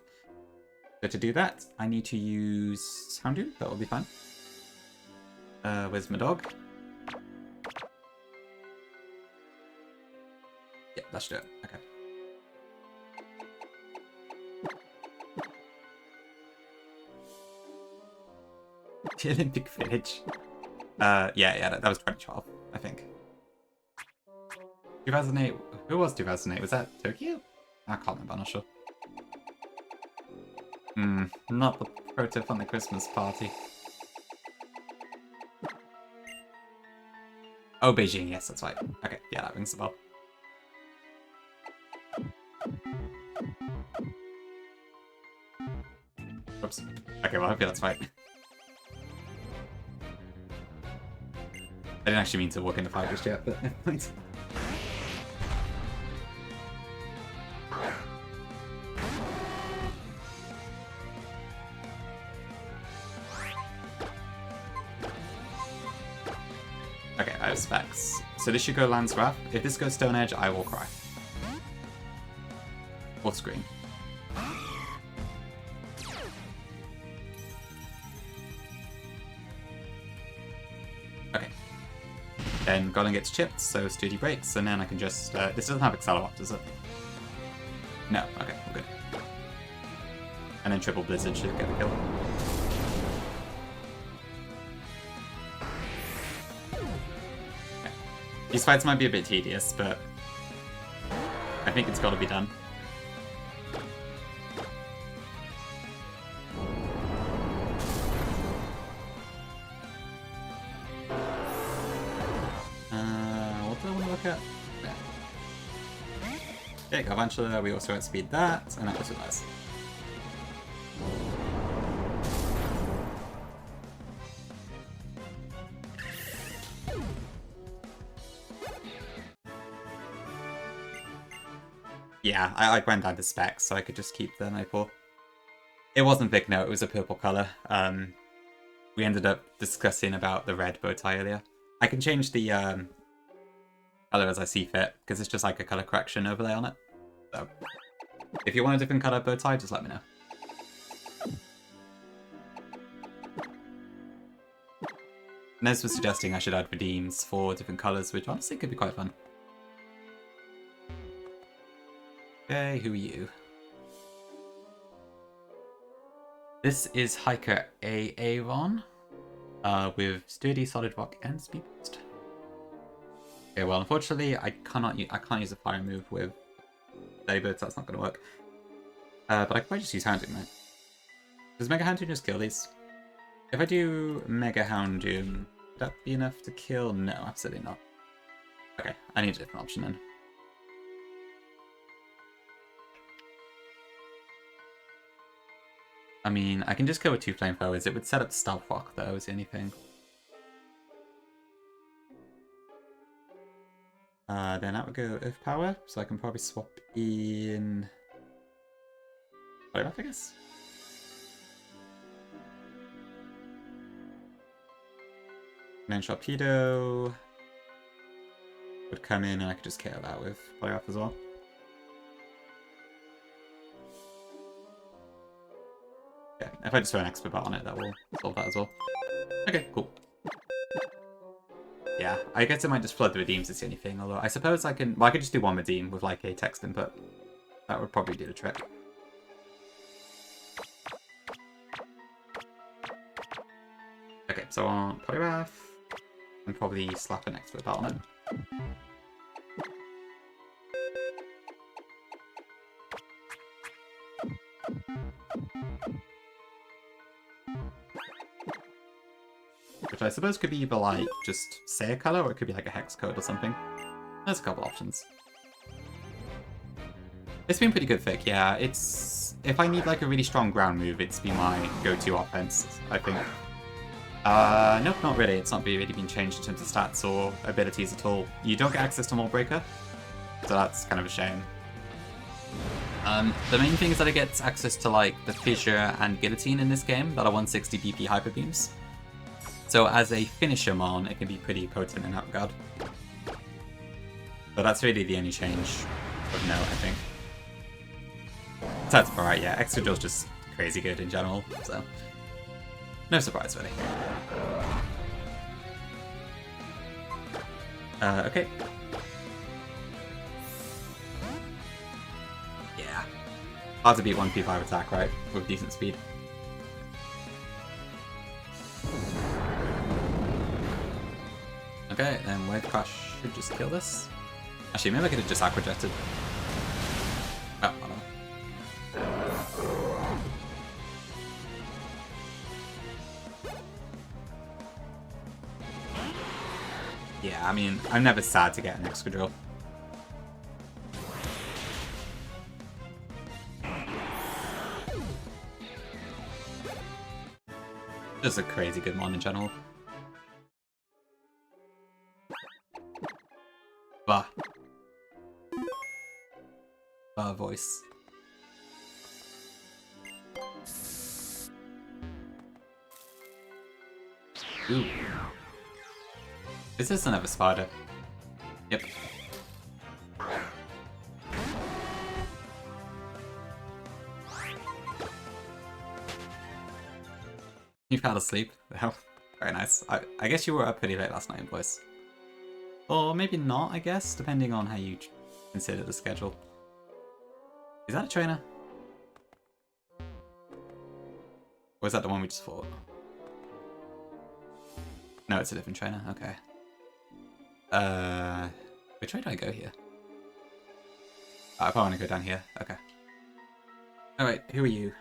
So to do that, I need to use Houndoom, that will be fine. Where's my dog? Yeah, that should do it. Okay. The Olympic Village. Yeah, that was 2012, I think. 2008. Who was 2008? Was that Tokyo? I can't remember, I'm not sure. Not the proto on the Christmas party. Oh, Beijing, yes, that's right. Okay, yeah, that rings a bell. Oops. Okay, well, hopefully that's right. I didn't actually mean to walk into fight just yet, but never mind. Okay, I have specs. So this should go Lance Wrath. If this goes Stone Edge, I will cry. Or scream. Okay. Then Golem gets chipped, so Sturdy breaks, and then I can just... this doesn't have Acceleropt, does it? No, okay, we're good. And then Triple Blizzard should get the kill. These fights might be a bit tedious, but I think it's got to be done. What do I want to look at? Yeah. Okay, Garvantula, we also outspeed that, and that also dies. Yeah, I went down to specs, so I could just keep the Nightfall. It wasn't Vic, no, it was a purple colour. We ended up discussing about the red bow tie earlier. I can change the colour as I see fit, because it's just like a colour correction overlay on it. So, if you want a different colour bow tie, just let me know. Nez was suggesting I should add redeems for different colours, which honestly could be quite fun. Okay, who are you? This is Hiker Aaron, with Sturdy, Solid Rock, and Speed Boost. Okay, well, unfortunately, I can't use a fire move with Daybird, so that's not going to work. But I could probably just use Houndoom, right? Does Mega Houndoom just kill these? If I do Mega Houndoom, would that be enough to kill? No, absolutely not. Okay, I need a different option then. I mean, I can just go with 2 flamethrowers. It would set up Stealth Rock, though, is the only thing. Then that would go Earth Power, so I can probably swap in... Polywrath, I guess? And then Sharpedo would come in, and I could just KO that with Polywrath as well. Yeah, if I just throw an Expert on it, that will solve that as well. Okay, cool. Yeah, I guess it might just flood the redeems, it's the only thing, although I suppose I can... Well, I could just do one redeem with, like, a text input. That would probably do the trick. Okay, so on Polywrath, and probably slap an Expert on it. Which I suppose could be either like just say a color, or it could be like a hex code or something. There's a couple options. It's been pretty good, Vic, yeah. It's... If I need like a really strong ground move, it's been my go-to offense, I think. Nope, not really. It's not really been changed in terms of stats or abilities at all. You don't get access to Maulbreaker, so that's kind of a shame. The main thing is that it gets access to like the Fissure and Guillotine in this game that are 160 BP Hyper Beams. So as a finisher Mon, it can be pretty potent in that regard. But that's really the only change of note, I think. So that's alright, yeah. Excadrill's just crazy good in general, so no surprise really. Okay. Yeah. Hard to beat 1p5 attack, right? With decent speed. Okay, then Wave Crash should just kill this. Actually, maybe I could have just Aqua Jetted. Oh, I don't know. Yeah, I mean, I'm never sad to get an Excadrill. Just a crazy good Mon in general. Bah. Bah voice. Ooh. Is this another spider? Yep. You've had a sleep. Well, very nice. I guess you were up pretty late last night, boys. Or maybe not, I guess, depending on how you consider the schedule. Is that a trainer? Or is that the one we just fought? No, it's a different trainer. Okay. Which way do I go here? Oh, I probably want to go down here. Okay. Alright, who are you?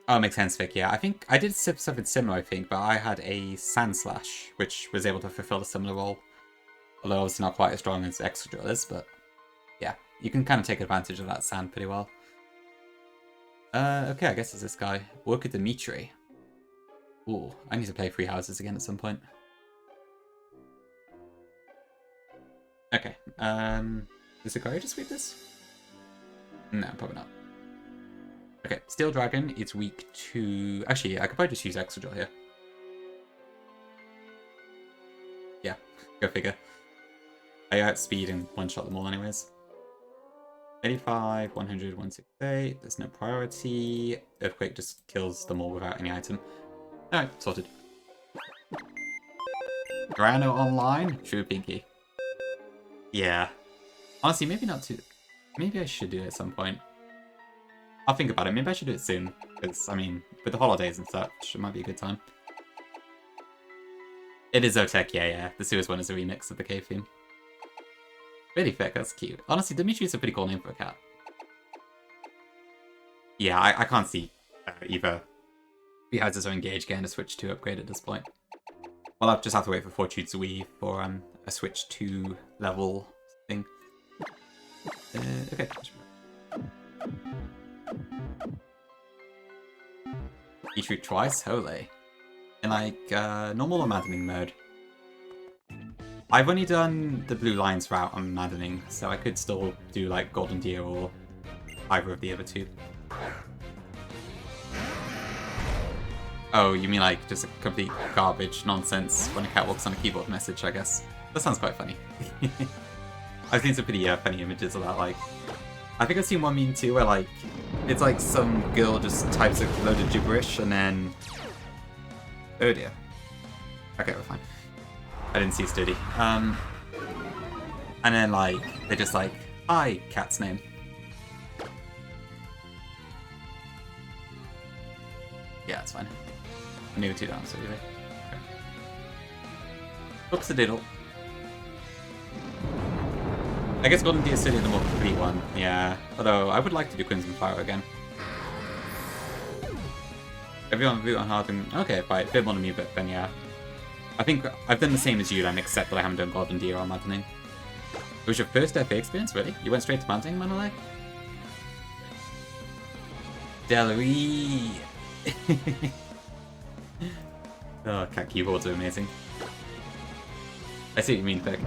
Oh, it makes sense, Vic, yeah. I think I did something similar, I think, but I had a Sand Slash, which was able to fulfill a similar role. Although obviously not quite as strong as Excadrill is, but yeah. You can kind of take advantage of that sand pretty well. Okay, I guess it's this guy. Worker Dimitri. Ooh, I need to play Free Houses again at some point. Okay, is it going to sweep this? No, probably not. Okay, Steel Dragon is weak to... Actually, I could probably just use Excadrill here. Yeah, go figure. I outspeed and one-shot them all anyways. 85, 100, 168, there's no priority. Earthquake just kills them all without any item. Alright, sorted. Grano online? True Pinky. Yeah. Honestly, maybe not too... Maybe I should do it at some point. I'll think about it. Maybe I should do it soon. Because, I mean, with the holidays and such, it might be a good time. It is Zotek, yeah. The Sewers one is a remix of the cave theme. Really thick, that's cute. Honestly, Dimitri is a pretty cool name for a cat. Yeah, I can't see either. He has his own gauge getting a Switch 2 upgrade at this point. Well, I'll just have to wait for Fortune's Wii for a Switch 2 level thing. Okay. You shoot twice? Holy. In like normal or maddening mode. I've only done the Blue Lines route on maddening, so I could still do like Golden Deer or either of the other two. Oh, you mean like just a complete garbage nonsense when a cat walks on a keyboard message, I guess. That sounds quite funny. I've seen some pretty funny images of that, like... I think I've seen one meme too where like, it's like some girl just types a load of gibberish and then... Oh dear. Okay, we're fine. I didn't see Sturdy. And then like, they're just like, hi, cat's name. Yeah, it's fine. I knew 2 down, so anyway. Okay. Oops a diddle. I guess Golden Deer City is the more complete one, yeah. Although, I would like to do Crimson Fire again. Everyone boot on hard and... Okay, right, a bit more than me, but then yeah. I think I've done the same as you then, except that I haven't done Golden Deer or Maddening. It was your first FA experience, really? You went straight to Maddening, Manolay? Delary! Oh, cat keyboards are amazing. I see what you mean, Vic.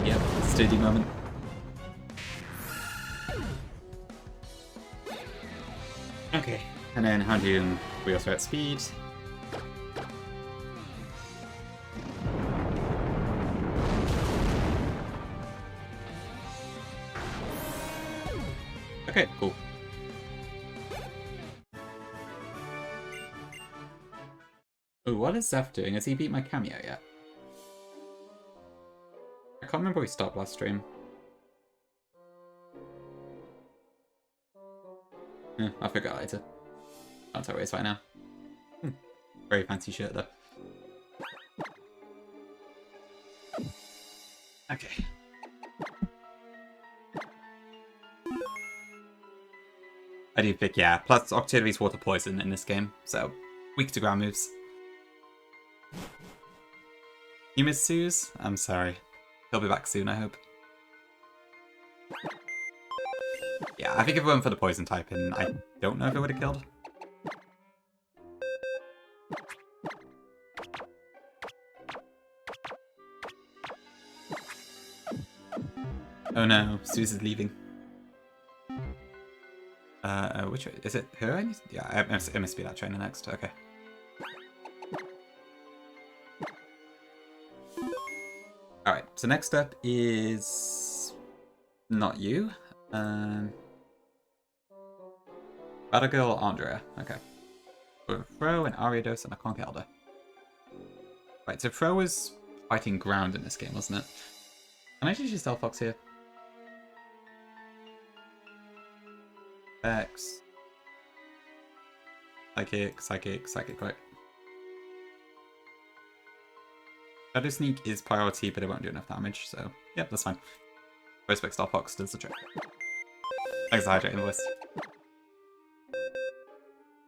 Yep, sturdy moment. Okay, and then Houndoom and we also at speed. Okay, cool. Ooh, what is Zeph doing? Has he beat my cameo yet? I can't remember where we stopped last stream. I'll figure it out later. Can't tell where it's right now. Very fancy shirt though. Okay. I do pick, yeah. Plus Octavia's water poison in this game, so weak to ground moves. You miss Suze? I'm sorry. He'll be back soon, I hope. Yeah, I think if it went for the poison type, and I don't know if it would have killed. Oh no, Suze is leaving. Which way? Is it her? Yeah, it must be that trainer next. Okay. Alright, so next up is... not you. Battle Girl Andrea. Okay. Fro and Ariados and a Conk Elder. Right, so Fro was fighting ground in this game, wasn't it? Can I just use Stealth Fox here? X. Psychic, Psychic, Psychic, right. Shadow Sneak is priority, but it won't do enough damage, so yeah, that's fine. Respect Star Fox does the trick. Thanks, Hydrate Invoice.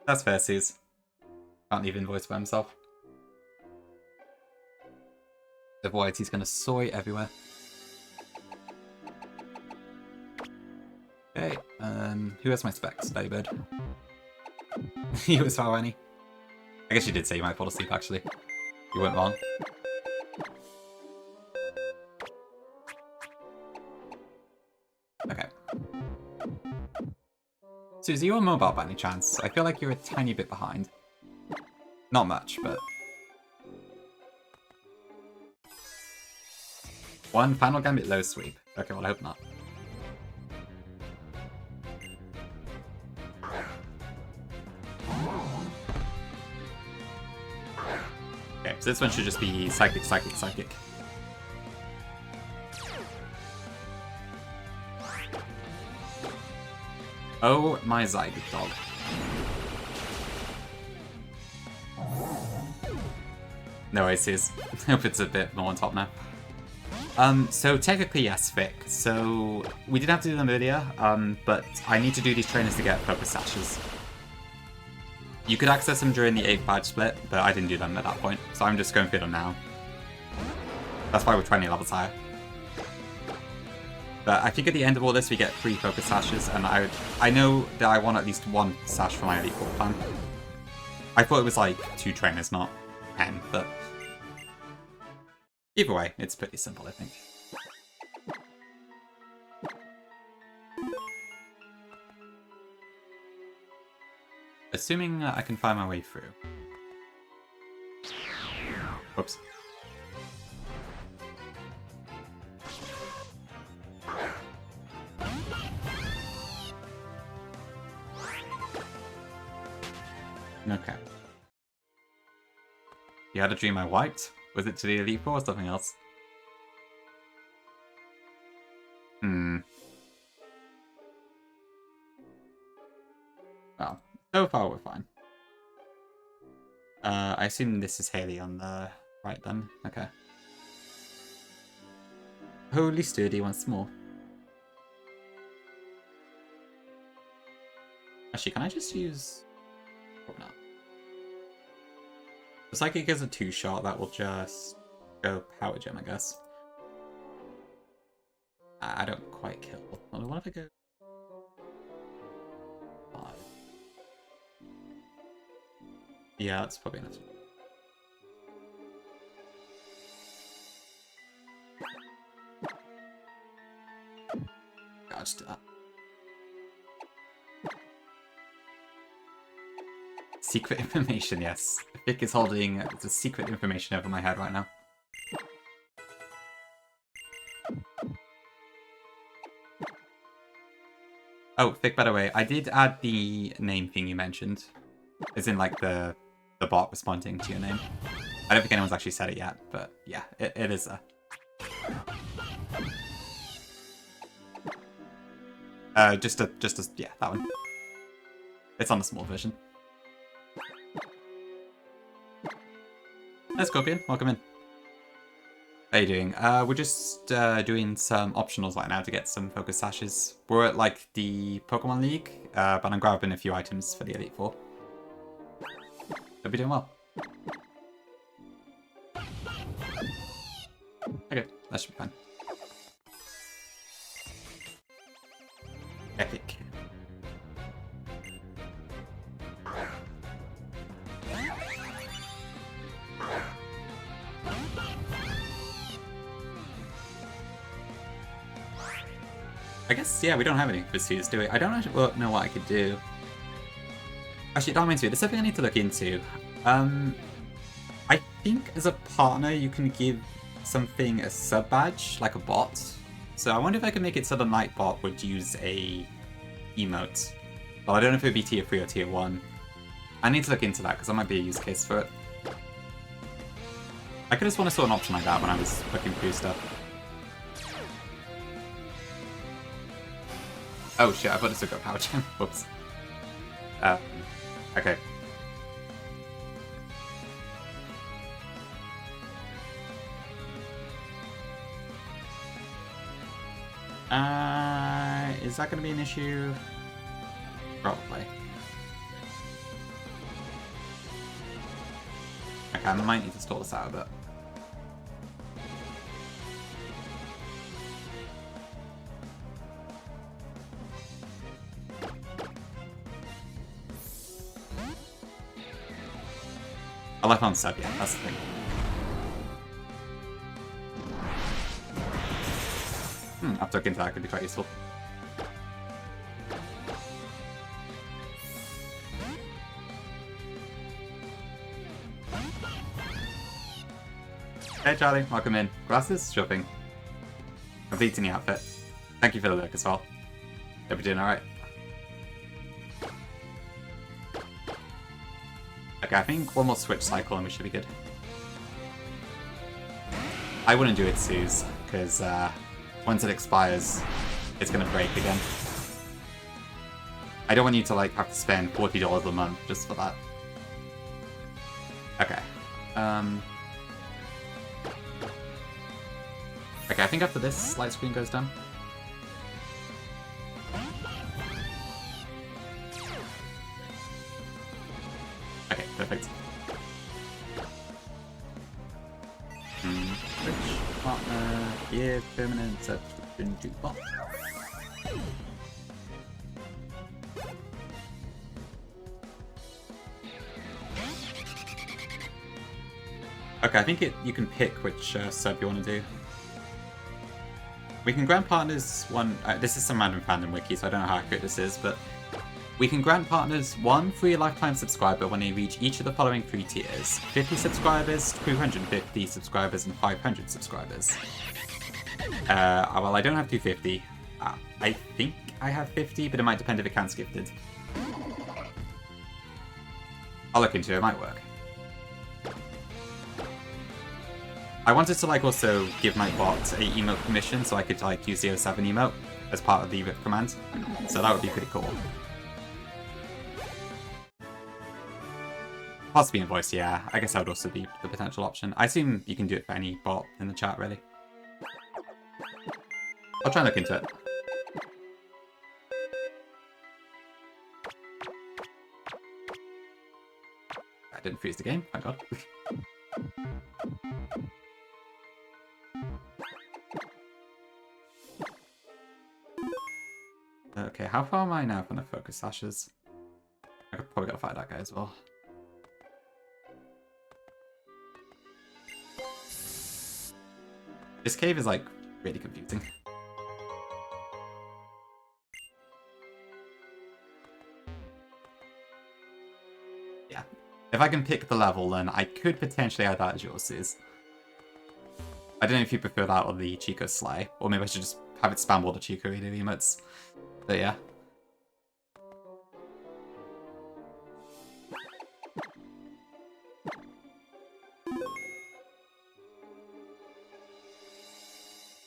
That's fair, Suze. Can't leave Invoice by himself. Otherwise, he's gonna soy everywhere. Okay, who has my specs? Daybird. You as well, Annie. I guess you did say you might fall asleep, actually. You weren't wrong. Okay. Susie, you're mobile by any chance? I feel like you're a tiny bit behind. Not much, but... One final gambit low sweep. Okay, well I hope not. Okay, so this one should just be Psychic, Psychic, Psychic. Oh my Zygote dog. No worries, Suze. Hope it's a bit more on top now. So technically yes, Vic. So we did have to do them earlier, but I need to do these trainers to get focus sashes. You could access them during the 8th badge split, but I didn't do them at that point, so I'm just going through them now. That's why we're 20 levels higher. But I think at the end of all this we get 3 focus sashes, and I know that I want at least 1 sash for my Elite Four plan. I thought it was like 2 trainers, not 10, but... either way, it's pretty simple, I think. Assuming I can find my way through. Whoops. Okay. You had a dream I wiped? Was it to the Elite Four or something else? Well, so far we're fine. I assume this is Haley on the right then. Okay. Holy sturdy once more. Actually, can I just use... probably not. The Psychic is a 2-shot, that will just go Power Gem, I guess. I don't quite kill. What if I go... 5? Yeah, that's probably not. I'll just do that. Secret information, yes. Vic is holding the secret information over my head right now. Oh, Vic, by the way, I did add the name thing you mentioned. As in, like, the bot responding to your name. I don't think anyone's actually said it yet, but yeah, it is there. Yeah, that one. It's on the small version. Hey, Scorpion, welcome in. How you doing? We're just doing some optionals right now to get some focus sashes. We're at like the Pokemon League, but I'm grabbing a few items for the Elite Four. Hope you're doing well. Okay, that should be fine. Epic. I guess, yeah, we don't have any pursuits, do we? I don't actually know what I could do. Actually, that reminds me, there's something I need to look into. I think as a partner, you can give something a sub-badge, like a bot. So I wonder if I can make it so the Nightbot would use a emote. Well, I don't know if it would be tier 3 or tier 1. I need to look into that, because that might be a use case for it. I could just want to saw an option like that when I was looking through stuff. Oh shit, I thought this would go power gem. Whoops. Okay. Is that going to be an issue? Probably. Okay, I might need to stall this out a bit. I left on sub, yeah, that's the thing. After looking into that could be quite useful. Hey Charlie, welcome in. Glasses? Shopping. Completing the outfit. Thank you for the look as well. Hope you're doing alright. Okay, I think one more switch cycle and we should be good. I wouldn't do it, Suze, because once it expires, it's going to break again. I don't want you to like have to spend $40 a month just for that. Okay. Okay, I think after this, light screen goes down. Okay, perfect. Switch, partner, gear, permanent, subscription to bot. Okay, I think you can pick which sub you want to do. We can grant partners one... this is some random fandom wiki, so I don't know how accurate this is, but we can grant partners one free lifetime subscriber when they reach each of the following 3 tiers. 50 subscribers, 250 subscribers, and 500 subscribers. Well, I don't have 250. I think I have 50, but it might depend if account's gifted. I'll look into it, it might work. I wanted to like also give my bot a emote permission so I could like use the 07 emote as part of the rip command. So that would be pretty cool. Possibly in voice, yeah. I guess that would also be the potential option. I assume you can do it for any bot in the chat, really. I'll try and look into it. I didn't freeze the game, thank God. Okay, how far am I now from the focus sashes? I could probably gotta fight that guy as well. This cave is, like, really confusing. Yeah. If I can pick the level, then I could potentially add that as yours is. I don't know if you prefer that or the Chico Sly, or maybe I should just have it spam all the Chico radio emotes. But yeah.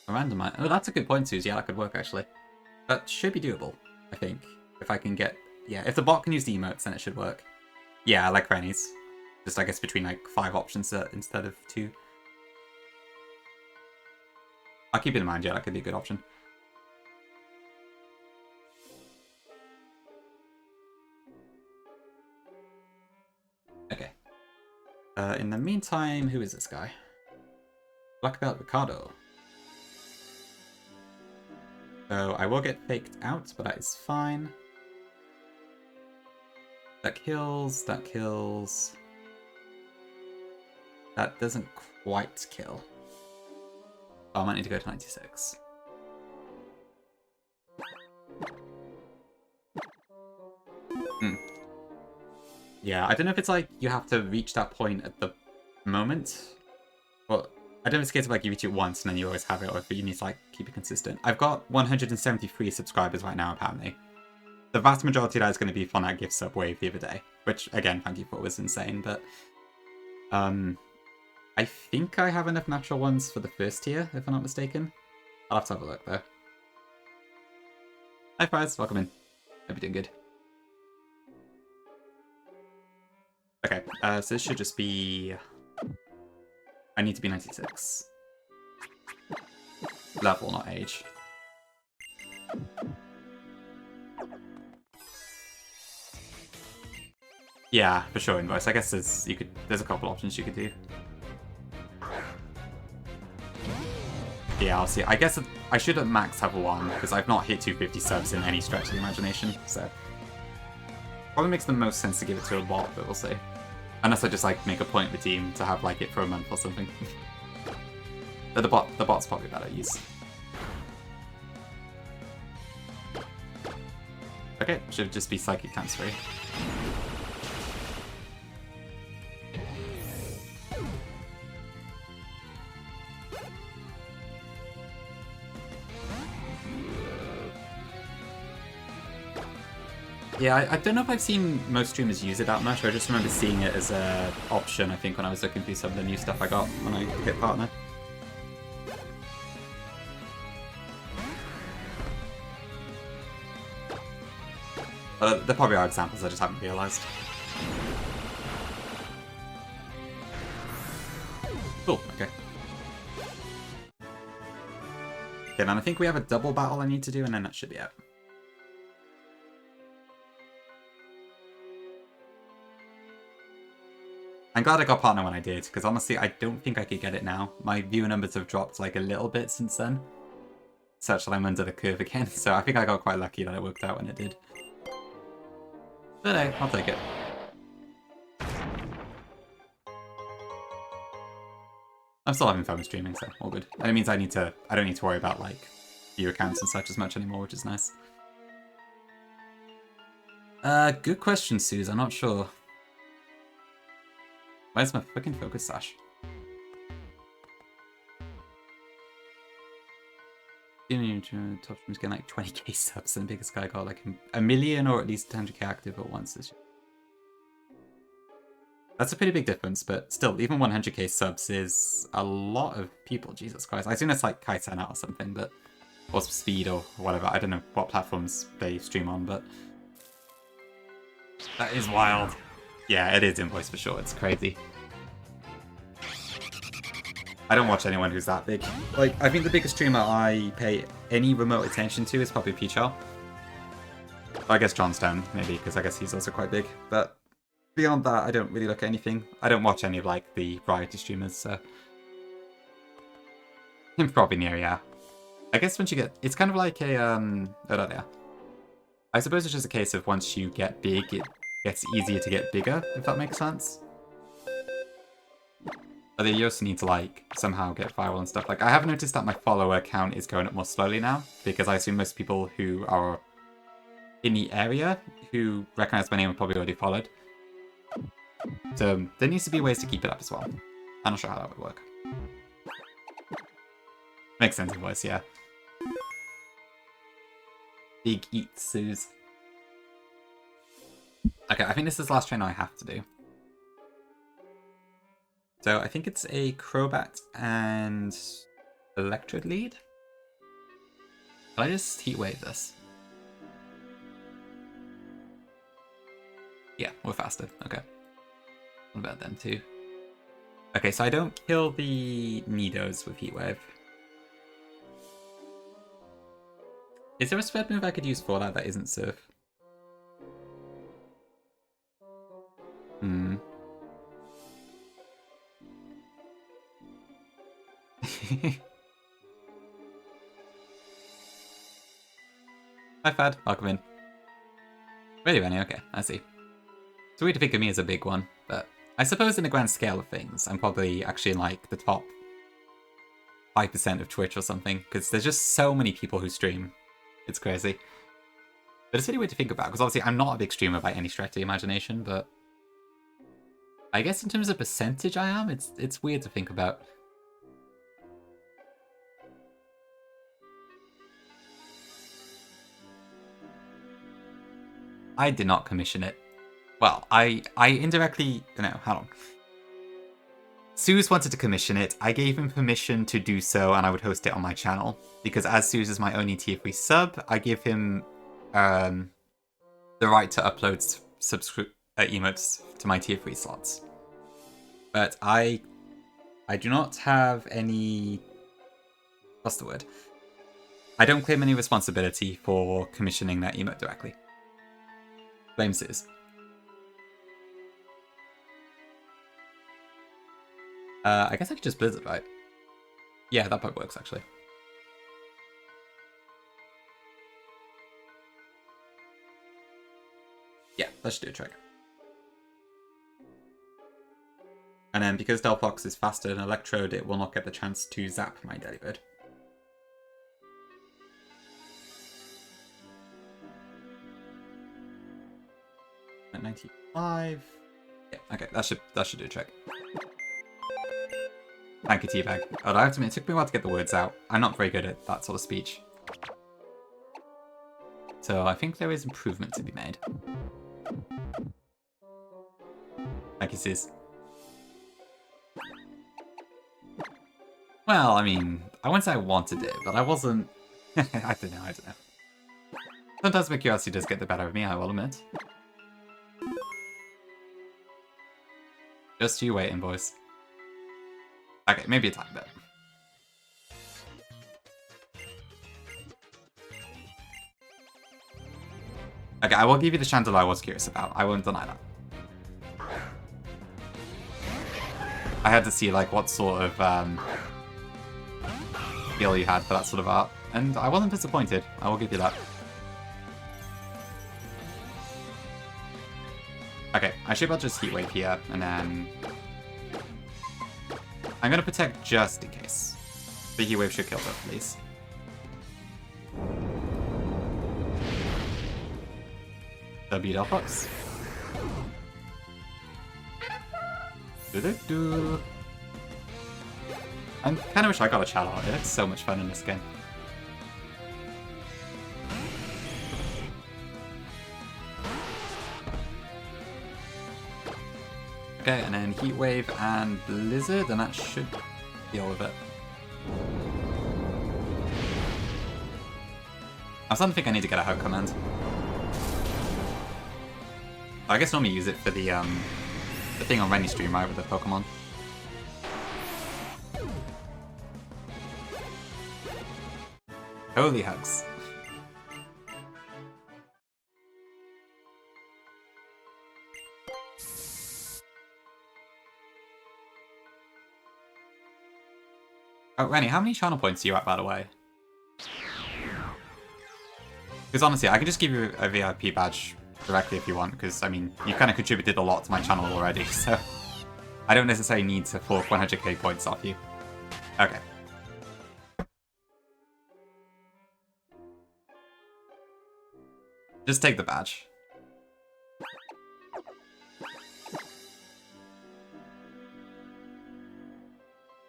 A randomize. Oh, that's a good point, Suze. Yeah, that could work actually. That should be doable, I think. If I can get... Yeah, if the bot can use the emotes, then it should work. Yeah, I like Rennie's. Just, I guess, between, like, 5 options instead of 2. I'll keep it in mind, yeah, that could be a good option. Okay. In the meantime, who is this guy? Black Belt Ricardo. So I will get faked out, but that is fine. That kills, that kills. That doesn't quite kill. Oh, I might need to go to 96. Yeah, I don't know if it's like you have to reach that point at the moment. Well, I don't know if it's a case of like you reach it once and then you always have it, or if you need to like keep it consistent. I've got 173 subscribers right now, apparently. The vast majority of that is going to be from that gift sub wave the other day, which again, thank you for, was insane. But I think I have enough natural ones for the first tier, if I'm not mistaken. I'll have to have a look though. Hi Fires, welcome in. Hope you're doing good. Okay, so this should just be... I need to be 96. Level, not age. Yeah, for sure, invoice. I guess there's a couple options you could do. Yeah, I'll see. I guess I should at max have 1, because I've not hit 250 subs in any stretch of the imagination, so... Probably makes the most sense to give it to a bot, but we'll see. Unless I just, like, make a point redeem to have, like, it for a month or something. But the bot's probably better use. Okay, should just be Psychic times 3. Yeah, I don't know if I've seen most streamers use it that much. I just remember seeing it as an option, I think, when I was looking through some of the new stuff I got when I hit partner. There probably are examples I just haven't realised. Cool, okay. Okay, then I think we have a double battle I need to do, and then that should be it. I'm glad I got partner when I did, because honestly, I don't think I could get it now. My viewer numbers have dropped like a little bit since then, such that I'm under the curve again, so I think I got quite lucky that it worked out when it did. But hey, I'll take it. I'm still having fun with streaming, so all good. And it means I don't need to worry about like viewer counts and such as much anymore, which is nice. Good question, Suze. I'm not sure. Where's my freaking focus sash? Top streamers getting like 20k subs, and the biggest guy got like a million or at least 100k active at once this year. That's a pretty big difference, but still, even 100k subs is a lot of people. Jesus Christ. I assume it's like Kaiten out or something, but... Or Speed or whatever. I don't know what platforms they stream on, but... That is wild. Yeah, it is invoice for sure. It's crazy. I don't watch anyone who's that big. Like, I think the biggest streamer I pay any remote attention to is probably Peachal. I guess Johnstone, maybe, because I guess he's also quite big. But beyond that, I don't really look at anything. I don't watch any of, like, the variety streamers, so... Him probably near, yeah. I guess once you get... It's kind of like a, Oh, no, yeah. I suppose it's just a case of once you get big, it gets easier to get bigger, if that makes sense. But you also need to, like, somehow get viral and stuff. Like, I have noticed that my follower count is going up more slowly now, because I assume most people who are in the area who recognize my name are probably already followed. So there needs to be ways to keep it up as well. I'm not sure how that would work. Makes sense in voice, yeah. Big eat Suze. Okay, I think this is the last trainer I have to do. So I think it's a Crobat and Electrode lead. Can I just Heat Wave this? Yeah, we're faster. Okay. What about them too? Okay, so I don't kill the Nidos with Heat Wave. Is there a sped move I could use for that that isn't Surf? Hmm. Hi, Fad. Welcome in. Really, Rennie? Okay, I see. It's weird to think of me as a big one, but I suppose in the grand scale of things, I'm probably actually in, like, the top 5% of Twitch or something, because there's just so many people who stream. It's crazy. But it's really weird to think about, because obviously I'm not a big streamer by any stretch of the imagination, but I guess in terms of percentage I am, it's weird to think about. I did not commission it. Well, I indirectly... No, hold on. Suze wanted to commission it. I gave him permission to do so, and I would host it on my channel. Because as Suze is my only tier 3 sub, I give him the right to upload emotes to my tier 3 slots. But I do not have any... What's the word? I don't claim any responsibility for commissioning that emote directly. Blame Suze. I guess I could just Blizzard, right? Yeah, that part works, actually. Yeah, that should do a trick. And then, because Delphox is faster than Electrode, it will not get the chance to zap my Delibird. At 95... Yeah, okay, that should do a trick. Thank you, Teabag. Oh, I have to admit, it took me a while to get the words out. I'm not very good at that sort of speech. So I think there is improvement to be made. Thank you, Sis. Well, I mean, I wouldn't say I wanted it, but I wasn't... I don't know. Sometimes my curiosity does get the better of me, I will admit. Just you waiting, boys. Okay, maybe a tiny bit. Okay, I will give you the Chandelier I was curious about. I won't deny that. I had to see, like, what sort of feel you had for that sort of art, and I wasn't disappointed. I will give you that. Okay, I should about just Heat Wave here, and then... I'm gonna protect just in case. The Heat Wave should kill both of these. W Delphox. Do-do-do. I kind of wish I got a channel out. It looks so much fun in this game. Okay, and then Heat Wave and Blizzard, and that should deal with it. I'm starting to think I need to get a Hug Command. I guess normally use it for the thing on Rennie's stream, right, with the Pokemon. Holy hugs. Oh, Rennie, how many channel points are you at, by the way? Because honestly, I can just give you a VIP badge directly if you want, because, I mean, you kind of contributed a lot to my channel already, so... I don't necessarily need to fork 100k points off you. Okay. Just take the badge.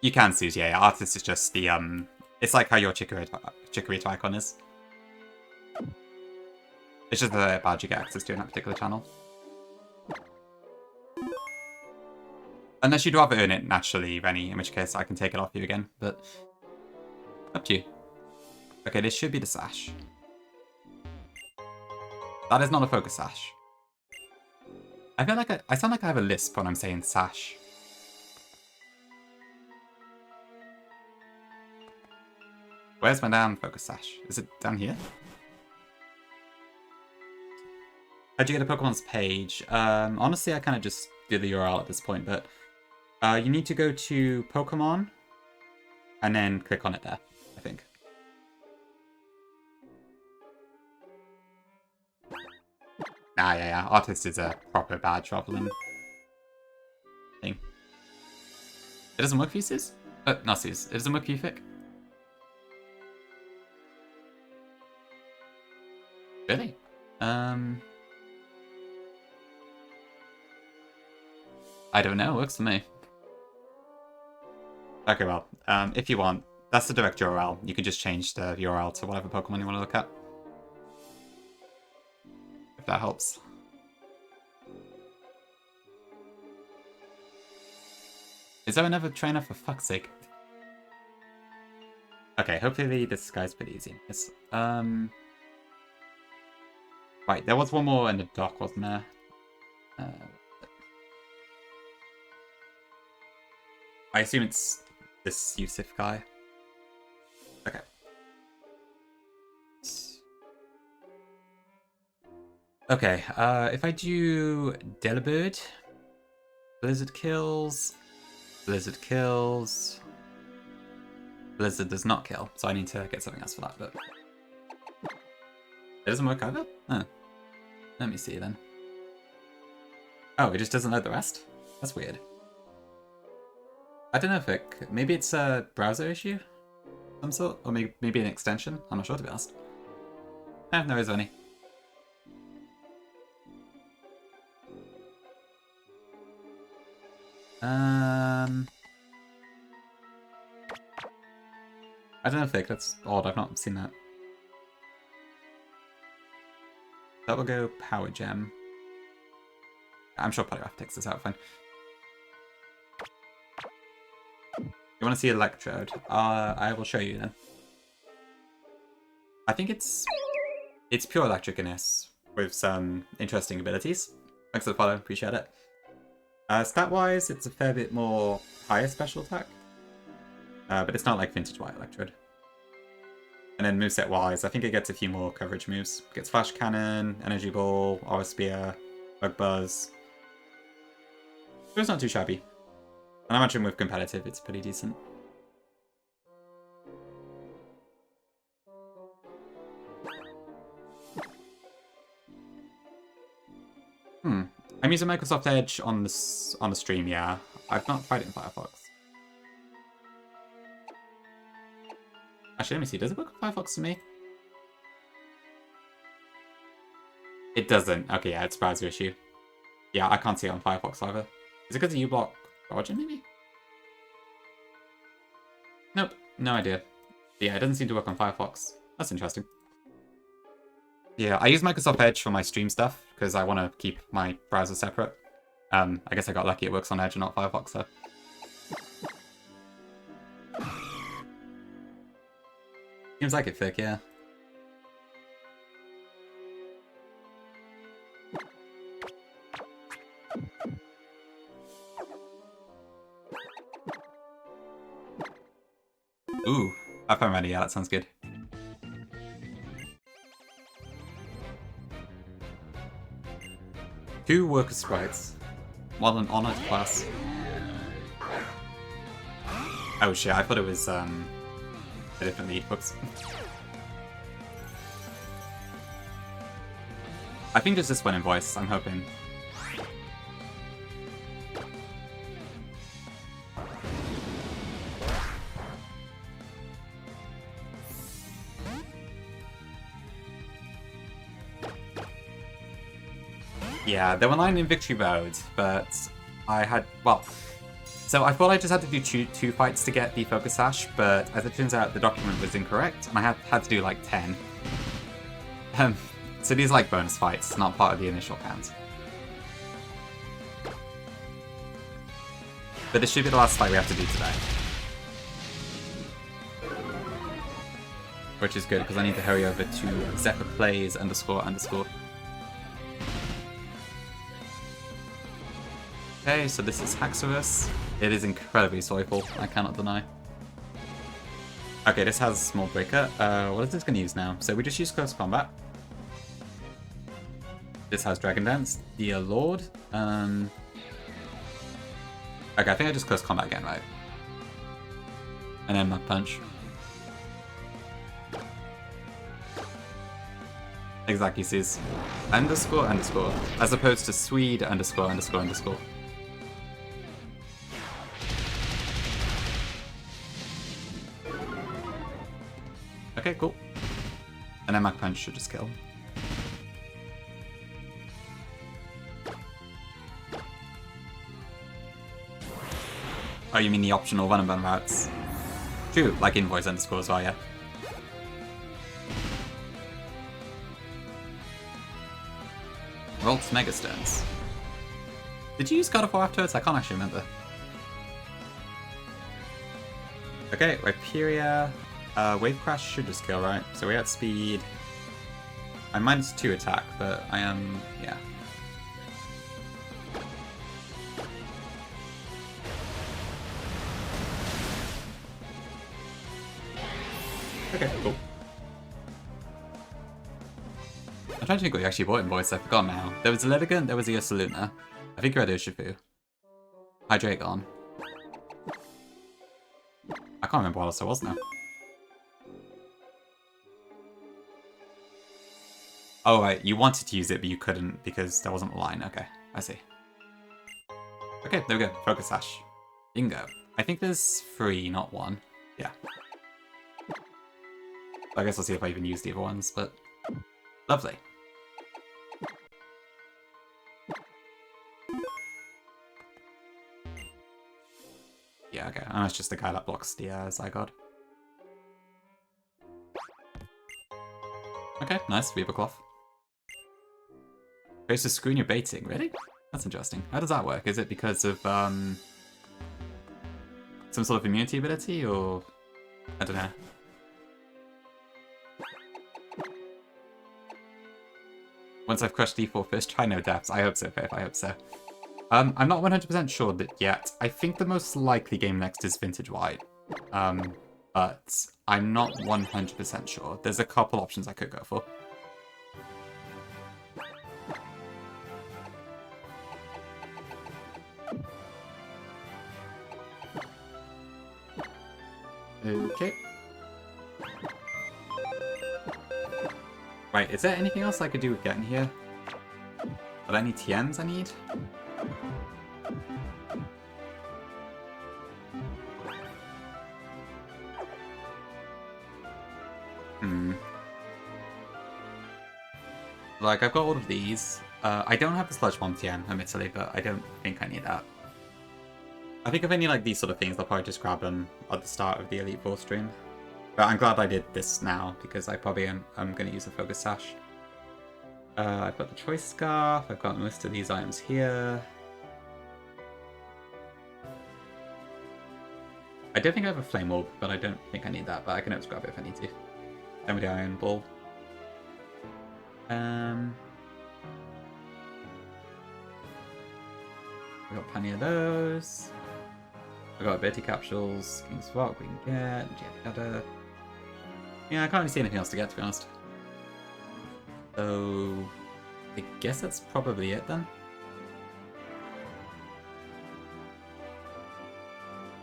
You can choose, yeah. Artist is just the, it's like how your Chikorita icon is. It's just the badge you get access to in that particular channel. Unless you'd rather earn it naturally, Rennie, in which case I can take it off you again, but up to you. Okay, this should be the sash. That is not a focus sash. I feel like I sound like I have a lisp when I'm saying sash. Where's my damn focus sash? Is it down here? How'd you get a Pokemon's page? Honestly, I kind of just do the URL at this point, but you need to go to Pokemon and then click on it there, I think. Yeah. Artist is a proper badge rather than thing. It doesn't work for you, Sis? Not Sis. It doesn't work for you, Fick? Really? I don't know. It works for me. Okay, well, if you want, that's the direct URL. You can just change the URL to whatever Pokemon you want to look at. If that helps. Is there another trainer, for fuck's sake? Okay, hopefully this guy's pretty easy. Yes. Right, there was one more in the dock, wasn't there? I assume it's this Yusuf guy. Okay. Okay, if I do Delibird, Blizzard kills, Blizzard kills, Blizzard does not kill, so I need to get something else for that, but it doesn't work either? Huh. Let me see then. Oh, it just doesn't load the rest? That's weird. I don't know if maybe it's a browser issue of some sort, or maybe an extension. I'm not sure, to be honest. No, is any. I don't know, Vic, that's odd. I've not seen that. That will go Power Gem. I'm sure Polygraph takes this out fine. You want to see Electrode? I will show you then. I think it's pure electric in S with some interesting abilities. Thanks for the follow, appreciate it. Stat-wise, it's a fair bit more higher special attack. But it's not like Vintage White Electrode. And then moveset-wise, I think it gets a few more coverage moves. It gets Flash Cannon, Energy Ball, Aura Spear, Bug Buzz. So it's not too shabby. And I imagine with competitive, it's pretty decent. I'm using Microsoft Edge on the stream, yeah. I've not tried it in Firefox. Actually, let me see. Does it work with Firefox for me? It doesn't. Okay, yeah, it's a browser issue. Yeah, I can't see it on Firefox either. Is it because of uBlock Origin, maybe? Nope, no idea. Yeah, it doesn't seem to work on Firefox. That's interesting. Yeah, I use Microsoft Edge for my stream stuff, because I want to keep my browser separate. I guess I got lucky it works on Edge and not Firefox, so. Seems like it, Vic, yeah. Ooh, if I'm ready, yeah, that sounds good. Two worker sprites. Well, an honored class. Oh shit, I thought it was a different lead books. I think there's this one in voice, I'm hoping. Yeah, they were 9 in Victory Road, but I had, well, so I thought I just had to do two fights to get the Focus Sash, but as it turns out, the document was incorrect, and I had to do like 10. So these are like bonus fights, not part of the initial count. But this should be the last fight we have to do today. Which is good, because I need to hurry over to Zephyr Plays __. Okay, so this is Haxorus. It is incredibly soulful, I cannot deny. Okay, this has Small Breaker. What is this going to use now? So we just use Close Combat. This has Dragon Dance, Dear Lord. Okay, I think I just Close Combat again, right? And then Mach Punch. Exactly, sees __, as opposed to Swede __. Okay, cool. And then Mach Punch should just kill. Oh, you mean the optional Venom Bone routes? True, like Invoice _ as well, yeah. Rolt's Megastones. Did you use God of War afterwards? I can't actually remember. Okay, Rhyperia. Wave Crash should just kill, right? So we outspeed. I'm -2 attack, but I am, yeah. Okay, cool. I'm trying to think what you actually bought in Voice, I forgot now. There was Elegant, there was the Ursaluna. I think you had Urshifu. Hydreigon. I can't remember what else there was now. Oh, right, you wanted to use it, but you couldn't because there wasn't a line. Okay, I see. Okay, there we go. Focus Sash. Bingo. I think there's 3, not 1. Yeah. I guess I'll see if I even use the other ones, but... Lovely. Yeah, okay. And that's just the guy that blocks the Zygarde. Okay, nice. Weaver Cloth. Face to screen your baiting, really? That's interesting. How does that work? Is it because of some sort of immunity ability, or I don't know. Once I've crushed D4 first try, no depths. I hope so, Faith. I hope so. I'm not 100% sure yet. I think the most likely game next is Vintage White. But I'm not 100% sure. There's a couple options I could go for. Okay. Right, is there anything else I could do with getting here? Are there any TNs I need? Like, I've got all of these. I don't have the Sludge Bomb TN, admittedly, but I don't think I need that. I think if I need like these sort of things, I'll probably just grab them at the start of the Elite Four stream. But I'm glad I did this now, because I probably am going to use a Focus Sash. I've got the Choice Scarf, I've got most of these items here. I don't think I have a Flame Orb, but I don't think I need that, but I can always grab it if I need to. Then with the Iron Ball. We've got plenty of those. We've got Ability Capsules, King's Rock we can get, Jada. Yeah, I can't really see anything else to get, to be honest. So, I guess that's probably it then.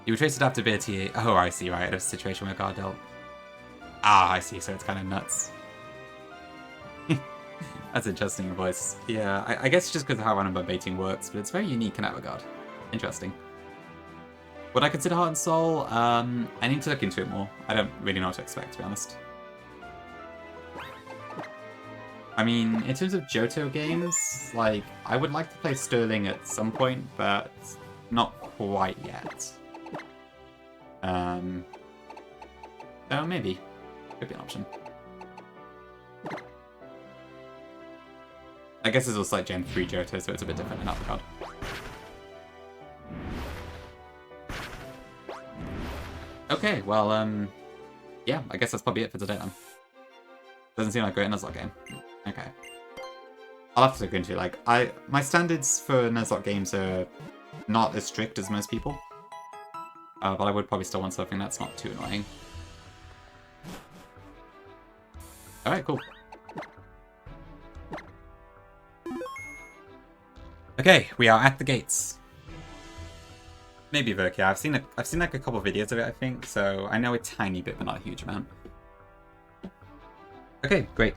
You retrace adaptability. Oh, I see, right. A situation where guard dealt. Ah, I see, so it's kind of nuts. That's interesting voice. Yeah, I guess just because of how random baiting works, but it's very unique in that regard. Interesting. Would I consider Heart and Soul? I need to look into it more. I don't really know what to expect, to be honest. I mean, in terms of Johto games, like, I would like to play Sterling at some point, but not quite yet. So maybe. Could be an option. I guess it's also like Gen 3 Johto, so it's a bit different in that regard. Okay, well, yeah, I guess that's probably it for today then. Doesn't seem like a great Nuzlocke game. Okay. I'll have to look into it. Like, my standards for Nuzlocke games are not as strict as most people. But I would probably still want something that's not too annoying. Alright, cool. Okay, we are at the gates. Maybe Verkia. I've seen like a couple of videos of it, I think, so I know a tiny bit, but not a huge amount. Okay, great.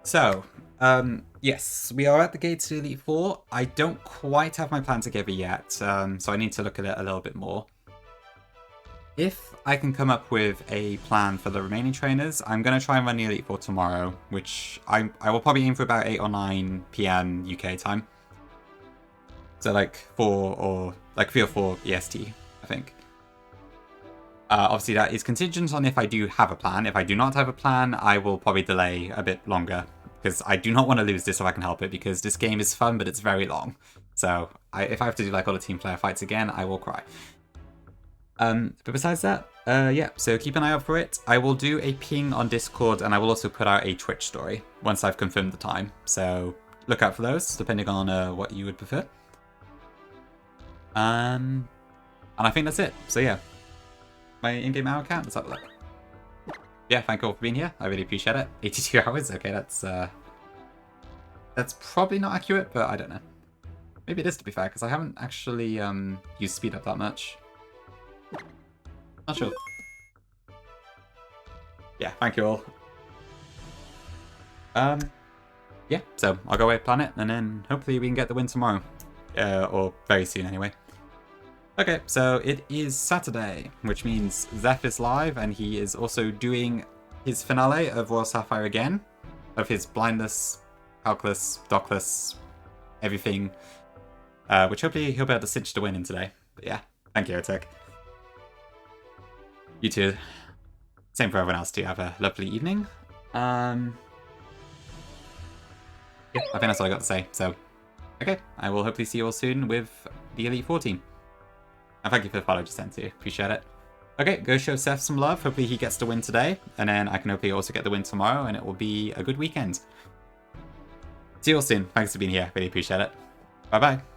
So, yes, we are at the gates to Elite Four. I don't quite have my plan together yet, so I need to look at it a little bit more. If I can come up with a plan for the remaining trainers, I'm going to try and run the Elite Four tomorrow, which I will probably aim for about 8 or 9 PM UK time. So like 3 or 4 EST, I think. Obviously that is contingent on if I do have a plan. If I do not have a plan, I will probably delay a bit longer, because I do not want to lose this if I can help it, because this game is fun, but it's very long. So if I have to do like all the team player fights again, I will cry. But besides that, yeah, so keep an eye out for it. I will do a ping on Discord, and I will also put out a Twitch story once I've confirmed the time. So look out for those, depending on what you would prefer. And I think that's it. So yeah, my in-game hour count, let's have a look. Yeah, thank you all for being here. I really appreciate it. 82 hours, okay, that's probably not accurate, but I don't know. Maybe it is, to be fair, because I haven't actually used speed up that much. Not sure. Yeah, thank you all. Yeah, so I'll go away, plan it, and then hopefully we can get the win tomorrow. Or very soon anyway. Okay, so it is Saturday, which means Zeph is live, and he is also doing his finale of Royal Sapphire again, of his blindness, calculus, dockless, everything, which hopefully he'll be able to cinch the win in today. But yeah, thank you, Otek. You too. Same for everyone else too. Have a lovely evening. Yeah, I think that's all I got to say. So, okay, I will hopefully see you all soon with the Elite Four team. And thank you for the follow just sent too. Appreciate it. Okay, go show Seth some love. Hopefully he gets the win today. And then I can hopefully also get the win tomorrow, and it will be a good weekend. See you all soon. Thanks for being here. Really appreciate it. Bye-bye.